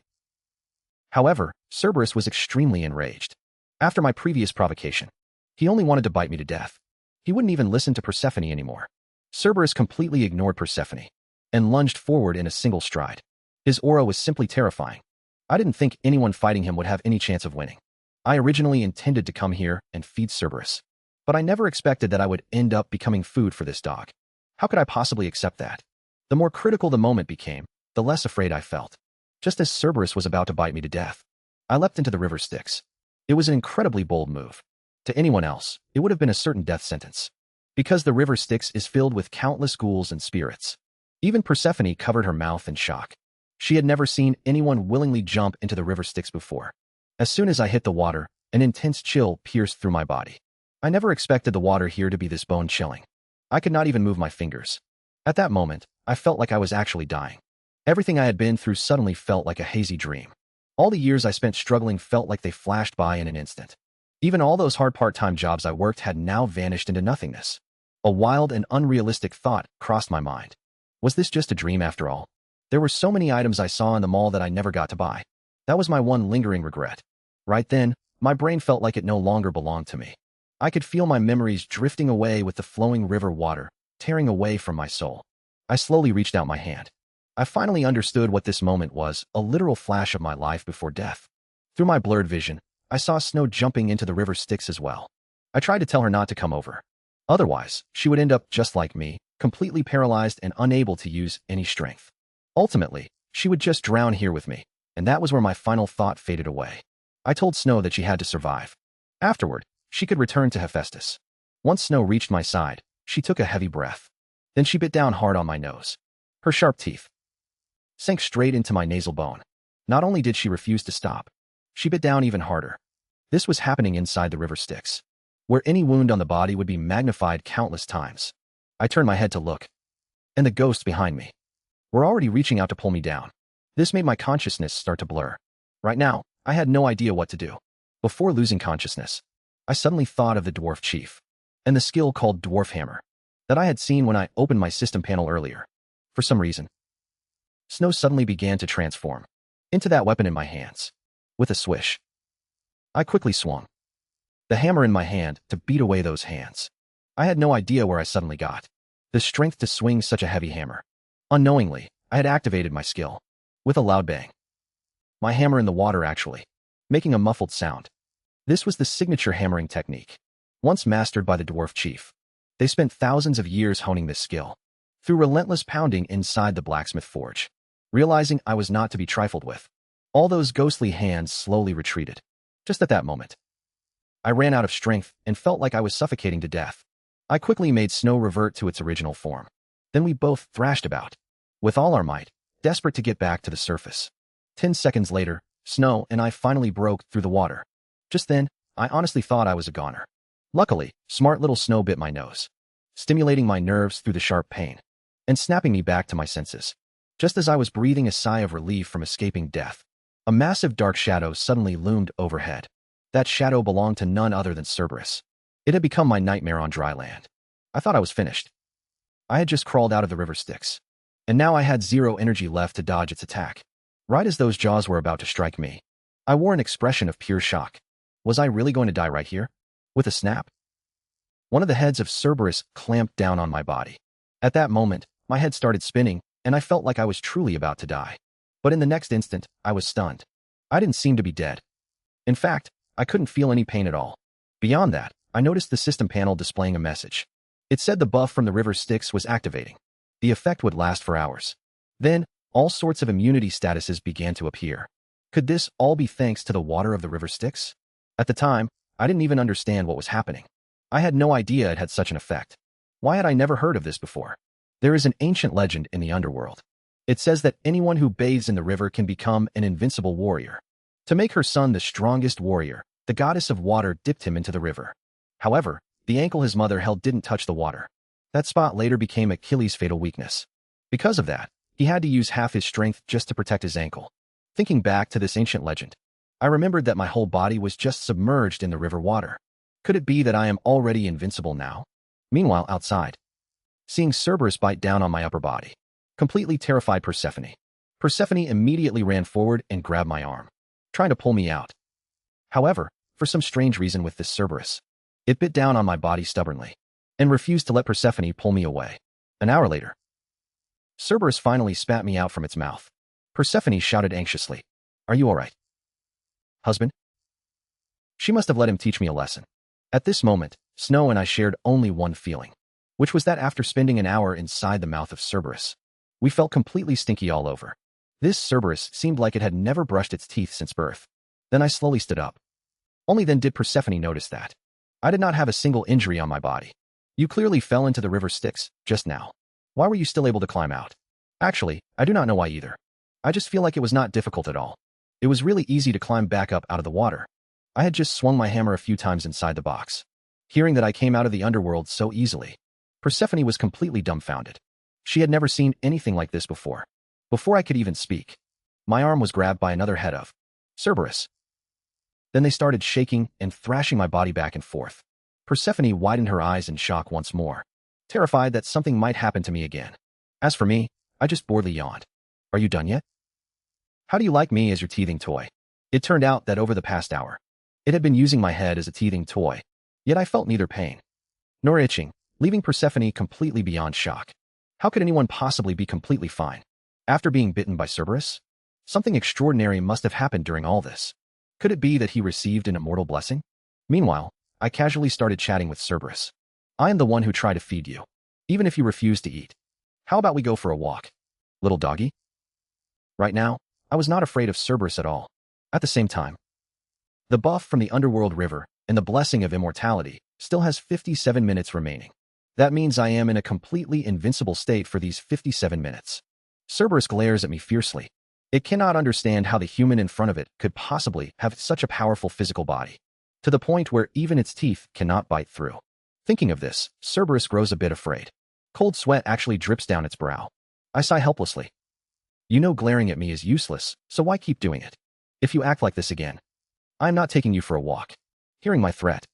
However, Cerberus was extremely enraged. After my previous provocation, he only wanted to bite me to death. He wouldn't even listen to Persephone anymore. Cerberus completely ignored Persephone and lunged forward in a single stride. His aura was simply terrifying. I didn't think anyone fighting him would have any chance of winning. I originally intended to come here and feed Cerberus, but I never expected that I would end up becoming food for this dog. How could I possibly accept that? The more critical the moment became, the less afraid I felt. Just as Cerberus was about to bite me to death, I leapt into the river Styx. It was an incredibly bold move. To anyone else, it would have been a certain death sentence, because the river Styx is filled with countless ghouls and spirits. Even Persephone covered her mouth in shock. She had never seen anyone willingly jump into the river Styx before. As soon as I hit the water, an intense chill pierced through my body. I never expected the water here to be this bone-chilling. I could not even move my fingers. At that moment, I felt like I was actually dying. Everything I had been through suddenly felt like a hazy dream. All the years I spent struggling felt like they flashed by in an instant. Even all those hard part-time jobs I worked had now vanished into nothingness. A wild and unrealistic thought crossed my mind. Was this just a dream after all? There were so many items I saw in the mall that I never got to buy. That was my one lingering regret. Right then, My brain felt like it no longer belonged to me. I could feel my memories drifting away with the flowing river water, tearing away from my soul. I slowly reached out my hand. I finally understood what this moment was, a literal flash of my life before death. Through my blurred vision, I saw Snow jumping into the river Styx as well. I tried to tell her not to come over. Otherwise, she would end up just like me, completely paralyzed and unable to use any strength. Ultimately, she would just drown here with me, and that was where my final thought faded away. I told Snow that she had to survive. Afterward, she could return to Hephaestus. Once Snow reached my side, she took a heavy breath. Then she bit down hard on my nose. Her sharp teeth sank straight into my nasal bone. Not only did she refuse to stop, she bit down even harder. This was happening inside the river Styx, where any wound on the body would be magnified countless times. I turned my head to look, and the ghosts behind me were already reaching out to pull me down. This made my consciousness start to blur. Right now, I had no idea what to do. Before losing consciousness, I suddenly thought of the dwarf chief and the skill called Dwarf Hammer that I had seen when I opened my system panel earlier. For some reason, Snow suddenly began to transform into that weapon in my hands. With a swish, I quickly swung the hammer in my hand to beat away those hands. I had no idea where I suddenly got the strength to swing such a heavy hammer. Unknowingly, I had activated my skill. With a loud bang, my hammer in the water actually making a muffled sound. This was the signature hammering technique, once mastered by the dwarf chief. They spent thousands of years honing this skill through relentless pounding inside the blacksmith forge. Realizing I was not to be trifled with, all those ghostly hands slowly retreated. Just at that moment, I ran out of strength and felt like I was suffocating to death. I quickly made Snow revert to its original form. Then we both thrashed about, with all our might, desperate to get back to the surface. 10 seconds later, Snow and I finally broke through the water. Just then, I honestly thought I was a goner. Luckily, smart little Snow bit my nose, stimulating my nerves through the sharp pain, and snapping me back to my senses. Just as I was breathing a sigh of relief from escaping death, a massive dark shadow suddenly loomed overhead. That shadow belonged to none other than Cerberus. It had become my nightmare on dry land. I thought I was finished. I had just crawled out of the river Styx, and now I had zero energy left to dodge its attack. Right as those jaws were about to strike me, I wore an expression of pure shock. Was I really going to die right here? With a snap, one of the heads of Cerberus clamped down on my body. At that moment, my head started spinning, and I felt like I was truly about to die. But in the next instant, I was stunned. I didn't seem to be dead. In fact, I couldn't feel any pain at all. Beyond that, I noticed the system panel displaying a message. It said the buff from the river Styx was activating. The effect would last for hours. Then, all sorts of immunity statuses began to appear. Could this all be thanks to the water of the river Styx? At the time, I didn't even understand what was happening. I had no idea it had such an effect. Why had I never heard of this before? There is an ancient legend in the underworld. It says that anyone who bathes in the river can become an invincible warrior. To make her son the strongest warrior, the goddess of water dipped him into the river. However, the ankle his mother held didn't touch the water. That spot later became Achilles' fatal weakness. Because of that, he had to use half his strength just to protect his ankle. Thinking back to this ancient legend, I remembered that my whole body was just submerged in the river water. Could it be that I am already invincible now? Meanwhile, outside, seeing Cerberus bite down on my upper body completely terrified Persephone. Persephone immediately ran forward and grabbed my arm, trying to pull me out. However, for some strange reason with this Cerberus, it bit down on my body stubbornly and refused to let Persephone pull me away. An hour later, Cerberus finally spat me out from its mouth. Persephone shouted anxiously, "Are you all right, husband?" She must have let him teach me a lesson. At this moment, Snow and I shared only one feeling, which was that after spending an hour inside the mouth of Cerberus, we felt completely stinky all over. This Cerberus seemed like it had never brushed its teeth since birth. Then I slowly stood up. Only then did Persephone notice that I did not have a single injury on my body. "You clearly fell into the river Styx just now. Why were you still able to climb out?" "Actually, I do not know why either. I just feel like it was not difficult at all. It was really easy to climb back up out of the water. I had just swung my hammer a few times inside the box." Hearing that I came out of the underworld so easily, Persephone was completely dumbfounded. She had never seen anything like this before. Before I could even speak, my arm was grabbed by another head of Cerberus. Then they started shaking and thrashing my body back and forth. Persephone widened her eyes in shock once more, terrified that something might happen to me again. As for me, I just boredly yawned. "Are you done yet? How do you like me as your teething toy?" It turned out that over the past hour, It had been using my head as a teething toy, yet I felt neither pain nor itching, leaving Persephone completely beyond shock. How could anyone possibly be completely fine after being bitten by Cerberus? Something extraordinary must have happened during all this. Could it be that he received an immortal blessing? Meanwhile, I casually started chatting with Cerberus. I am the one who tried to feed you, even if you refuse to eat. How about we go for a walk, little doggy? Right now, I was not afraid of Cerberus at all. At the same time, the buff from the underworld river and the blessing of immortality still has 57 minutes remaining. That means I am in a completely invincible state for these 57 minutes. Cerberus glares at me fiercely. It cannot understand how the human in front of it could possibly have such a powerful physical body, to the point where even its teeth cannot bite through. Thinking of this, Cerberus grows a bit afraid. Cold sweat actually drips down its brow. I sigh helplessly. You know glaring at me is useless, so why keep doing it? If you act like this again, I am not taking you for a walk. Hearing my threat,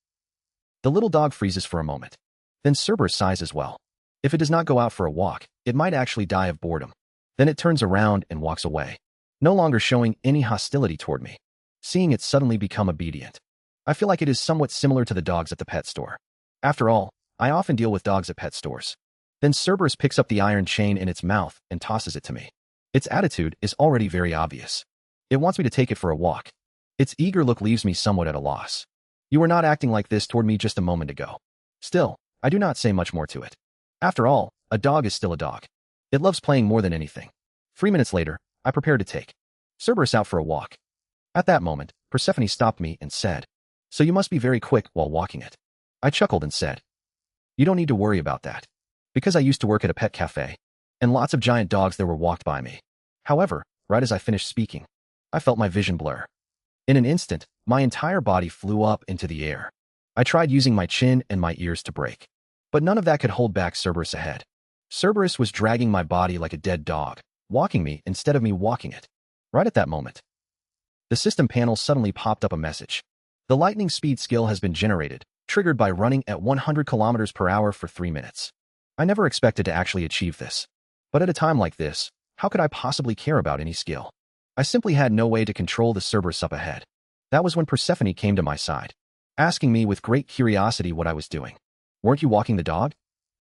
the little dog freezes for a moment. Then Cerberus sighs as well. If it does not go out for a walk, it might actually die of boredom. Then it turns around and walks away, no longer showing any hostility toward me. Seeing it suddenly become obedient, I feel like it is somewhat similar to the dogs at the pet store. After all, I often deal with dogs at pet stores. Then Cerberus picks up the iron chain in its mouth and tosses it to me. Its attitude is already very obvious. It wants me to take it for a walk. Its eager look leaves me somewhat at a loss. You were not acting like this toward me just a moment ago. Still, I do not say much more to it. After all, a dog is still a dog. It loves playing more than anything. 3 minutes later, I prepare to take Cerberus out for a walk. At that moment, Persephone stopped me and said, "So you must be very quick while walking it." I chuckled and said, "You don't need to worry about that. Because I used to work at a pet cafe, and lots of giant dogs there were walked by me." However, right as I finished speaking, I felt my vision blur. In an instant, my entire body flew up into the air. I tried using my chin and my ears to brake, but none of that could hold back Cerberus ahead. Cerberus was dragging my body like a dead dog, walking me instead of me walking it. Right at that moment, the system panel suddenly popped up a message. The lightning speed skill has been generated, triggered by running at 100 kilometers per hour for 3 minutes. I never expected to actually achieve this. But at a time like this, how could I possibly care about any skill? I simply had no way to control the Cerberus up ahead. That was when Persephone came to my side, asking me with great curiosity what I was doing. "Weren't you walking the dog?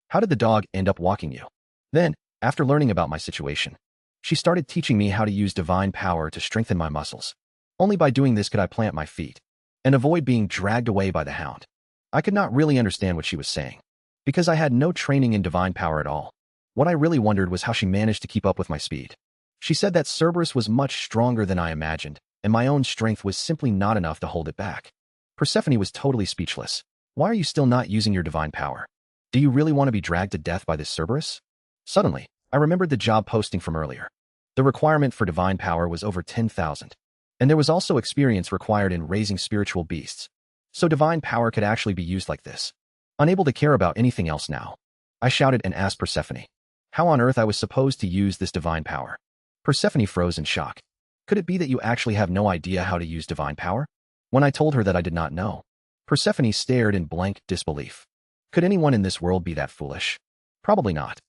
How did the dog end up walking you?" Then, after learning about my situation, she started teaching me how to use divine power to strengthen my muscles. Only by doing this could I plant my feet and avoid being dragged away by the hound. I could not really understand what she was saying, because I had no training in divine power at all. What I really wondered was how she managed to keep up with my speed. She said that Cerberus was much stronger than I imagined, and my own strength was simply not enough to hold it back. Persephone was totally speechless. Why are you still not using your divine power? Do you really want to be dragged to death by this Cerberus? Suddenly, I remembered the job posting from earlier. The requirement for divine power was over 10,000. And there was also experience required in raising spiritual beasts. So divine power could actually be used like this. Unable to care about anything else now, I shouted and asked Persephone how on earth I was supposed to use this divine power. Persephone froze in shock. Could it be that you actually have no idea how to use divine power? When I told her that I did not know, Persephone stared in blank disbelief. Could anyone in this world be that foolish? Probably not.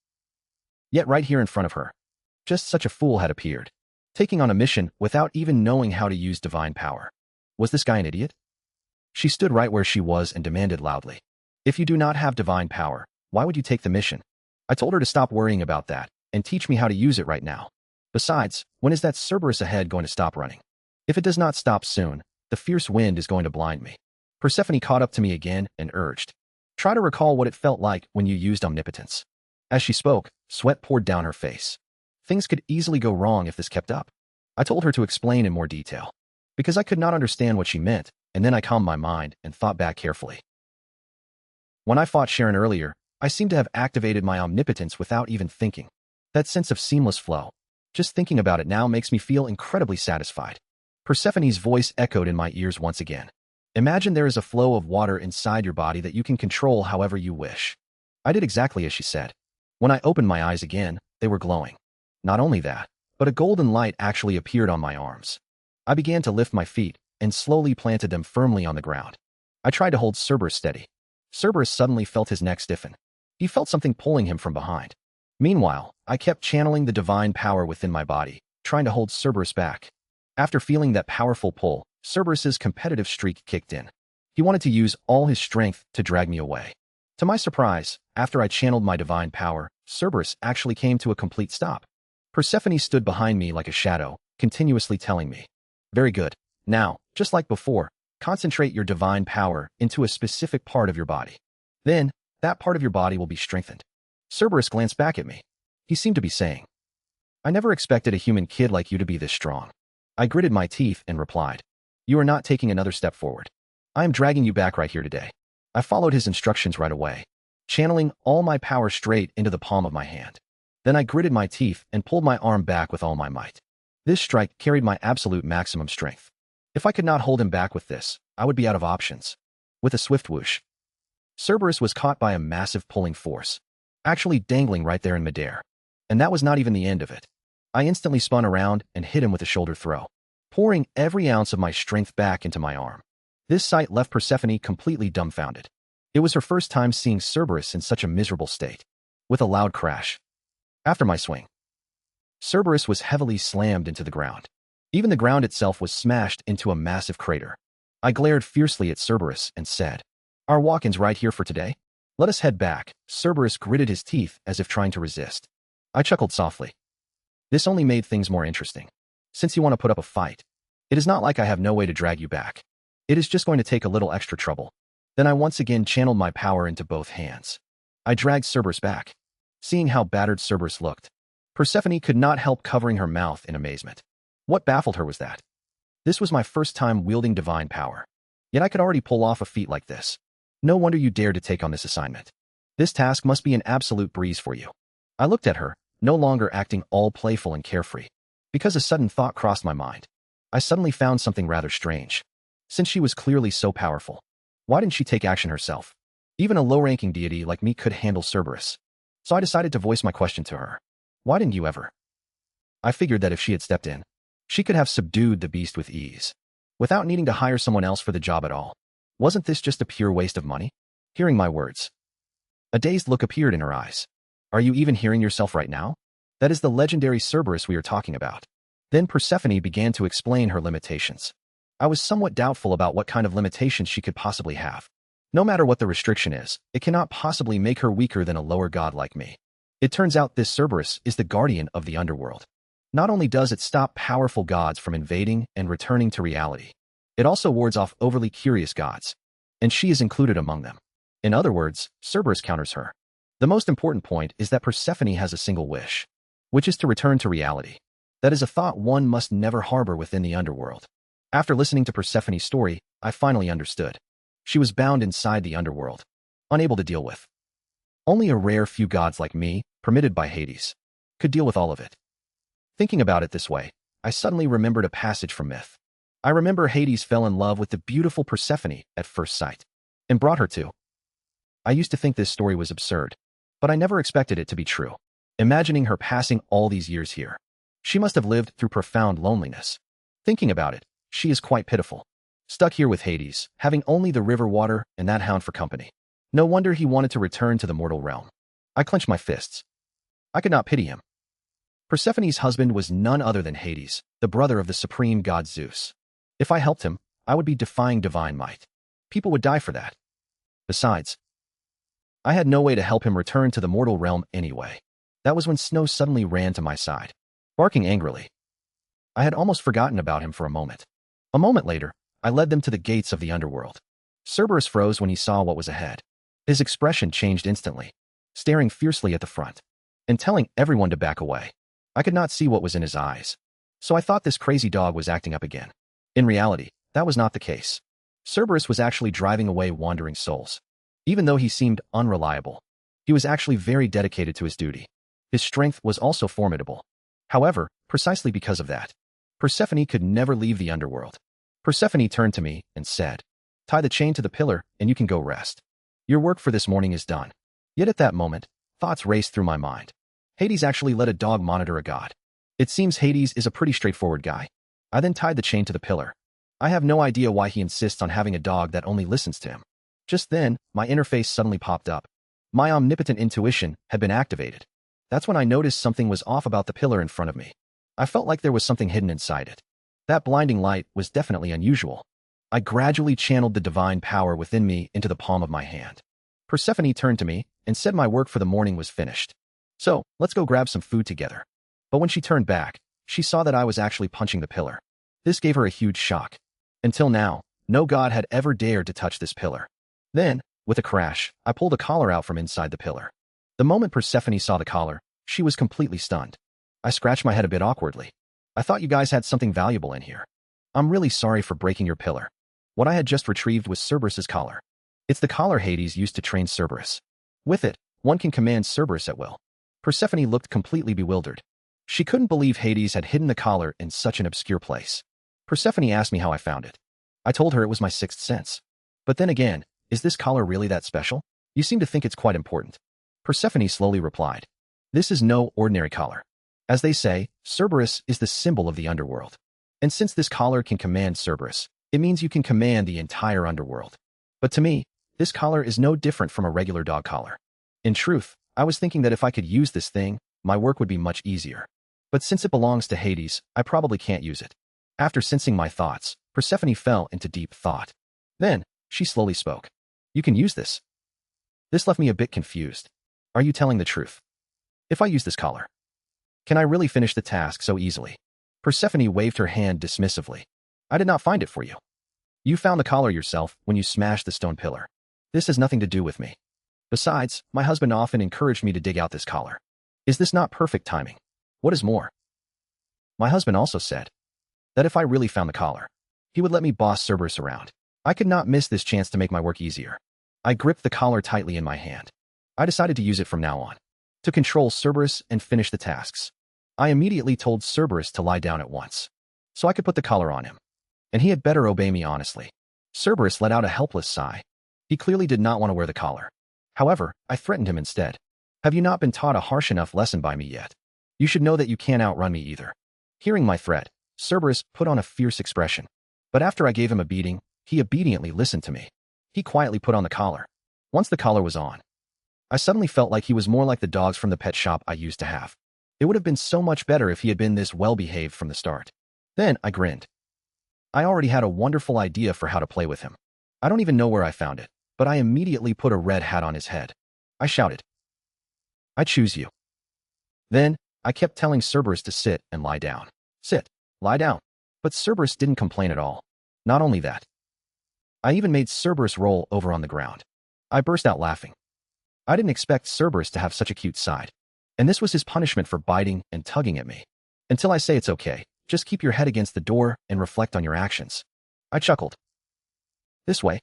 Yet right here in front of her, just such a fool had appeared, taking on a mission without even knowing how to use divine power. Was this guy an idiot? She stood right where she was and demanded loudly, "If you do not have divine power, why would you take the mission?" I told her to stop worrying about that and teach me how to use it right now. Besides, when is that Cerberus ahead going to stop running? If it does not stop soon, the fierce wind is going to blind me. Persephone caught up to me again and urged, "Try to recall what it felt like when you used omnipotence." As she spoke, sweat poured down her face. Things could easily go wrong if this kept up. I told her to explain in more detail, because I could not understand what she meant, and then I calmed my mind and thought back carefully. When I fought Sharon earlier, I seemed to have activated my omnipotence without even thinking. That sense of seamless flow, just thinking about it now makes me feel incredibly satisfied. Persephone's voice echoed in my ears once again. Imagine there is a flow of water inside your body that you can control however you wish. I did exactly as she said. When I opened my eyes again, they were glowing. Not only that, but a golden light actually appeared on my arms. I began to lift my feet and slowly planted them firmly on the ground. I tried to hold Cerberus steady. Cerberus suddenly felt his neck stiffen. He felt something pulling him from behind. Meanwhile, I kept channeling the divine power within my body, trying to hold Cerberus back. After feeling that powerful pull, Cerberus's competitive streak kicked in. He wanted to use all his strength to drag me away. To my surprise, after I channeled my divine power, Cerberus actually came to a complete stop. Persephone stood behind me like a shadow, continuously telling me, "Very good. Now, just like before, concentrate your divine power into a specific part of your body. Then, that part of your body will be strengthened." Cerberus glanced back at me. He seemed to be saying, "I never expected a human kid like you to be this strong." I gritted my teeth and replied, "You are not taking another step forward. I am dragging you back right here today." I followed his instructions right away, channeling all my power straight into the palm of my hand. Then I gritted my teeth and pulled my arm back with all my might. This strike carried my absolute maximum strength. If I could not hold him back with this, I would be out of options. With a swift whoosh, Cerberus was caught by a massive pulling force, actually dangling right there in midair. And that was not even the end of it. I instantly spun around and hit him with a shoulder throw, pouring every ounce of my strength back into my arm. This sight left Persephone completely dumbfounded. It was her first time seeing Cerberus in such a miserable state. With a loud crash, after my swing, Cerberus was heavily slammed into the ground. Even the ground itself was smashed into a massive crater. I glared fiercely at Cerberus and said, "Our walk-in's right here for today? Let us head back." Cerberus gritted his teeth as if trying to resist. I chuckled softly. This only made things more interesting. Since you want to put up a fight, it is not like I have no way to drag you back. It is just going to take a little extra trouble. Then I once again channeled my power into both hands. I dragged Cerberus back. Seeing how battered Cerberus looked, Persephone could not help covering her mouth in amazement. What baffled her was that this was my first time wielding divine power. Yet I could already pull off a feat like this. No wonder you dared to take on this assignment. This task must be an absolute breeze for you. I looked at her, no longer acting all playful and carefree, because a sudden thought crossed my mind. I suddenly found something rather strange. Since she was clearly so powerful, why didn't she take action herself? Even a low-ranking deity like me could handle Cerberus. So I decided to voice my question to her. Why didn't you ever? I figured that if she had stepped in, she could have subdued the beast with ease, without needing to hire someone else for the job at all. Wasn't this just a pure waste of money? Hearing my words, a dazed look appeared in her eyes. Are you even hearing yourself right now? That is the legendary Cerberus we are talking about. Then Persephone began to explain her limitations. I was somewhat doubtful about what kind of limitations she could possibly have. No matter what the restriction is, it cannot possibly make her weaker than a lower god like me. It turns out this Cerberus is the guardian of the underworld. Not only does it stop powerful gods from invading and returning to reality, it also wards off overly curious gods, and she is included among them. In other words, Cerberus counters her. The most important point is that Persephone has a single wish, which is to return to reality. That is a thought one must never harbor within the underworld. After listening to Persephone's story, I finally understood. She was bound inside the underworld, unable to deal with. Only a rare few gods like me, permitted by Hades, could deal with all of it. Thinking about it this way, I suddenly remembered a passage from myth. I remember Hades fell in love with the beautiful Persephone at first sight, and brought her to. I used to think this story was absurd, but I never expected it to be true. Imagining her passing all these years here, she must have lived through profound loneliness. Thinking about it, she is quite pitiful. Stuck here with Hades, having only the river water and that hound for company. No wonder he wanted to return to the mortal realm. I clenched my fists. I could not pity him. Persephone's husband was none other than Hades, the brother of the supreme god Zeus. If I helped him, I would be defying divine might. People would die for that. Besides, I had no way to help him return to the mortal realm anyway. That was when Snow suddenly ran to my side, barking angrily. I had almost forgotten about him for a moment. A moment later, I led them to the gates of the underworld. Cerberus froze when he saw what was ahead. His expression changed instantly, staring fiercely at the front, and telling everyone to back away. I could not see what was in his eyes, so I thought this crazy dog was acting up again. In reality, that was not the case. Cerberus was actually driving away wandering souls. Even though he seemed unreliable, he was actually very dedicated to his duty. His strength was also formidable. However, precisely because of that, Persephone could never leave the underworld. Persephone turned to me and said, "Tie the chain to the pillar and you can go rest. Your work for this morning is done." Yet at that moment, thoughts raced through my mind. Hades actually let a dog monitor a god. It seems Hades is a pretty straightforward guy. I then tied the chain to the pillar. I have no idea why he insists on having a dog that only listens to him. Just then, my interface suddenly popped up. My omnipotent intuition had been activated. That's when I noticed something was off about the pillar in front of me. I felt like there was something hidden inside it. That blinding light was definitely unusual. I gradually channeled the divine power within me into the palm of my hand. Persephone turned to me and said my work for the morning was finished. So, let's go grab some food together. But when she turned back, she saw that I was actually punching the pillar. This gave her a huge shock. Until now, no god had ever dared to touch this pillar. Then, with a crash, I pulled a collar out from inside the pillar. The moment Persephone saw the collar, she was completely stunned. I scratched my head a bit awkwardly. I thought you guys had something valuable in here. I'm really sorry for breaking your pillar. What I had just retrieved was Cerberus's collar. It's the collar Hades used to train Cerberus. With it, one can command Cerberus at will. Persephone looked completely bewildered. She couldn't believe Hades had hidden the collar in such an obscure place. Persephone asked me how I found it. I told her it was my sixth sense. But then again, is this collar really that special? You seem to think it's quite important. Persephone slowly replied. This is no ordinary collar. As they say, Cerberus is the symbol of the underworld. And since this collar can command Cerberus, it means you can command the entire underworld. But to me, this collar is no different from a regular dog collar. In truth, I was thinking that if I could use this thing, my work would be much easier. But since it belongs to Hades, I probably can't use it. After sensing my thoughts, Persephone fell into deep thought. Then, she slowly spoke. You can use this. This left me a bit confused. Are you telling the truth? If I use this collar, can I really finish the task so easily? Persephone waved her hand dismissively. I did not find it for you. You found the collar yourself when you smashed the stone pillar. This has nothing to do with me. Besides, my husband often encouraged me to dig out this collar. Is this not perfect timing? What is more? My husband also said that if I really found the collar, he would let me boss Cerberus around. I could not miss this chance to make my work easier. I gripped the collar tightly in my hand. I decided to use it from now on, to control Cerberus and finish the tasks. I immediately told Cerberus to lie down at once, so I could put the collar on him. And he had better obey me honestly. Cerberus let out a helpless sigh. He clearly did not want to wear the collar. However, I threatened him instead. Have you not been taught a harsh enough lesson by me yet? You should know that you can't outrun me either. Hearing my threat, Cerberus put on a fierce expression. But after I gave him a beating, he obediently listened to me. He quietly put on the collar. Once the collar was on, I suddenly felt like he was more like the dogs from the pet shop I used to have. It would have been so much better if he had been this well-behaved from the start. Then I grinned. I already had a wonderful idea for how to play with him. I don't even know where I found it, but I immediately put a red hat on his head. I shouted, I choose you. Then, I kept telling Cerberus to sit and lie down. Sit, lie down. But Cerberus didn't complain at all. Not only that, I even made Cerberus roll over on the ground. I burst out laughing. I didn't expect Cerberus to have such a cute side. And this was his punishment for biting and tugging at me. Until I say it's okay, just keep your head against the door and reflect on your actions. I chuckled. This way,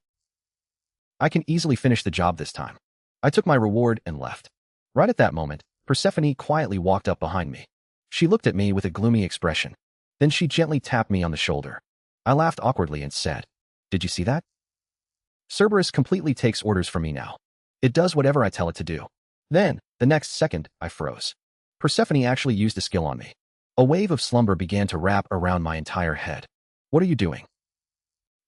I can easily finish the job this time. I took my reward and left. Right at that moment, Persephone quietly walked up behind me. She looked at me with a gloomy expression. Then she gently tapped me on the shoulder. I laughed awkwardly and said, Did you see that? Cerberus completely takes orders from me now. It does whatever I tell it to do. Then, the next second, I froze. Persephone actually used a skill on me. A wave of slumber began to wrap around my entire head. What are you doing?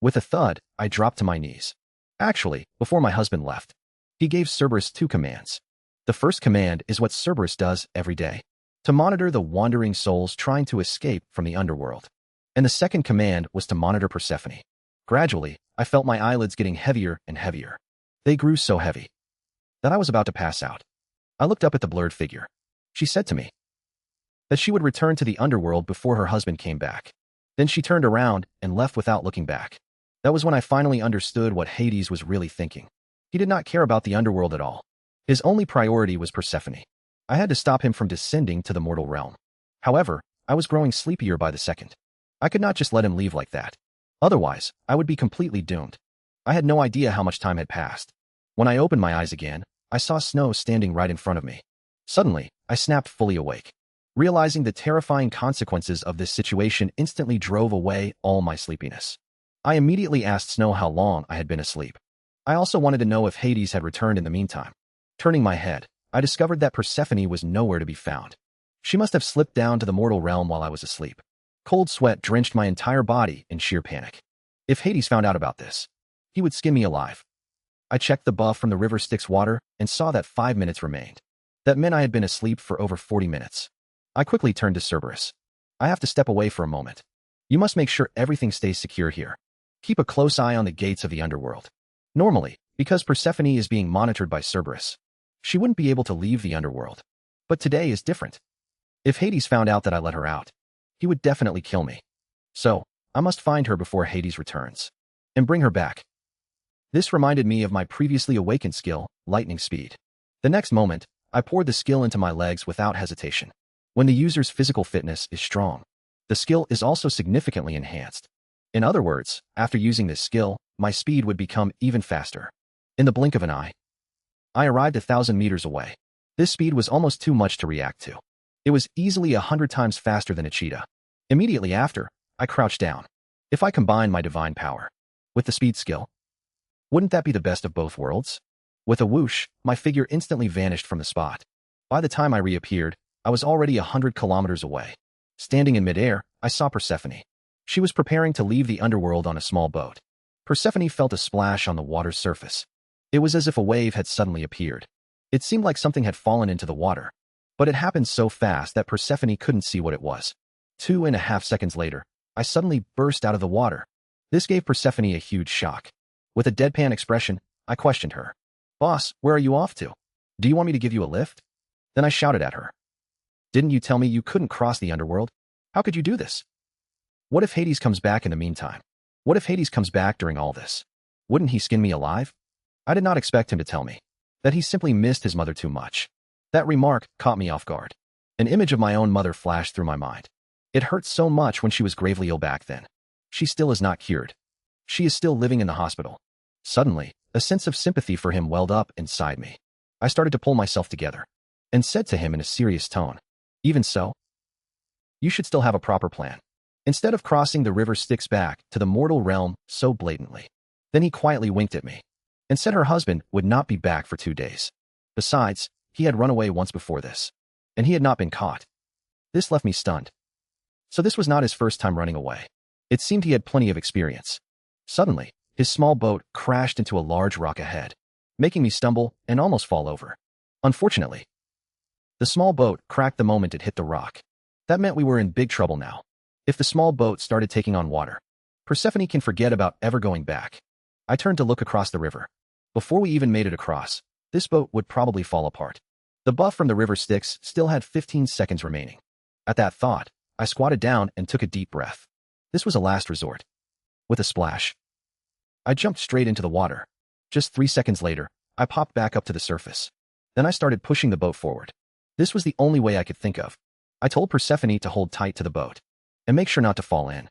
With a thud, I dropped to my knees. Actually, before my husband left, he gave Cerberus 2 commands. The first command is what Cerberus does every day, to monitor the wandering souls trying to escape from the underworld. And the second command was to monitor Persephone. Gradually, I felt my eyelids getting heavier and heavier. They grew so heavy that I was about to pass out. I looked up at the blurred figure. She said to me that she would return to the underworld before her husband came back. Then she turned around and left without looking back. That was when I finally understood what Hades was really thinking. He did not care about the underworld at all. His only priority was Persephone. I had to stop him from descending to the mortal realm. However, I was growing sleepier by the second. I could not just let him leave like that. Otherwise, I would be completely doomed. I had no idea how much time had passed. When I opened my eyes again, I saw Snow standing right in front of me. Suddenly, I snapped fully awake. Realizing the terrifying consequences of this situation instantly drove away all my sleepiness. I immediately asked Snow how long I had been asleep. I also wanted to know if Hades had returned in the meantime. Turning my head, I discovered that Persephone was nowhere to be found. She must have slipped down to the mortal realm while I was asleep. Cold sweat drenched my entire body in sheer panic. If Hades found out about this, he would skin me alive. I checked the buff from the river Styx water and saw that 5 minutes remained. That meant I had been asleep for over 40 minutes. I quickly turned to Cerberus. I have to step away for a moment. You must make sure everything stays secure here. Keep a close eye on the gates of the underworld. Normally, because Persephone is being monitored by Cerberus, she wouldn't be able to leave the underworld. But today is different. If Hades found out that I let her out, he would definitely kill me. So, I must find her before Hades returns. And bring her back. This reminded me of my previously awakened skill, lightning speed. The next moment, I poured the skill into my legs without hesitation. When the user's physical fitness is strong, the skill is also significantly enhanced. In other words, after using this skill, my speed would become even faster. In the blink of an eye, I arrived 1,000 meters away. This speed was almost too much to react to. It was easily 100 times faster than a cheetah. Immediately after, I crouched down. If I combine my divine power with the speed skill, wouldn't that be the best of both worlds? With a whoosh, my figure instantly vanished from the spot. By the time I reappeared, I was already 100 kilometers away. Standing in midair, I saw Persephone. She was preparing to leave the underworld on a small boat. Persephone felt a splash on the water's surface. It was as if a wave had suddenly appeared. It seemed like something had fallen into the water. But it happened so fast that Persephone couldn't see what it was. 2.5 seconds later, I suddenly burst out of the water. This gave Persephone a huge shock. With a deadpan expression, I questioned her. "Boss, where are you off to? Do you want me to give you a lift?" Then I shouted at her. "Didn't you tell me you couldn't cross the underworld? How could you do this? What if Hades comes back in the meantime? What if Hades comes back during all this? Wouldn't he skin me alive?" I did not expect him to tell me that he simply missed his mother too much. That remark caught me off guard. An image of my own mother flashed through my mind. It hurt so much when she was gravely ill back then. She still is not cured. She is still living in the hospital. Suddenly, a sense of sympathy for him welled up inside me. I started to pull myself together and said to him in a serious tone, "Even so, you should still have a proper plan. Instead of crossing the river Styx back to the mortal realm so blatantly." Then he quietly winked at me and said her husband would not be back for 2 days. Besides, he had run away once before this, and he had not been caught. This left me stunned. So this was not his first time running away. It seemed he had plenty of experience. Suddenly, his small boat crashed into a large rock ahead, making me stumble and almost fall over. Unfortunately, the small boat cracked the moment it hit the rock. That meant we were in big trouble now. If the small boat started taking on water, Persephone can forget about ever going back. I turned to look across the river. Before we even made it across, this boat would probably fall apart. The buff from the river Styx still had 15 seconds remaining. At that thought, I squatted down and took a deep breath. This was a last resort. With a splash, I jumped straight into the water. Just 3 seconds later, I popped back up to the surface. Then I started pushing the boat forward. This was the only way I could think of. I told Persephone to hold tight to the boat and make sure not to fall in.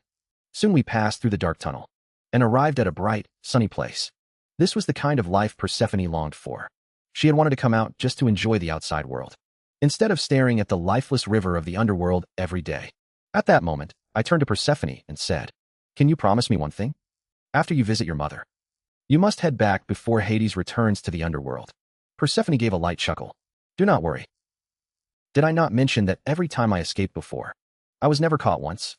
Soon we passed through the dark tunnel and arrived at a bright, sunny place. This was the kind of life Persephone longed for. She had wanted to come out just to enjoy the outside world, instead of staring at the lifeless river of the underworld every day. At that moment, I turned to Persephone and said, "Can you promise me one thing? After you visit your mother, you must head back before Hades returns to the underworld." Persephone gave a light chuckle. "Do not worry. Did I not mention that every time I escaped before, I was never caught once?"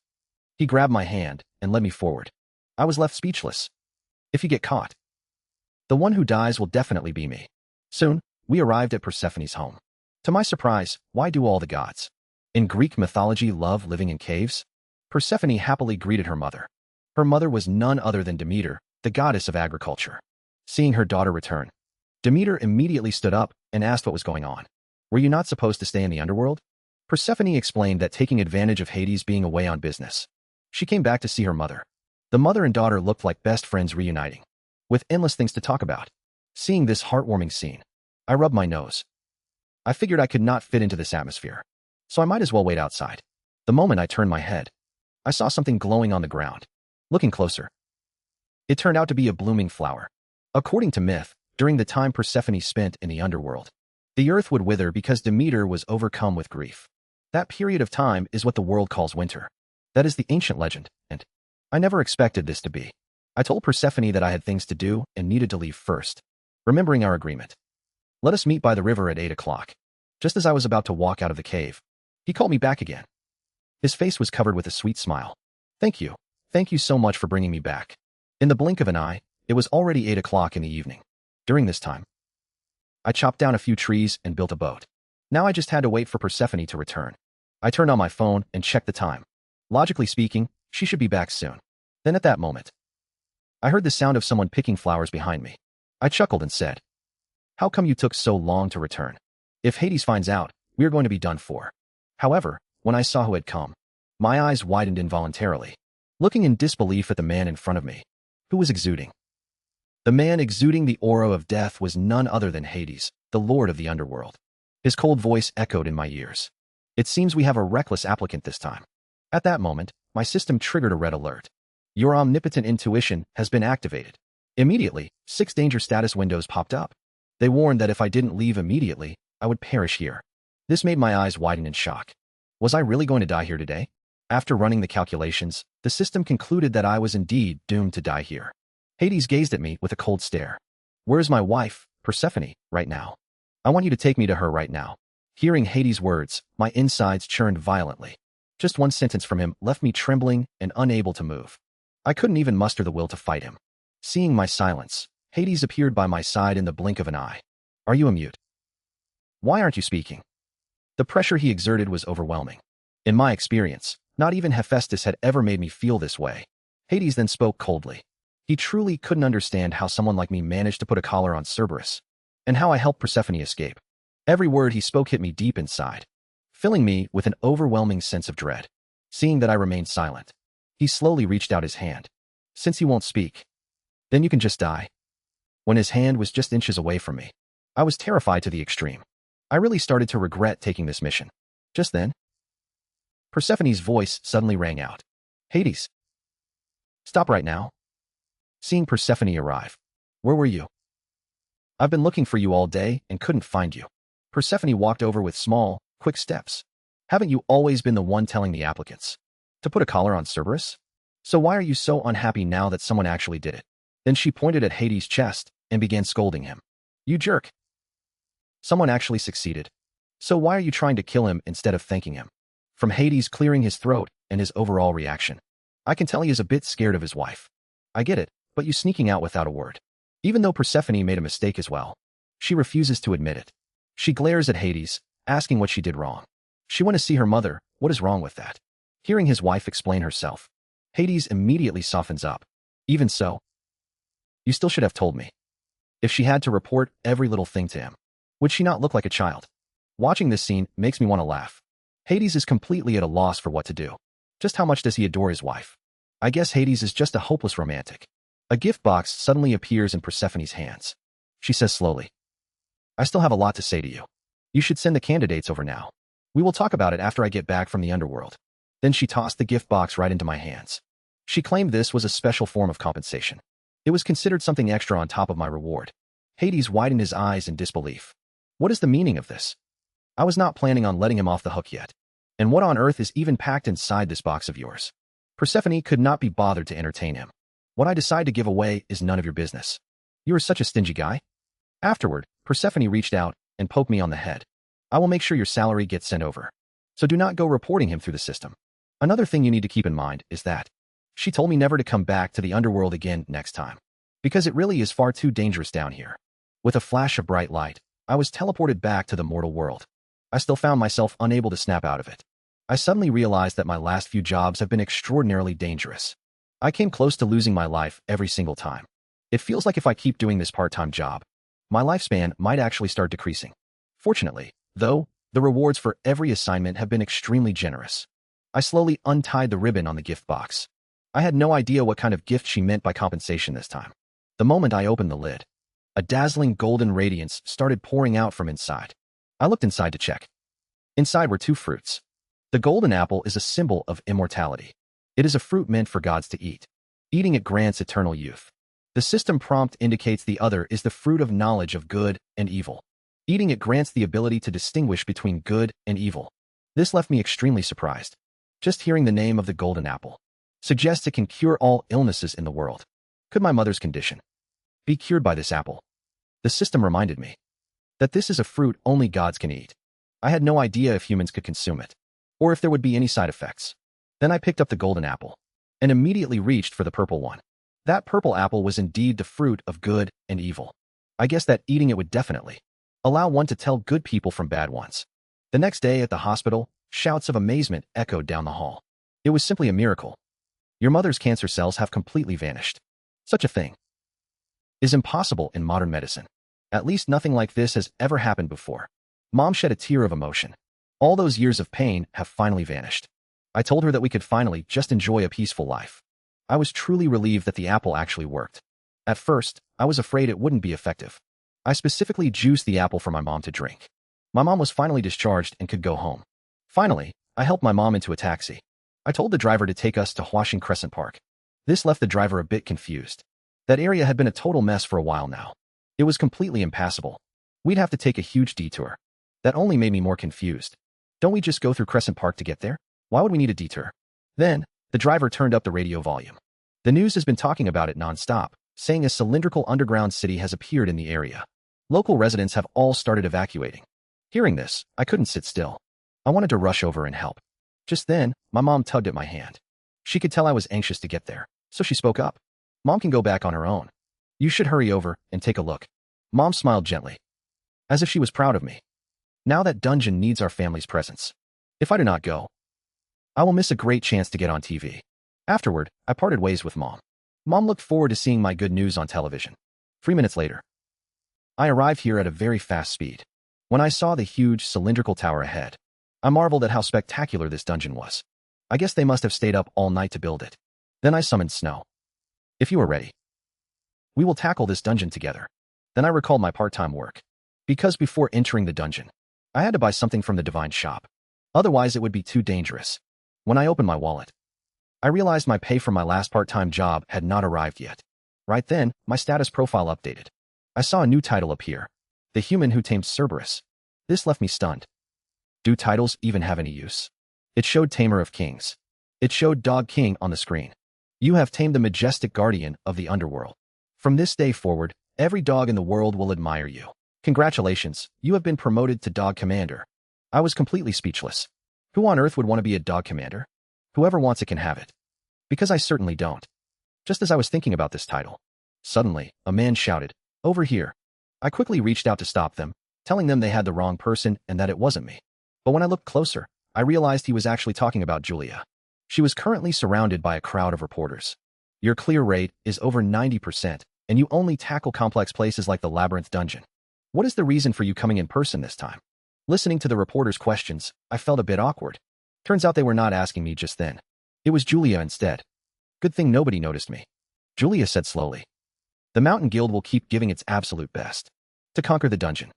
He grabbed my hand and led me forward. I was left speechless. If you get caught, the one who dies will definitely be me. Soon, we arrived at Persephone's home. To my surprise, why do all the gods in Greek mythology love living in caves? Persephone happily greeted her mother. Her mother was none other than Demeter, the goddess of agriculture. Seeing her daughter return, Demeter immediately stood up and asked what was going on. "Were you not supposed to stay in the underworld?" Persephone explained that taking advantage of Hades being away on business, she came back to see her mother. The mother and daughter looked like best friends reuniting, with endless things to talk about. Seeing this heartwarming scene, I rubbed my nose. I figured I could not fit into this atmosphere, so I might as well wait outside. The moment I turned my head, I saw something glowing on the ground. Looking closer, it turned out to be a blooming flower. According to myth, during the time Persephone spent in the underworld, the earth would wither because Demeter was overcome with grief. That period of time is what the world calls winter. That is the ancient legend, and I never expected this to be. I told Persephone that I had things to do and needed to leave first, remembering our agreement. "Let us meet by the river at 8 o'clock. Just as I was about to walk out of the cave, he called me back again. His face was covered with a sweet smile. "Thank you. Thank you so much for bringing me back." In the blink of an eye, it was already 8 o'clock in the evening. During this time, I chopped down a few trees and built a boat. Now I just had to wait for Persephone to return. I turned on my phone and checked the time. Logically speaking, She should be back soon. Then at that moment, I heard the sound of someone picking flowers behind me. I chuckled and said, "How come you took so long to return? If Hades finds out, we are going to be done for." However, when I saw who had come, my eyes widened involuntarily, looking in disbelief at the man in front of me, who was exuding. The man exuding the aura of death was none other than Hades, the lord of the underworld. His cold voice echoed in my ears. "It seems we have a reckless applicant this time." At that moment, my system triggered a red alert. "Your omnipotent intuition has been activated." Immediately, 6 danger status windows popped up. They warned that if I didn't leave immediately, I would perish here. This made my eyes widen in shock. Was I really going to die here today? After running the calculations, the system concluded that I was indeed doomed to die here. Hades gazed at me with a cold stare. "Where's my wife, Persephone, right now? I want you to take me to her right now." Hearing Hades' words, my insides churned violently. Just one sentence from him left me trembling and unable to move. I couldn't even muster the will to fight him. Seeing my silence, Hades appeared by my side in the blink of an eye. "Are you a mute? Why aren't you speaking?" The pressure he exerted was overwhelming. In my experience, not even Hephaestus had ever made me feel this way. Hades then spoke coldly. He truly couldn't understand how someone like me managed to put a collar on Cerberus, and how I helped Persephone escape. Every word he spoke hit me deep inside, filling me with an overwhelming sense of dread. Seeing that I remained silent, he slowly reached out his hand. "Since you won't speak, then you can just die." When his hand was just inches away from me, I was terrified to the extreme. I really started to regret taking this mission. Just then, Persephone's voice suddenly rang out. "Hades, stop right now." Seeing Persephone arrive, "Where were you? I've been looking for you all day and couldn't find you." Persephone walked over with small, quick steps. "Haven't you always been the one telling the applicants to put a collar on Cerberus? So why are you so unhappy now that someone actually did it?" Then she pointed at Hades' chest and began scolding him. "You jerk. Someone actually succeeded. So why are you trying to kill him instead of thanking him?" From Hades clearing his throat and his overall reaction, I can tell he is a bit scared of his wife. "I get it, but you sneaking out without a word." Even though Persephone made a mistake as well, she refuses to admit it. She glares at Hades, asking what she did wrong. She went to see her mother. What is wrong with that? Hearing his wife explain herself, Hades immediately softens up. "Even so, you still should have told me." If she had to report every little thing to him, would she not look like a child? Watching this scene makes me want to laugh. Hades is completely at a loss for what to do. Just how much does he adore his wife? I guess Hades is just a hopeless romantic. A gift box suddenly appears in Persephone's hands. She says slowly, "I still have a lot to say to you. You should send the candidates over now. We will talk about it after I get back from the underworld." Then she tossed the gift box right into my hands. She claimed this was a special form of compensation. It was considered something extra on top of my reward. Hades widened his eyes in disbelief. What is the meaning of this? I was not planning on letting him off the hook yet. And what on earth is even packed inside this box of yours? Persephone could not be bothered to entertain him. "What I decide to give away is none of your business. You are such a stingy guy." Afterward, Persephone reached out and poked me on the head. "I will make sure your salary gets sent over. So do not go reporting him through the system. Another thing you need to keep in mind is that she told me never to come back to the underworld again next time, because it really is far too dangerous down here." With a flash of bright light, I was teleported back to the mortal world. I still found myself unable to snap out of it. I suddenly realized that my last few jobs have been extraordinarily dangerous. I came close to losing my life every single time. It feels like if I keep doing this part-time job, my lifespan might actually start decreasing. Fortunately, though, the rewards for every assignment have been extremely generous. I slowly untied the ribbon on the gift box. I had no idea what kind of gift she meant by compensation this time. The moment I opened the lid, a dazzling golden radiance started pouring out from inside. I looked inside to check. Inside were 2 fruits. The golden apple is a symbol of immortality. It is a fruit meant for gods to eat. Eating it grants eternal youth. The system prompt indicates the other is the fruit of knowledge of good and evil. Eating it grants the ability to distinguish between good and evil. This left me extremely surprised. Just hearing the name of the golden apple suggests it can cure all illnesses in the world. Could my mother's condition be cured by this apple? The system reminded me that this is a fruit only gods can eat. I had no idea if humans could consume it, or if there would be any side effects. Then I picked up the golden apple and immediately reached for the purple one. That purple apple was indeed the fruit of good and evil. I guess that eating it would definitely allow one to tell good people from bad ones. The next day at the hospital, shouts of amazement echoed down the hall. It was simply a miracle. Your mother's cancer cells have completely vanished. Such a thing is impossible in modern medicine. At least nothing like this has ever happened before. Mom shed a tear of emotion. All those years of pain have finally vanished. I told her that we could finally just enjoy a peaceful life. I was truly relieved that the apple actually worked. At first, I was afraid it wouldn't be effective. I specifically juiced the apple for my mom to drink. My mom was finally discharged and could go home. Finally, I helped my mom into a taxi. I told the driver to take us to Huaxing Crescent Park. This left the driver a bit confused. That area had been a total mess for a while now. It was completely impassable. We'd have to take a huge detour. That only made me more confused. Don't we just go through Crescent Park to get there? Why would we need a detour? Then, the driver turned up the radio volume. The news has been talking about it non-stop, saying a cylindrical underground city has appeared in the area. Local residents have all started evacuating. Hearing this, I couldn't sit still. I wanted to rush over and help. Just then, my mom tugged at my hand. She could tell I was anxious to get there, so she spoke up. Mom can go back on her own. You should hurry over and take a look. Mom smiled gently, as if she was proud of me. Now that dungeon needs our family's presence. If I do not go, I will miss a great chance to get on TV. Afterward, I parted ways with Mom. Mom looked forward to seeing my good news on television. 3 minutes later, I arrived here at a very fast speed. When I saw the huge cylindrical tower ahead, I marveled at how spectacular this dungeon was. I guess they must have stayed up all night to build it. Then I summoned Snow. If you are ready, we will tackle this dungeon together. Then I recalled my part-time work. Because before entering the dungeon, I had to buy something from the divine shop. Otherwise, it would be too dangerous. When I opened my wallet, I realized my pay from my last part-time job had not arrived yet. Right then, my status profile updated. I saw a new title appear. The Human Who Tamed Cerberus. This left me stunned. Do titles even have any use? It showed Tamer of Kings. It showed Dog King on the screen. You have tamed the majestic guardian of the underworld. From this day forward, every dog in the world will admire you. Congratulations, you have been promoted to Dog Commander. I was completely speechless. Who on earth would want to be a Dog Commander? Whoever wants it can have it. Because I certainly don't. Just as I was thinking about this title, suddenly, a man shouted, "Over here." I quickly reached out to stop them, telling them they had the wrong person and that it wasn't me. But when I looked closer, I realized he was actually talking about Julia. She was currently surrounded by a crowd of reporters. Your clear rate is over 90%, and you only tackle complex places like the Labyrinth Dungeon. What is the reason for you coming in person this time? Listening to the reporters' questions, I felt a bit awkward. Turns out they were not asking me just then. It was Julia instead. Good thing nobody noticed me. Julia said slowly. The Mountain Guild will keep giving its absolute best to conquer the dungeon.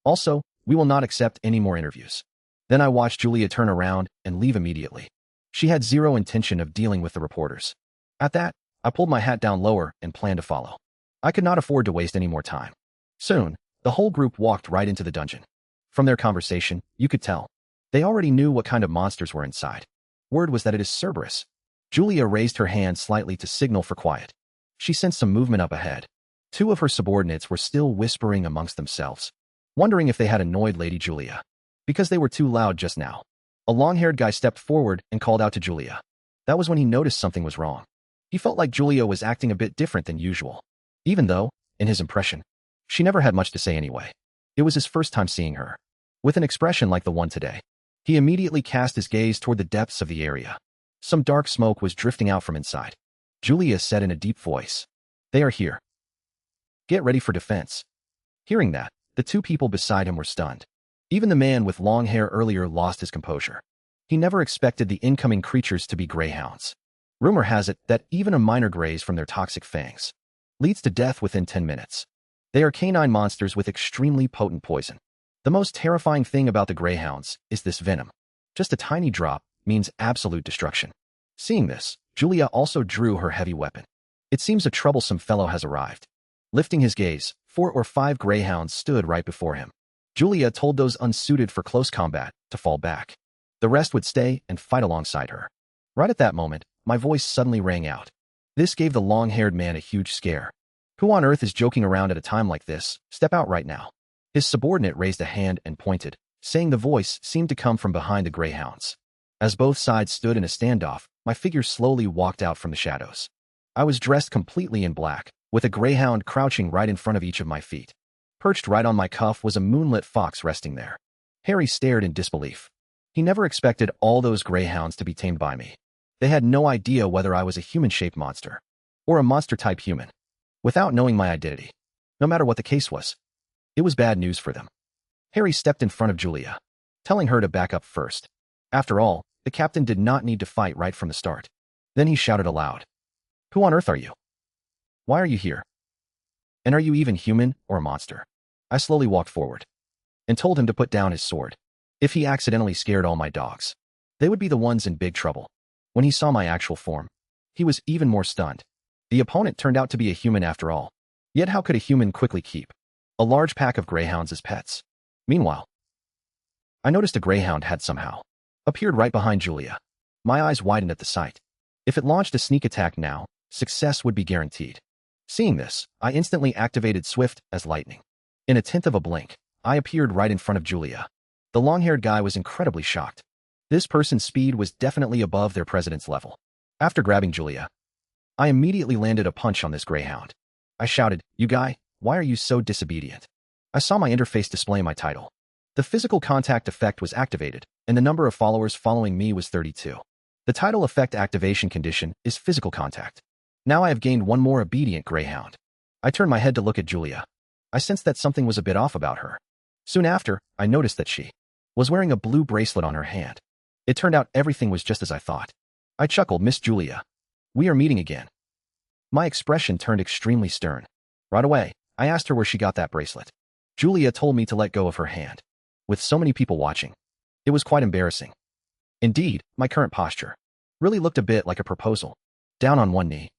Also, we will not accept any more interviews. Then I watched Julia turn around and leave immediately. She had zero intention of dealing with the reporters. At that, I pulled my hat down lower and planned to follow. I could not afford to waste any more time. Soon, the whole group walked right into the dungeon. From their conversation, you could tell. They already knew what kind of monsters were inside. Word was that it is Cerberus. Julia raised her hand slightly to signal for quiet. She sensed some movement up ahead. Two of her subordinates were still whispering amongst themselves, wondering if they had annoyed Lady Julia, because they were too loud just now. A long-haired guy stepped forward and called out to Julia. That was when he noticed something was wrong. He felt like Julia was acting a bit different than usual, even though, in his impression, she never had much to say anyway. It was his first time seeing her. With an expression like the one today, he immediately cast his gaze toward the depths of the area. Some dark smoke was drifting out from inside. Julia said in a deep voice, "They are here. Get ready for defense." Hearing that, the two people beside him were stunned. Even the man with long hair earlier lost his composure. He never expected the incoming creatures to be greyhounds. Rumor has it that even a minor graze from their toxic fangs leads to death within 10 minutes. They are canine monsters with extremely potent poison. The most terrifying thing about the greyhounds is this venom. Just a tiny drop means absolute destruction. Seeing this, Julia also drew her heavy weapon. It seems a troublesome fellow has arrived. Lifting his gaze, 4 or 5 greyhounds stood right before him. Julia told those unsuited for close combat to fall back. The rest would stay and fight alongside her. Right at that moment, my voice suddenly rang out. This gave the long-haired man a huge scare. Who on earth is joking around at a time like this? Step out right now. His subordinate raised a hand and pointed, saying the voice seemed to come from behind the greyhounds. As both sides stood in a standoff, my figure slowly walked out from the shadows. I was dressed completely in black, with a greyhound crouching right in front of each of my feet. Perched right on my cuff was a moonlit fox resting there. Harry stared in disbelief. He never expected all those greyhounds to be tamed by me. They had no idea whether I was a human-shaped monster or a monster-type human, without knowing my identity. No matter what the case was, it was bad news for them. Harry stepped in front of Julia, telling her to back up first. After all, the captain did not need to fight right from the start. Then he shouted aloud, "Who on earth are you? Why are you here? And are you even human or a monster?" I slowly walked forward and told him to put down his sword. If he accidentally scared all my dogs, they would be the ones in big trouble. When he saw my actual form, he was even more stunned. The opponent turned out to be a human after all. Yet how could a human quickly keep a large pack of greyhounds as pets? Meanwhile, I noticed a greyhound had somehow appeared right behind Julia. My eyes widened at the sight. If it launched a sneak attack now, success would be guaranteed. Seeing this, I instantly activated Swift as lightning. In a tenth of a blink, I appeared right in front of Julia. The long-haired guy was incredibly shocked. This person's speed was definitely above their president's level. After grabbing Julia, I immediately landed a punch on this greyhound. I shouted, "You guy, why are you so disobedient?" I saw my interface display my title. The physical contact effect was activated, and the number of followers following me was 32. The title effect activation condition is physical contact. Now I have gained one more obedient greyhound. I turned my head to look at Julia. I sensed that something was a bit off about her. Soon after, I noticed that she was wearing a blue bracelet on her hand. It turned out everything was just as I thought. I chuckled, "Miss Julia, we are meeting again." My expression turned extremely stern. Right away, I asked her where she got that bracelet. Julia told me to let go of her hand. With so many people watching, it was quite embarrassing. Indeed, my current posture really looked a bit like a proposal. Down on one knee,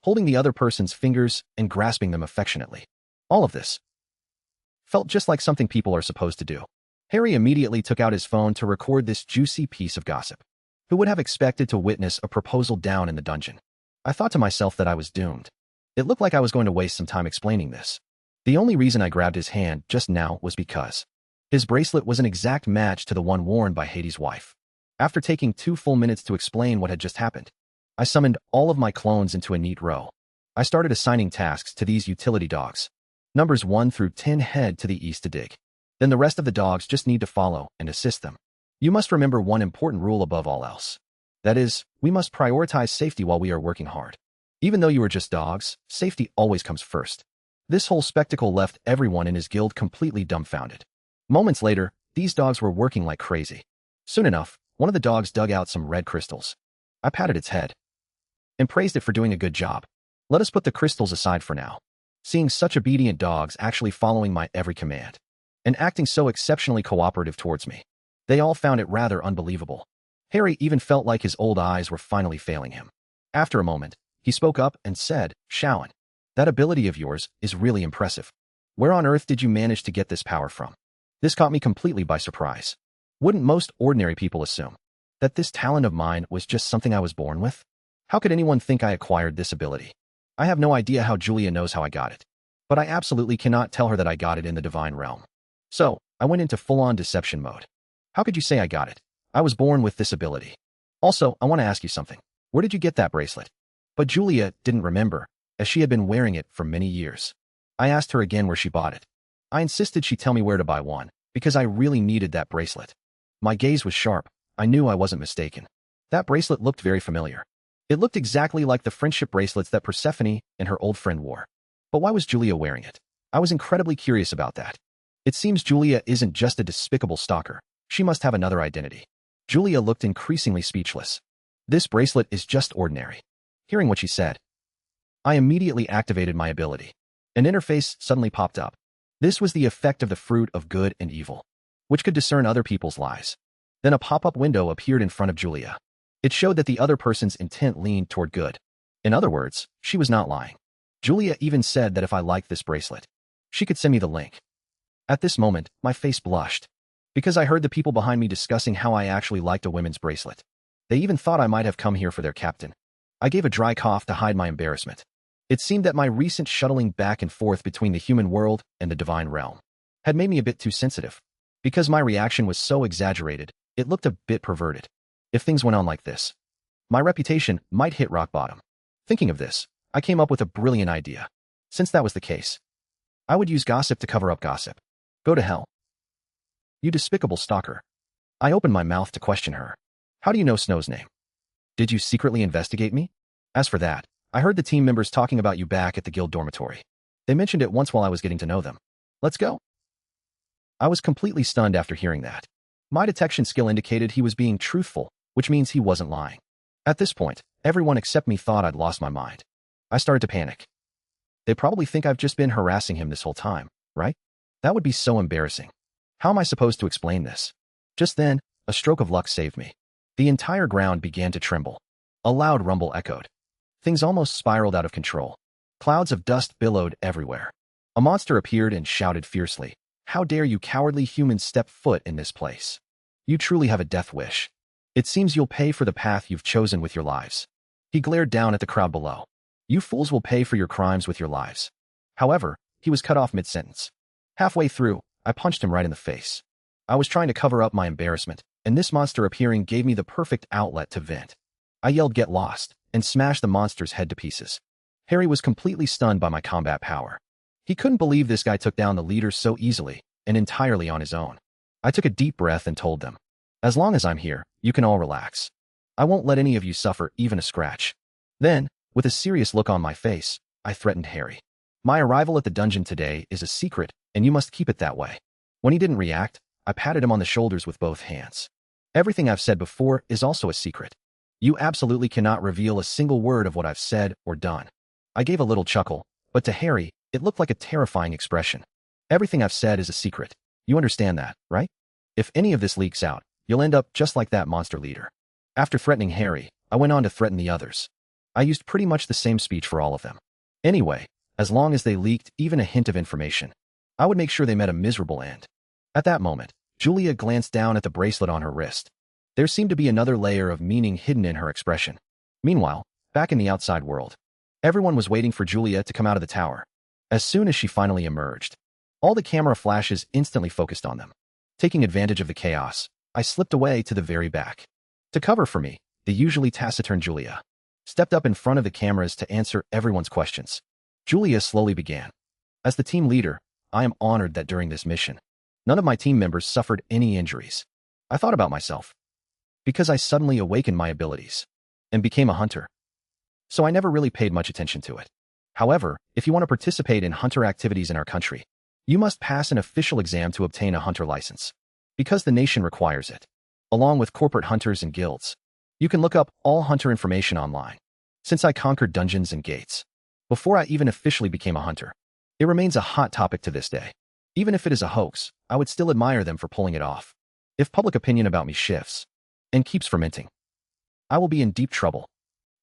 holding the other person's fingers and grasping them affectionately. All of this felt just like something people are supposed to do. Harry immediately took out his phone to record this juicy piece of gossip. Who would have expected to witness a proposal down in the dungeon? I thought to myself that I was doomed. It looked like I was going to waste some time explaining this. The only reason I grabbed his hand just now was because his bracelet was an exact match to the one worn by Hades' wife. After taking 2 full minutes to explain what had just happened, I summoned all of my clones into a neat row. I started assigning tasks to these utility dogs. Numbers 1 through 10 head to the east to dig. Then the rest of the dogs just need to follow and assist them. You must remember one important rule above all else. That is, we must prioritize safety while we are working hard. Even though you are just dogs, safety always comes first. This whole spectacle left everyone in his guild completely dumbfounded. Moments later, these dogs were working like crazy. Soon enough, one of the dogs dug out some red crystals. I patted its head and praised it for doing a good job. Let us put the crystals aside for now. Seeing such obedient dogs actually following my every command and acting so exceptionally cooperative towards me, they all found it rather unbelievable. Harry even felt like his old eyes were finally failing him. After a moment, he spoke up and said, "Shaolin, that ability of yours is really impressive. Where on earth did you manage to get this power from?" This caught me completely by surprise. Wouldn't most ordinary people assume that this talent of mine was just something I was born with? How could anyone think I acquired this ability? I have no idea how Julia knows how I got it, but I absolutely cannot tell her that I got it in the divine realm. So, I went into full-on deception mode. How could you say I got it? I was born with this ability. Also, I want to ask you something. Where did you get that bracelet? But Julia didn't remember, as she had been wearing it for many years. I asked her again where she bought it. I insisted she tell me where to buy one, because I really needed that bracelet. My gaze was sharp. I knew I wasn't mistaken. That bracelet looked very familiar. It looked exactly like the friendship bracelets that Persephone and her old friend wore. But why was Julia wearing it? I was incredibly curious about that. It seems Julia isn't just a despicable stalker. She must have another identity. Julia looked increasingly speechless. This bracelet is just ordinary. Hearing what she said, I immediately activated my ability. An interface suddenly popped up. This was the effect of the fruit of good and evil, which could discern other people's lies. Then a pop-up window appeared in front of Julia. It showed that the other person's intent leaned toward good. In other words, she was not lying. Julia even said that if I liked this bracelet, she could send me the link. At this moment, my face blushed, because I heard the people behind me discussing how I actually liked a women's bracelet. They even thought I might have come here for their captain. I gave a dry cough to hide my embarrassment. It seemed that my recent shuttling back and forth between the human world and the divine realm had made me a bit too sensitive. Because my reaction was so exaggerated, it looked a bit perverted. If things went on like this, my reputation might hit rock bottom. Thinking of this, I came up with a brilliant idea. Since that was the case, I would use gossip to cover up gossip. Go to hell, you despicable stalker. I opened my mouth to question her. How do you know Snow's name? Did you secretly investigate me? As for that, I heard the team members talking about you back at the guild dormitory. They mentioned it once while I was getting to know them. Let's go. I was completely stunned after hearing that. My detection skill indicated he was being truthful, which means he wasn't lying. At this point, everyone except me thought I'd lost my mind. I started to panic. They probably think I've just been harassing him this whole time, right? That would be so embarrassing. How am I supposed to explain this? Just then, a stroke of luck saved me. The entire ground began to tremble. A loud rumble echoed. Things almost spiraled out of control. Clouds of dust billowed everywhere. A monster appeared and shouted fiercely, "How dare you cowardly humans step foot in this place? You truly have a death wish. It seems you'll pay for the path you've chosen with your lives." He glared down at the crowd below. "You fools will pay for your crimes with your lives." However, he was cut off mid-sentence. Halfway through, I punched him right in the face. I was trying to cover up my embarrassment, and this monster appearing gave me the perfect outlet to vent. I yelled, "Get lost," and smashed the monster's head to pieces. Harry was completely stunned by my combat power. He couldn't believe this guy took down the leader so easily and entirely on his own. I took a deep breath and told them, "As long as I'm here, you can all relax. I won't let any of you suffer even a scratch." Then, with a serious look on my face, I threatened Harry. "My arrival at the dungeon today is a secret, and you must keep it that way." When he didn't react, I patted him on the shoulders with both hands. "Everything I've said before is also a secret. You absolutely cannot reveal a single word of what I've said or done." I gave a little chuckle, but to Harry, it looked like a terrifying expression. "Everything I've said is a secret. You understand that, right? If any of this leaks out, you'll end up just like that monster leader." After threatening Harry, I went on to threaten the others. I used pretty much the same speech for all of them. Anyway, as long as they leaked even a hint of information, I would make sure they met a miserable end. At that moment, Julia glanced down at the bracelet on her wrist. There seemed to be another layer of meaning hidden in her expression. Meanwhile, back in the outside world, everyone was waiting for Julia to come out of the tower. As soon as she finally emerged, all the camera flashes instantly focused on them. Taking advantage of the chaos, I slipped away to the very back. To cover for me, the usually taciturn Julia stepped up in front of the cameras to answer everyone's questions. Julia slowly began. "As the team leader, I am honored that during this mission, none of my team members suffered any injuries. I thought about myself, because I suddenly awakened my abilities and became a hunter. So I never really paid much attention to it. However, if you want to participate in hunter activities in our country, you must pass an official exam to obtain a hunter license, because the nation requires it, along with corporate hunters and guilds. You can look up all hunter information online. Since I conquered dungeons and gates before I even officially became a hunter, it remains a hot topic to this day. Even if it is a hoax, I would still admire them for pulling it off. If public opinion about me shifts and keeps fermenting, I will be in deep trouble.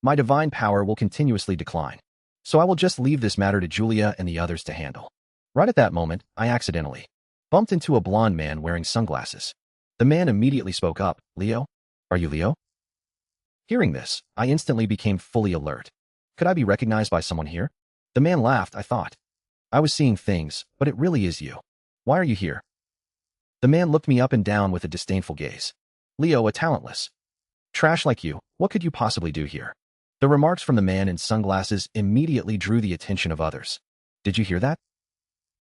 My divine power will continuously decline. So I will just leave this matter to Julia and the others to handle." Right at that moment, I accidentally bumped into a blonde man wearing sunglasses. The man immediately spoke up, "Leo? Are you Leo?" Hearing this, I instantly became fully alert. Could I be recognized by someone here? The man laughed, I thought. "I was seeing things, but it really is you. Why are you here?" The man looked me up and down with a disdainful gaze. "Leo, a talentless trash like you, what could you possibly do here?" The remarks from the man in sunglasses immediately drew the attention of others. "Did you hear that?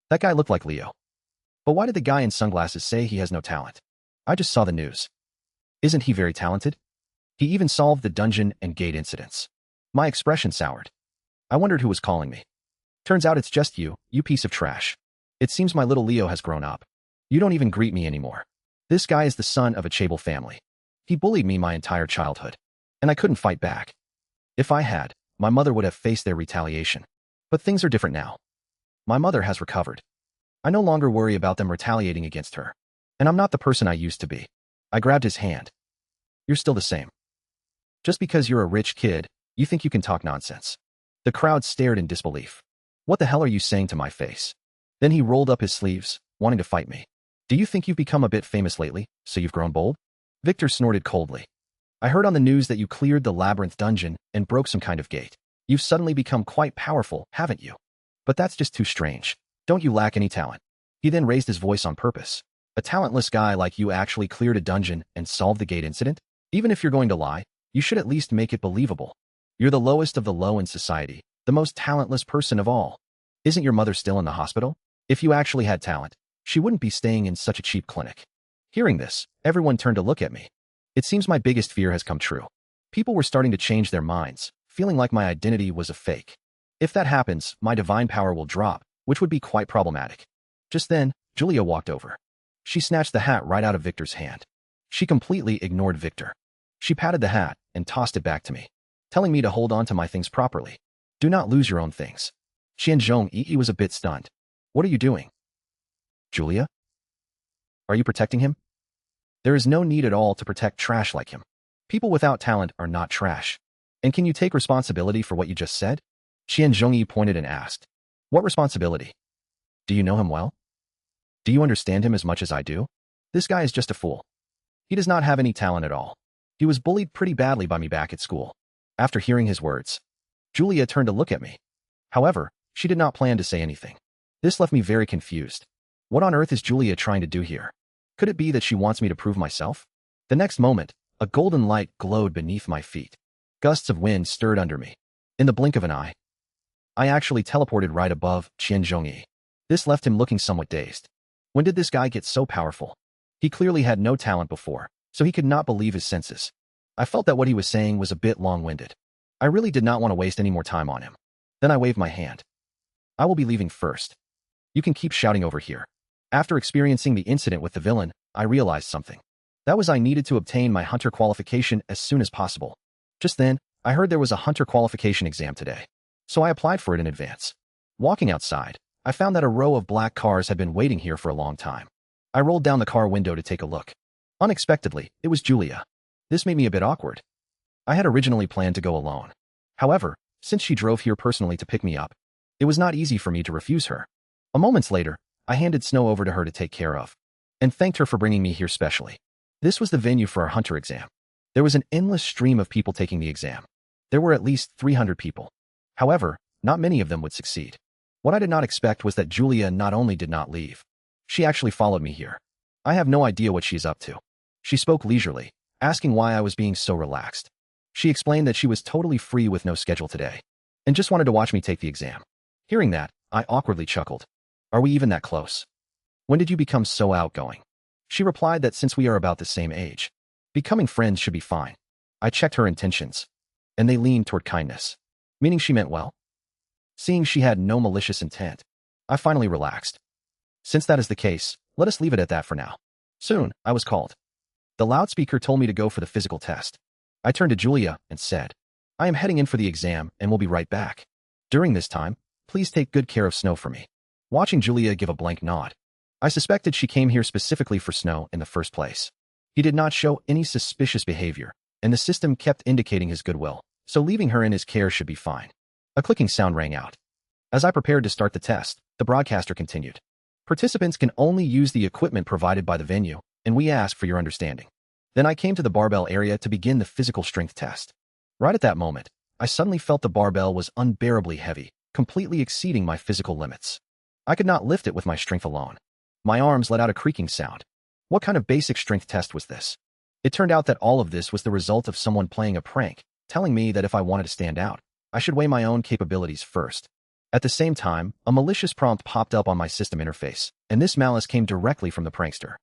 That guy looked like Leo. But why did the guy in sunglasses say he has no talent? I just saw the news. Isn't he very talented? He even solved the dungeon and gate incidents." My expression soured. I wondered who was calling me. "Turns out it's just you, you piece of trash. It seems my little Leo has grown up. You don't even greet me anymore. This guy is the son of a Chable family. He bullied me my entire childhood, and I couldn't fight back. If I had, my mother would have faced their retaliation. But things are different now. My mother has recovered. I no longer worry about them retaliating against her. And I'm not the person I used to be." I grabbed his hand. "You're still the same. Just because you're a rich kid, you think you can talk nonsense." The crowd stared in disbelief. "What the hell are you saying to my face?" Then he rolled up his sleeves, wanting to fight me. "Do you think you've become a bit famous lately, so you've grown bold?" Victor snorted coldly. "I heard on the news that you cleared the labyrinth dungeon and broke some kind of gate. You've suddenly become quite powerful, haven't you? But that's just too strange. Don't you lack any talent?" He then raised his voice on purpose. "A talentless guy like you actually cleared a dungeon and solved the gate incident? Even if you're going to lie, you should at least make it believable. You're the lowest of the low in society, the most talentless person of all. Isn't your mother still in the hospital? If you actually had talent, she wouldn't be staying in such a cheap clinic." Hearing this, everyone turned to look at me. It seems my biggest fear has come true. People were starting to change their minds, feeling like my identity was a fake. If that happens, my divine power will drop, which would be quite problematic. Just then, Julia walked over. She snatched the hat right out of Victor's hand. She completely ignored Victor. She patted the hat and tossed it back to me, telling me to hold on to my things properly. Do not lose your own things. Qianzhong was a bit stunned. What are you doing? Julia? Are you protecting him? There is no need at all to protect trash like him. People without talent are not trash. And can you take responsibility for what you just said? Qianzhong pointed and asked. What responsibility? Do you know him well? Do you understand him as much as I do? This guy is just a fool. He does not have any talent at all. He was bullied pretty badly by me back at school. After hearing his words, Julia turned to look at me. However, she did not plan to say anything. This left me very confused. What on earth is Julia trying to do here? Could it be that she wants me to prove myself? The next moment, a golden light glowed beneath my feet. Gusts of wind stirred under me. In the blink of an eye, I actually teleported right above Qianzhong. This left him looking somewhat dazed. When did this guy get so powerful? He clearly had no talent before, so he could not believe his senses. I felt that what he was saying was a bit long-winded. I really did not want to waste any more time on him. Then I waved my hand. I will be leaving first. You can keep shouting over here. After experiencing the incident with the villain, I realized something. That was I needed to obtain my hunter qualification as soon as possible. Just then, I heard there was a hunter qualification exam today, so I applied for it in advance. Walking outside, I found that a row of black cars had been waiting here for a long time. I rolled down the car window to take a look. Unexpectedly, it was Julia. This made me a bit awkward. I had originally planned to go alone. However, since she drove here personally to pick me up, it was not easy for me to refuse her. A moment later, I handed Snow over to her to take care of, and thanked her for bringing me here specially. This was the venue for our hunter exam. There was an endless stream of people taking the exam. There were at least 300 people. However, not many of them would succeed. What I did not expect was that Julia not only did not leave, she actually followed me here. I have no idea what she is up to. She spoke leisurely, asking why I was being so relaxed. She explained that she was totally free with no schedule today, and just wanted to watch me take the exam. Hearing that, I awkwardly chuckled. Are we even that close? When did you become so outgoing? She replied that since we are about the same age, becoming friends should be fine. I checked her intentions, and they leaned toward kindness, meaning she meant well. Seeing she had no malicious intent, I finally relaxed. Since that is the case, let us leave it at that for now. Soon, I was called. The loudspeaker told me to go for the physical test. I turned to Julia and said, I am heading in for the exam and will be right back. During this time, please take good care of Snow for me. Watching Julia give a blank nod, I suspected she came here specifically for Snow in the first place. He did not show any suspicious behavior, and the system kept indicating his goodwill, so leaving her in his care should be fine. A clicking sound rang out. As I prepared to start the test, the broadcaster continued. Participants can only use the equipment provided by the venue, and we ask for your understanding. Then I came to the barbell area to begin the physical strength test. Right at that moment, I suddenly felt the barbell was unbearably heavy, completely exceeding my physical limits. I could not lift it with my strength alone. My arms let out a creaking sound. What kind of basic strength test was this? It turned out that all of this was the result of someone playing a prank, telling me that if I wanted to stand out, I should weigh my own capabilities first. At the same time, a malicious prompt popped up on my system interface, and this malice came directly from the prankster.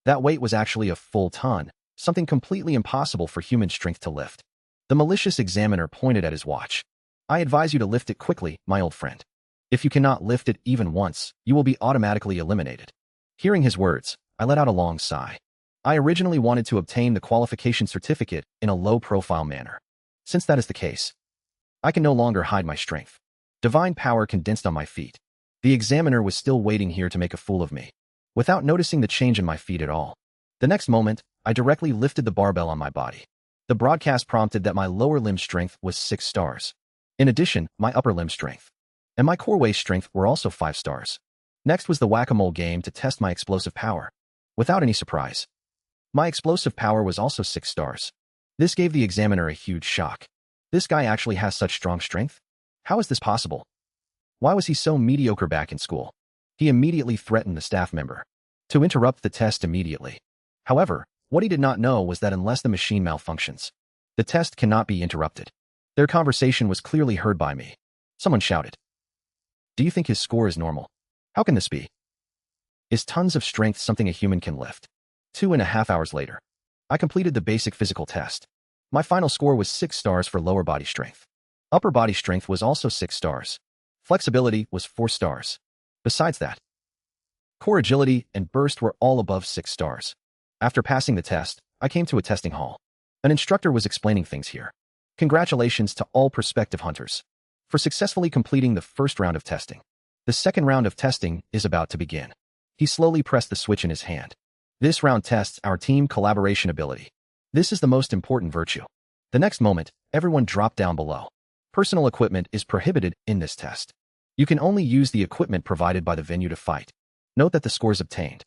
That weight was actually a full ton, something completely impossible for human strength to lift. The malicious examiner pointed at his watch. I advise you to lift it quickly, my old friend. If you cannot lift it even once, you will be automatically eliminated. Hearing his words, I let out a long sigh. I originally wanted to obtain the qualification certificate in a low-profile manner. Since that is the case, I can no longer hide my strength. Divine power condensed on my feet. The examiner was still waiting here to make a fool of me, without noticing the change in my feet at all. The next moment, I directly lifted the barbell on my body. The broadcast prompted that my lower limb strength was 6 stars. In addition, my upper limb strength and my core waist strength were also 5 stars. Next was the whack-a-mole game to test my explosive power. Without any surprise, my explosive power was also 6 stars. This gave the examiner a huge shock. This guy actually has such strong strength? How is this possible? Why was he so mediocre back in school? He immediately threatened the staff member to interrupt the test immediately. However, what he did not know was that unless the machine malfunctions, the test cannot be interrupted. Their conversation was clearly heard by me. Someone shouted, "Do you think his score is normal? How can this be? Is tons of strength something a human can lift?" 2.5 hours later, I completed the basic physical test. My final score was 6 stars for lower body strength. Upper body strength was also 6 stars. Flexibility was 4 stars. Besides that, core agility and burst were all above 6 stars. After passing the test, I came to a testing hall. An instructor was explaining things here. Congratulations to all prospective hunters for successfully completing the first round of testing. The second round of testing is about to begin. He slowly pressed the switch in his hand. This round tests our team collaboration ability. This is the most important virtue. The next moment, everyone dropped down below. Personal equipment is prohibited in this test. You can only use the equipment provided by the venue to fight. Note that the scores obtained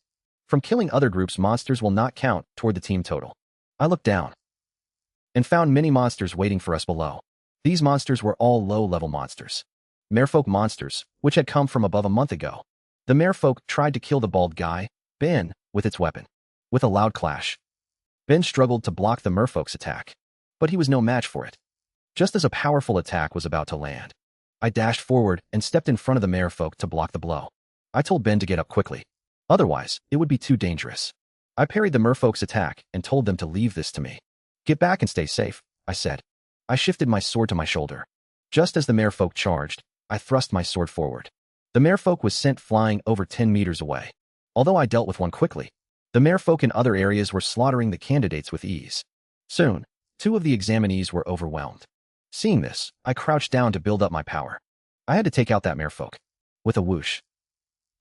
from killing other groups' monsters will not count toward the team total. I looked down and found many monsters waiting for us below. These monsters were all low-level monsters. Merfolk monsters, which had come from above a month ago. The merfolk tried to kill the bald guy, Ben, with its weapon. With a loud clash, Ben struggled to block the merfolk's attack, but he was no match for it. Just as a powerful attack was about to land, I dashed forward and stepped in front of the merfolk to block the blow. I told Ben to get up quickly. Otherwise, it would be too dangerous. I parried the merfolk's attack and told them to leave this to me. Get back and stay safe, I said. I shifted my sword to my shoulder. Just as the merfolk charged, I thrust my sword forward. The merfolk was sent flying over 10 meters away. Although I dealt with one quickly, the merfolk in other areas were slaughtering the candidates with ease. Soon, 2 of the examinees were overwhelmed. Seeing this, I crouched down to build up my power. I had to take out that merfolk. With a whoosh,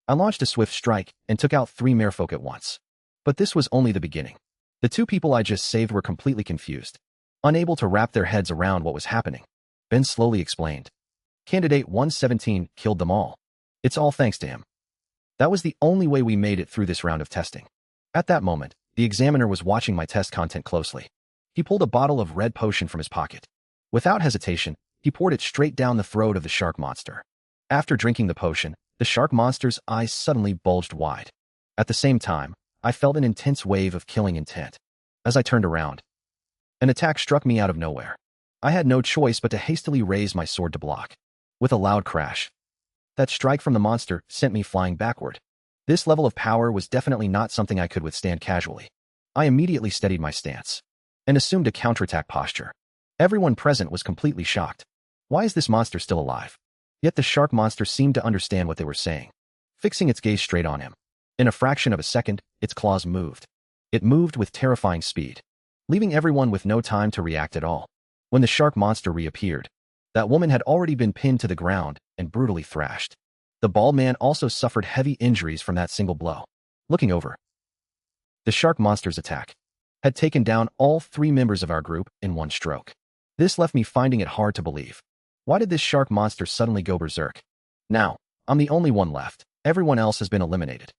I launched a swift strike and took out 3 merfolk at once. But this was only the beginning. The 2 people I just saved were completely confused, unable to wrap their heads around what was happening. Ben slowly explained. Candidate 117 killed them all. It's all thanks to him. That was the only way we made it through this round of testing. At that moment, the examiner was watching my test content closely. He pulled a bottle of red potion from his pocket. Without hesitation, he poured it straight down the throat of the shark monster. After drinking the potion, the shark monster's eyes suddenly bulged wide. At the same time, I felt an intense wave of killing intent. As I turned around, an attack struck me out of nowhere. I had no choice but to hastily raise my sword to block. With a loud crash, that strike from the monster sent me flying backward. This level of power was definitely not something I could withstand casually. I immediately steadied my stance and assumed a counterattack posture. Everyone present was completely shocked. Why is this monster still alive? Yet the shark monster seemed to understand what they were saying. Fixing its gaze straight on him, in a fraction of a second, its claws moved. It moved with terrifying speed, leaving everyone with no time to react at all. When the shark monster reappeared, that woman had already been pinned to the ground and brutally thrashed. The bald man also suffered heavy injuries from that single blow. Looking over, the shark monster's attack had taken down all 3 members of our group in one stroke. This left me finding it hard to believe. Why did this shark monster suddenly go berserk? Now, I'm the only one left. Everyone else has been eliminated.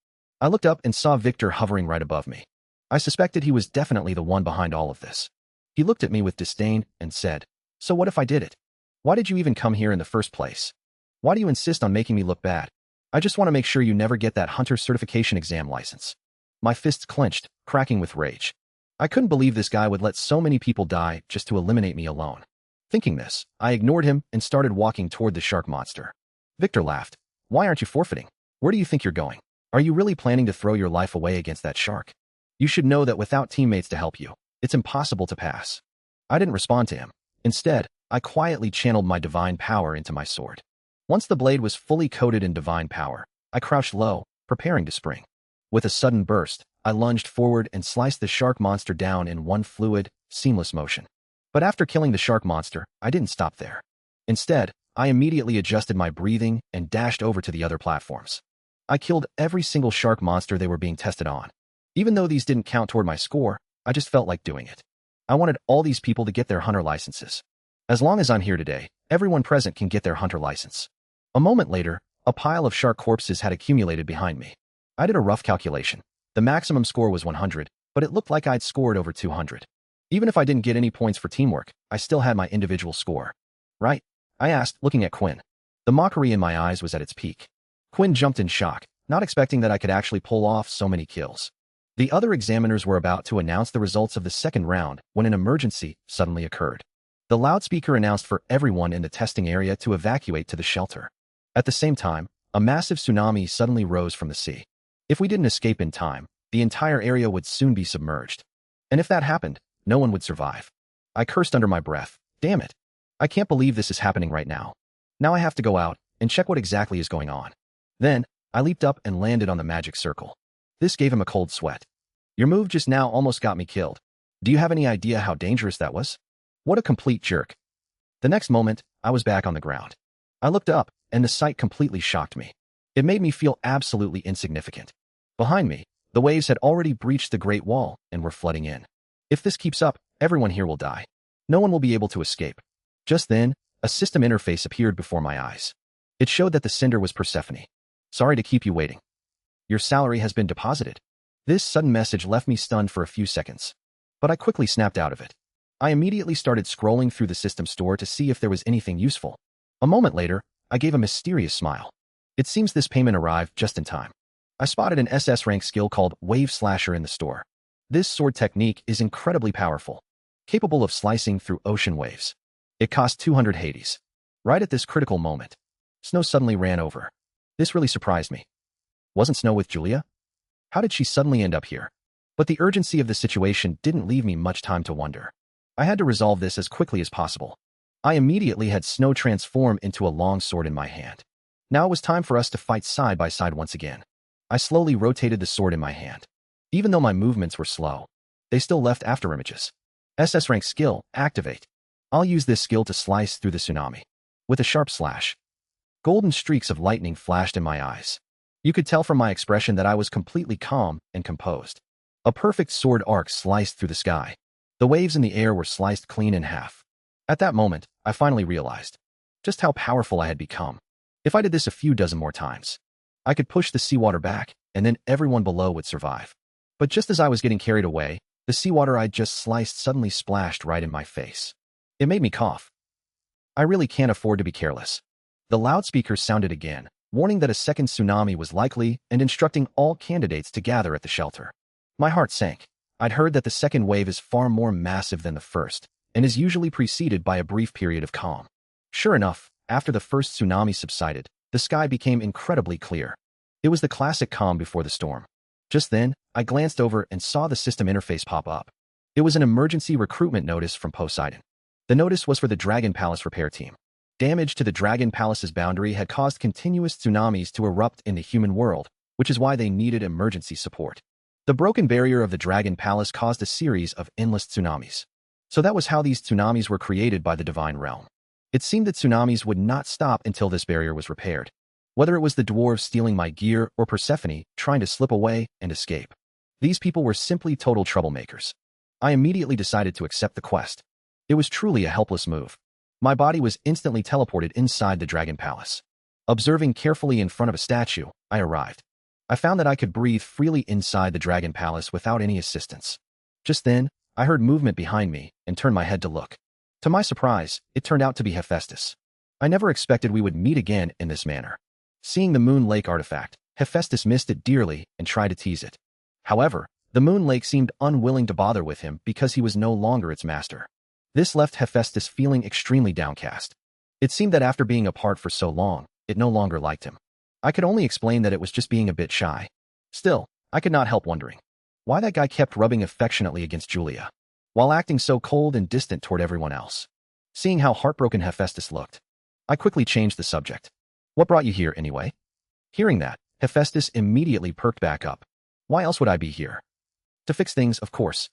I looked up and saw Victor hovering right above me. I suspected he was definitely the one behind all of this. He looked at me with disdain and said, "So what if I did it? Why did you even come here in the first place? Why do you insist on making me look bad? I just want to make sure you never get that hunter certification exam license." My fists clenched, cracking with rage. I couldn't believe this guy would let so many people die just to eliminate me alone. Thinking this, I ignored him and started walking toward the shark monster. Victor laughed. "Why aren't you forfeiting? Where do you think you're going? Are you really planning to throw your life away against that shark? You should know that without teammates to help you, it's impossible to pass." I didn't respond to him. Instead, I quietly channeled my divine power into my sword. Once the blade was fully coated in divine power, I crouched low, preparing to spring. With a sudden burst, I lunged forward and sliced the shark monster down in one fluid, seamless motion. But after killing the shark monster, I didn't stop there. Instead, I immediately adjusted my breathing and dashed over to the other platforms. I killed every single shark monster they were being tested on. Even though these didn't count toward my score, I just felt like doing it. I wanted all these people to get their hunter licenses. As long as I'm here today, everyone present can get their hunter license. A moment later, a pile of shark corpses had accumulated behind me. I did a rough calculation. The maximum score was 100, but it looked like I'd scored over 200. Even if I didn't get any points for teamwork, I still had my individual score. Right? I asked, looking at Quinn. The mockery in my eyes was at its peak. Quinn jumped in shock, not expecting that I could actually pull off so many kills. The other examiners were about to announce the results of the second round when an emergency suddenly occurred. The loudspeaker announced for everyone in the testing area to evacuate to the shelter. At the same time, a massive tsunami suddenly rose from the sea. If we didn't escape in time, the entire area would soon be submerged. And if that happened, no one would survive. I cursed under my breath. Damn it. I can't believe this is happening right now. Now I have to go out and check what exactly is going on. Then, I leaped up and landed on the magic circle. This gave him a cold sweat. Your move just now almost got me killed. Do you have any idea how dangerous that was? What a complete jerk. The next moment, I was back on the ground. I looked up, and the sight completely shocked me. It made me feel absolutely insignificant. Behind me, the waves had already breached the Great Wall and were flooding in. If this keeps up, everyone here will die. No one will be able to escape. Just then, a system interface appeared before my eyes. It showed that the sender was Persephone. Sorry to keep you waiting. Your salary has been deposited. This sudden message left me stunned for a few seconds. But I quickly snapped out of it. I immediately started scrolling through the system store to see if there was anything useful. A moment later, I gave a mysterious smile. It seems this payment arrived just in time. I spotted an SS rank skill called Wave Slasher in the store. This sword technique is incredibly powerful, capable of slicing through ocean waves. It cost 200 Hades. Right at this critical moment, Snow suddenly ran over. This really surprised me. Wasn't Snow with Julia? How did she suddenly end up here? But the urgency of the situation didn't leave me much time to wonder. I had to resolve this as quickly as possible. I immediately had Snow transform into a long sword in my hand. Now it was time for us to fight side by side once again. I slowly rotated the sword in my hand. Even though my movements were slow, they still left afterimages. SS rank skill, activate. I'll use this skill to slice through the tsunami. With a sharp slash. Golden streaks of lightning flashed in my eyes. You could tell from my expression that I was completely calm and composed. A perfect sword arc sliced through the sky. The waves in the air were sliced clean in half. At that moment, I finally realized just how powerful I had become. If I did this a few dozen more times, I could push the seawater back, and then everyone below would survive. But just as I was getting carried away, the seawater I'd just sliced suddenly splashed right in my face. It made me cough. I really can't afford to be careless. The loudspeakers sounded again, warning that a second tsunami was likely and instructing all candidates to gather at the shelter. My heart sank. I'd heard that the second wave is far more massive than the first, and is usually preceded by a brief period of calm. Sure enough, after the first tsunami subsided, the sky became incredibly clear. It was the classic calm before the storm. Just then, I glanced over and saw the system interface pop up. It was an emergency recruitment notice from Poseidon. The notice was for the Dragon Palace repair team. Damage to the Dragon Palace's boundary had caused continuous tsunamis to erupt in the human world, which is why they needed emergency support. The broken barrier of the Dragon Palace caused a series of endless tsunamis. So that was how these tsunamis were created by the divine realm. It seemed that tsunamis would not stop until this barrier was repaired. Whether it was the dwarves stealing my gear or Persephone trying to slip away and escape. These people were simply total troublemakers. I immediately decided to accept the quest. It was truly a helpless move. My body was instantly teleported inside the Dragon Palace. Observing carefully in front of a statue, I arrived. I found that I could breathe freely inside the Dragon Palace without any assistance. Just then, I heard movement behind me and turned my head to look. To my surprise, it turned out to be Hephaestus. I never expected we would meet again in this manner. Seeing the Moon Lake artifact, Hephaestus missed it dearly and tried to tease it. However, the Moon Lake seemed unwilling to bother with him because he was no longer its master. This left Hephaestus feeling extremely downcast. It seemed that after being apart for so long, it no longer liked him. I could only explain that it was just being a bit shy. Still, I could not help wondering why that guy kept rubbing affectionately against Julia, while acting so cold and distant toward everyone else. Seeing how heartbroken Hephaestus looked, I quickly changed the subject. What brought you here, anyway? Hearing that, Hephaestus immediately perked back up. Why else would I be here? To fix things, of course.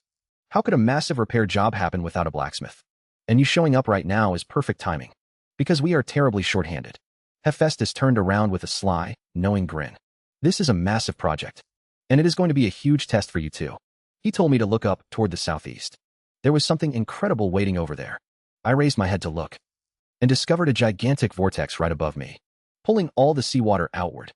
How could a massive repair job happen without a blacksmith? And you showing up right now is perfect timing. Because we are terribly short-handed. Hephaestus turned around with a sly, knowing grin. This is a massive project. And it is going to be a huge test for you too. He told me to look up toward the southeast. There was something incredible waiting over there. I raised my head to look. And discovered a gigantic vortex right above me, pulling all the seawater outward.